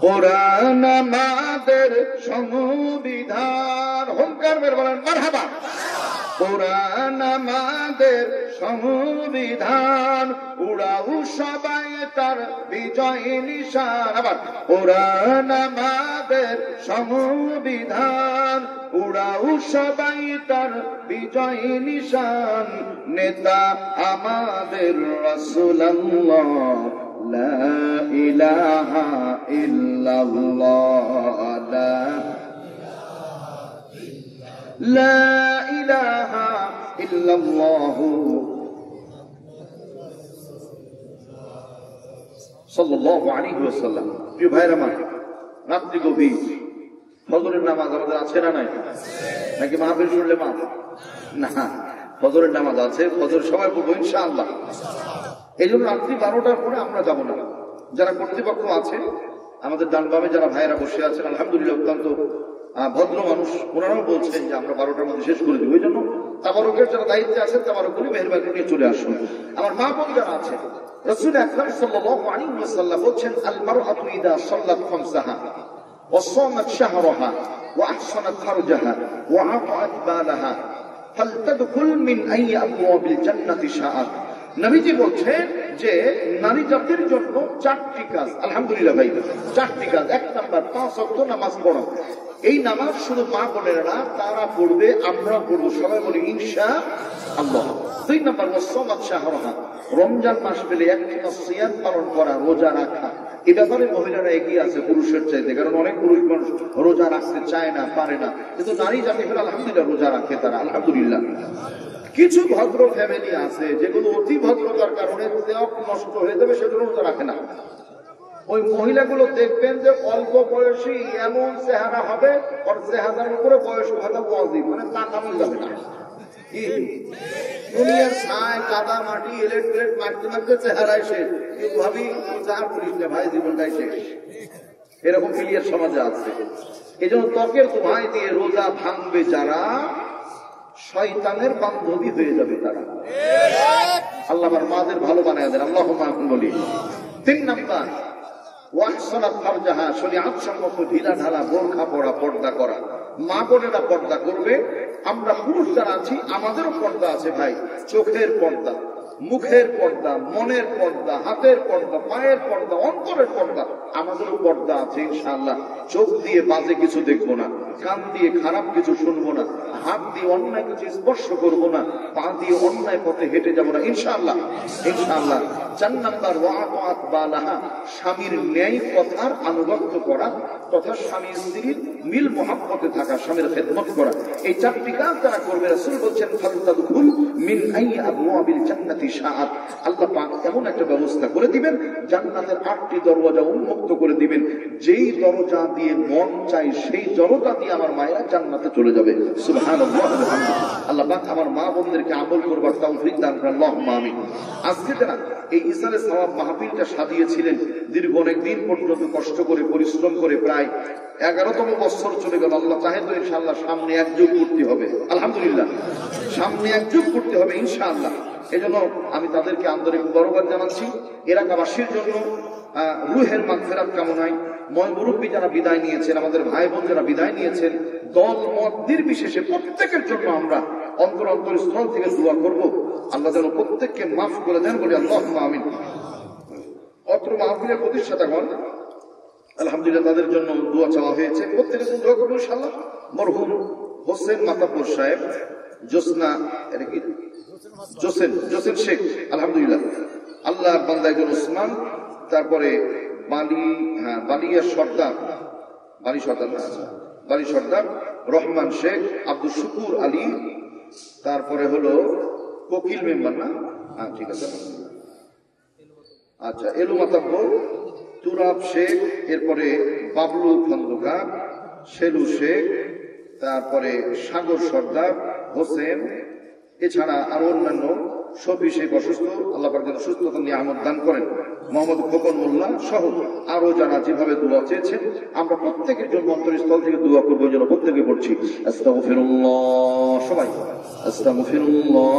কোরআন আমাদের সংবিধান, হুঙ্কার মেরে বলেন মারহাবা। কোরআন আমাদের সংবিধান, উড়াও সবাই তার বিজয় নিশান। আবার কোরআন আমাদের সংবিধান, উড়াও সবাই তার বিজয় নিশান। নেতা আমাদের রাসূলুল্লাহ লা ইলাহা ইল্লাল্লাহ লা ইলাহা ইল্লাল্লাহ সাল্লাল্লাহু আলাইহি ওয়াসাল্লাম। প্রিয় ভাইরা আমার, রাত্রি গভীর, ফজরের নামাজ আমাদের আছে না নাই? নাকি মাহফিল শুনলে মা না? ফজরের নামাজ আছে, ফজর সবাই পড়বো ইনশাআল্লাহ। এই জন্য রাত্রি 12টার পরে আমরা যাব না। যারা কর্তৃপক্ষ আছে, আমাদের ডান বামে যারা ভাইয়েরা বসে আছেন, আলহামদুলিল্লাহ অত্যন্ত ভদ্র মানুষ, ওনারাও বলছেন যে আমরা 12টার মধ্যে শেষ করে দিব। এই জন্য তাবারকের যারা দায়িত্বে আছেন তাবারক করে মেহেরবানি নিয়ে চলে আসুন। আমার মা বোন যারা আছে, রাসূল আকরাম সাল্লাল্লাহু আলাইহি ওয়াসাল্লাম বলছেন, আল মারআতু ইযা সাল্লাত খামসাহা ওয়া সামাত শাহরাহা ওয়া আহসানাত ফারজাহা ওয়া আতাআত বালাহা ফালতাদখুল মিন আইয়ি আবওয়াবিল জান্নাতি শাআত। নবীজি বলছেন যে নারী জাতির জন্য 4টি কাজ, আলহামদুলিল্লাহ ভাই, 4টি কাজ। 1 নাম্বার 5 ওয়াক্ত নামাজ পড়া। এই নামাজ শুধু মা বোনেরা না, তারা পড়বে, আমরা পড়বো, সবাই বলি ইনশাআল্লাহ। 2 নাম্বার ওয়াসামাত শাহরাহা, রমজান মাস পেলে 1 মাস সিয়াম পালন করা, রোজা রাখা। এই ব্যাপারে মহিলারা এগিয়ে আছে পুরুষের চাইতে, কারণ অনেক পুরুষ মানুষ রোজা রাখতে চায় না, পারে না, কিন্তু নারী জাতি হলে আলহামদুলিল্লাহ রোজা রাখে তারা, আলহামদুলিল্লাহ। কিছু ভদ্র ফ্যামিলি আছে যেগুলো অতি ভদ্রতার কারণে দেওয়া নষ্ট হয়ে যাবে, সেগুলো রোজা রাখে না। ওই মহিলাগুলো দেখবেন যে অল্প বয়সী এমন চেহারা হবে, ওর চেহারার উপরে বয়স ভাতা ওয়াজিব, মানে তাকানো যাবে না। দুনিয়ার ছায়, কাদা, মাটি, ইলেকট্রিক মারতে মারতে চেহারায় শেষ, কিন্তু ভাবি যা করিস না ভাই, জীবনটাই শেষ। এরকম ক্লিয়ার সমাজে আছে। এই জন্য ত্বকের দোহাই দিয়ে রোজা ভাঙবে যারা, শয়তানের বান্ধবী হয়ে যাবে তারা। আল্লাহ আমার মাদের ভালো বানায় দেন, আল্লাহুম্মা আমিন বলি। 3 নাম্বার ওয়াহসানাত ফারজাহা, শরীয়ত সম্মত ঢিলা ঢালা বোরখা পরা, পর্দা করা। মা বোনেরা পর্দা করবে। আমরা পুরুষ যারা আছি আমাদেরও পর্দা আছে ভাই। চোখের পর্দা, মুখের পর্দা, মনের পর্দা, হাতের পর্দা, পায়ের পর্দা, অন্তরের পর্দা, আমাদেরও পর্দা আছে ইনশাআল্লাহ। চোখ দিয়ে বাজে কিছু দেখবো না, কান দিয়ে খারাপ কিছু শুনবো না, হাত দিয়ে অন্যায় কিছু স্পর্শ করবো না, পা দিয়ে অন্যায় পথে হেঁটে যাবো না ইনশাআল্লাহ, ইনশাআল্লাহ। 4 নাম্বার ওয়াতাআত বালাহা, স্বামীর ন্যায় কথার আনুগত্য করা তথা স্বামী স্ত্রীর মিল মহাব্বতে থাকা, স্বামীর খেদমত করা। এই 4টি কাজ যারা করবে, রাসূল বলছেন ফালতাদখুল মিন আইয়ি আবওয়াবিল জান্নাতি শাআত, আল্লাহ পাক এমন একটা ব্যবস্থা করে দিবেন, জান্নাতের 8টি দরজা উন্মুক্ত করে দিবেন। যেই দরজা দিয়ে মন চাই সেই দরজা দিয়ে আমার মায়েরা জান্নাতে চলে যাবে। সুবহানাল্লাহ, আলহামদুলিল্লাহ। আল্লাহ পাক আমার মা বোনদেরকে আমল করবার তৌফিক দান করেন, আল্লাহুম্মা আমিন। আজকে যারা এই ইসারে সওয়াব মাহফিলটা সাজিয়েছিলেন, দীর্ঘ অনেক দিন পর্যন্ত কষ্ট করে, পরিশ্রম করে, প্রায় 11তম বছর চলে গেল। আল্লাহ চাহে তো ইনশাআল্লাহ সামনে একযোগ করতে হবে, আলহামদুলিল্লাহ, সামনে একযোগ করতে হবে ইনশাআল্লাহ। এই জন্য আমি তাদেরকে আন্তরিক মুবারকবাদ জানাচ্ছি। এলাকাবাসীর জন্য রুহের মাগফিরাত কামনায়, ময় মুরব্বী যারা বিদায় নিয়েছেন, আমাদের ভাই বোন যারা বিদায় নিয়েছেন, দল মত নির্বিশেষে প্রত্যেকের জন্য আমরা অন্তর অন্তরস্থল থেকে দোয়া করব, আল্লাহ যেন প্রত্যেককে মাফ করে দেন, বলি আল্লাহুম্মা আমিন। অত্র মাহফিলের প্রতিষ্ঠাতাগণ, আলহামদুলিল্লাহ, তাদের জন্য দোয়া চাওয়া হয়েছে, প্রত্যেকের জন্য দোয়া করবো ইনশাআল্লাহ। মরহুম হোসেন মাতাব্বর সাহেব, জোসনা, এটা কি জোসেন শেখ, আলহামদুলিল্লাহ, আল্লাহ বান্দা একজন ওসমান, তারপরে বালিয়া সর্দার, বালি সর্দার, রহমান শেখ, আব্দুল শুকুর আলী, তারপরে হলো কোকিল মেম্বার, না? হ্যাঁ, ঠিক আছে, আচ্ছা, এলু মাতাব্বর, তুরাব শেখ, এরপরে বাবলু খন্দকার, শেলু শেখ, তারপরে সাগর সর্দার, হোসেন, এছাড়া আরো অন্যান্য, শফি শেখ অসুস্থ, আল্লাহ পাক যেন সুস্থতা নিয়ামত দান করেন, মোহাম্মদ খোকন মোল্লা সহ আরো যারা যেভাবে দোয়া চেয়েছেন, আমরা প্রত্যেকের জন্য অন্তরস্থল থেকে দোয়া করবো, যেন প্রত্যেকে পড়ছি আস্তাগফিরুল্লাহ, সবাই আস্তাগফিরুল্লাহ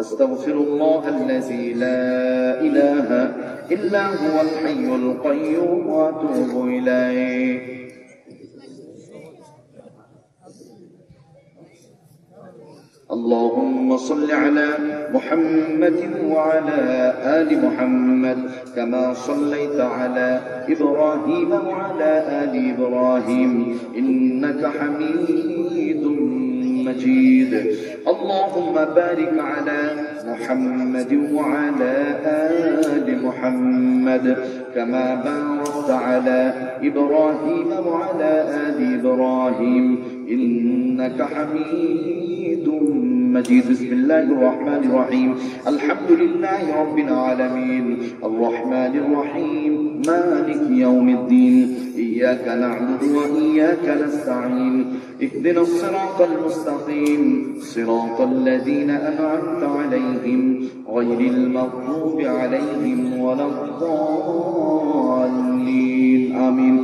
আস্তাগফিরুল্লাহ আল্লাযী লা ইলাহা ইল্লা হুয়াল হাইয়ুল কাইয়্যুম ওয়া আতুবু ইলাইহি। اللهم صل على محمد وعلى آل محمد كما صليت على إبراهيم وعلى آل إبراهيم إنك حميد مجيد. اللهم بارك على محمد وعلى آل محمد كما باركت على إبراهيم وعلى آل إبراهيم إنك حميد مجيد. بسم الله الرحمن الرحيم. الحمد لله رب العالمين الرحمن الرحيم مالك يوم الدين إياك نعبد وإياك نستعين اهدنا الصراط المستقيم صراط الذين أنعمت عليهم غير المغضوب عليهم ولا الضالين آمين.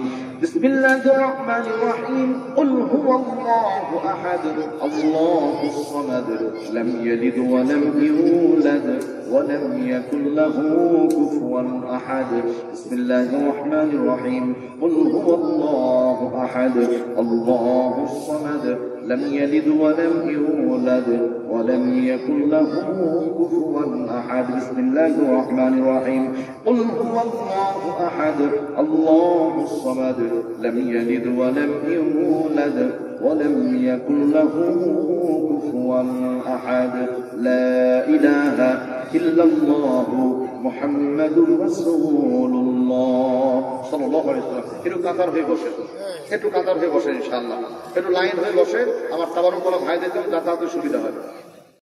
بسم الله الرحمن الرحيم. قل هو الله أحد الله الصمد لم يلد ولم يولد ولم يكن له كفوا أحد. بسم الله الرحمن الرحيم. قل هو الله أحد الله الصمد لم يلد ولم يولد ولم يكن له كفوا أحد. بسم الله الرحمن الرحيم. قل هو الله أحد الله الصمد لم يلد ولم يولد ولم يكن له كفوا أحد. لا إله إلا الله محمد رسول الله صلى الله عليه وسلم. একটু কাতার হয়ে বসে, একটু কাতার হয়ে বসে, ইনশাআল্লাহ একটু লাইন হয়ে বসে, আমার তাবারুক করা ভাইদের জন্য যাতায়াতের সুবিধা হয়।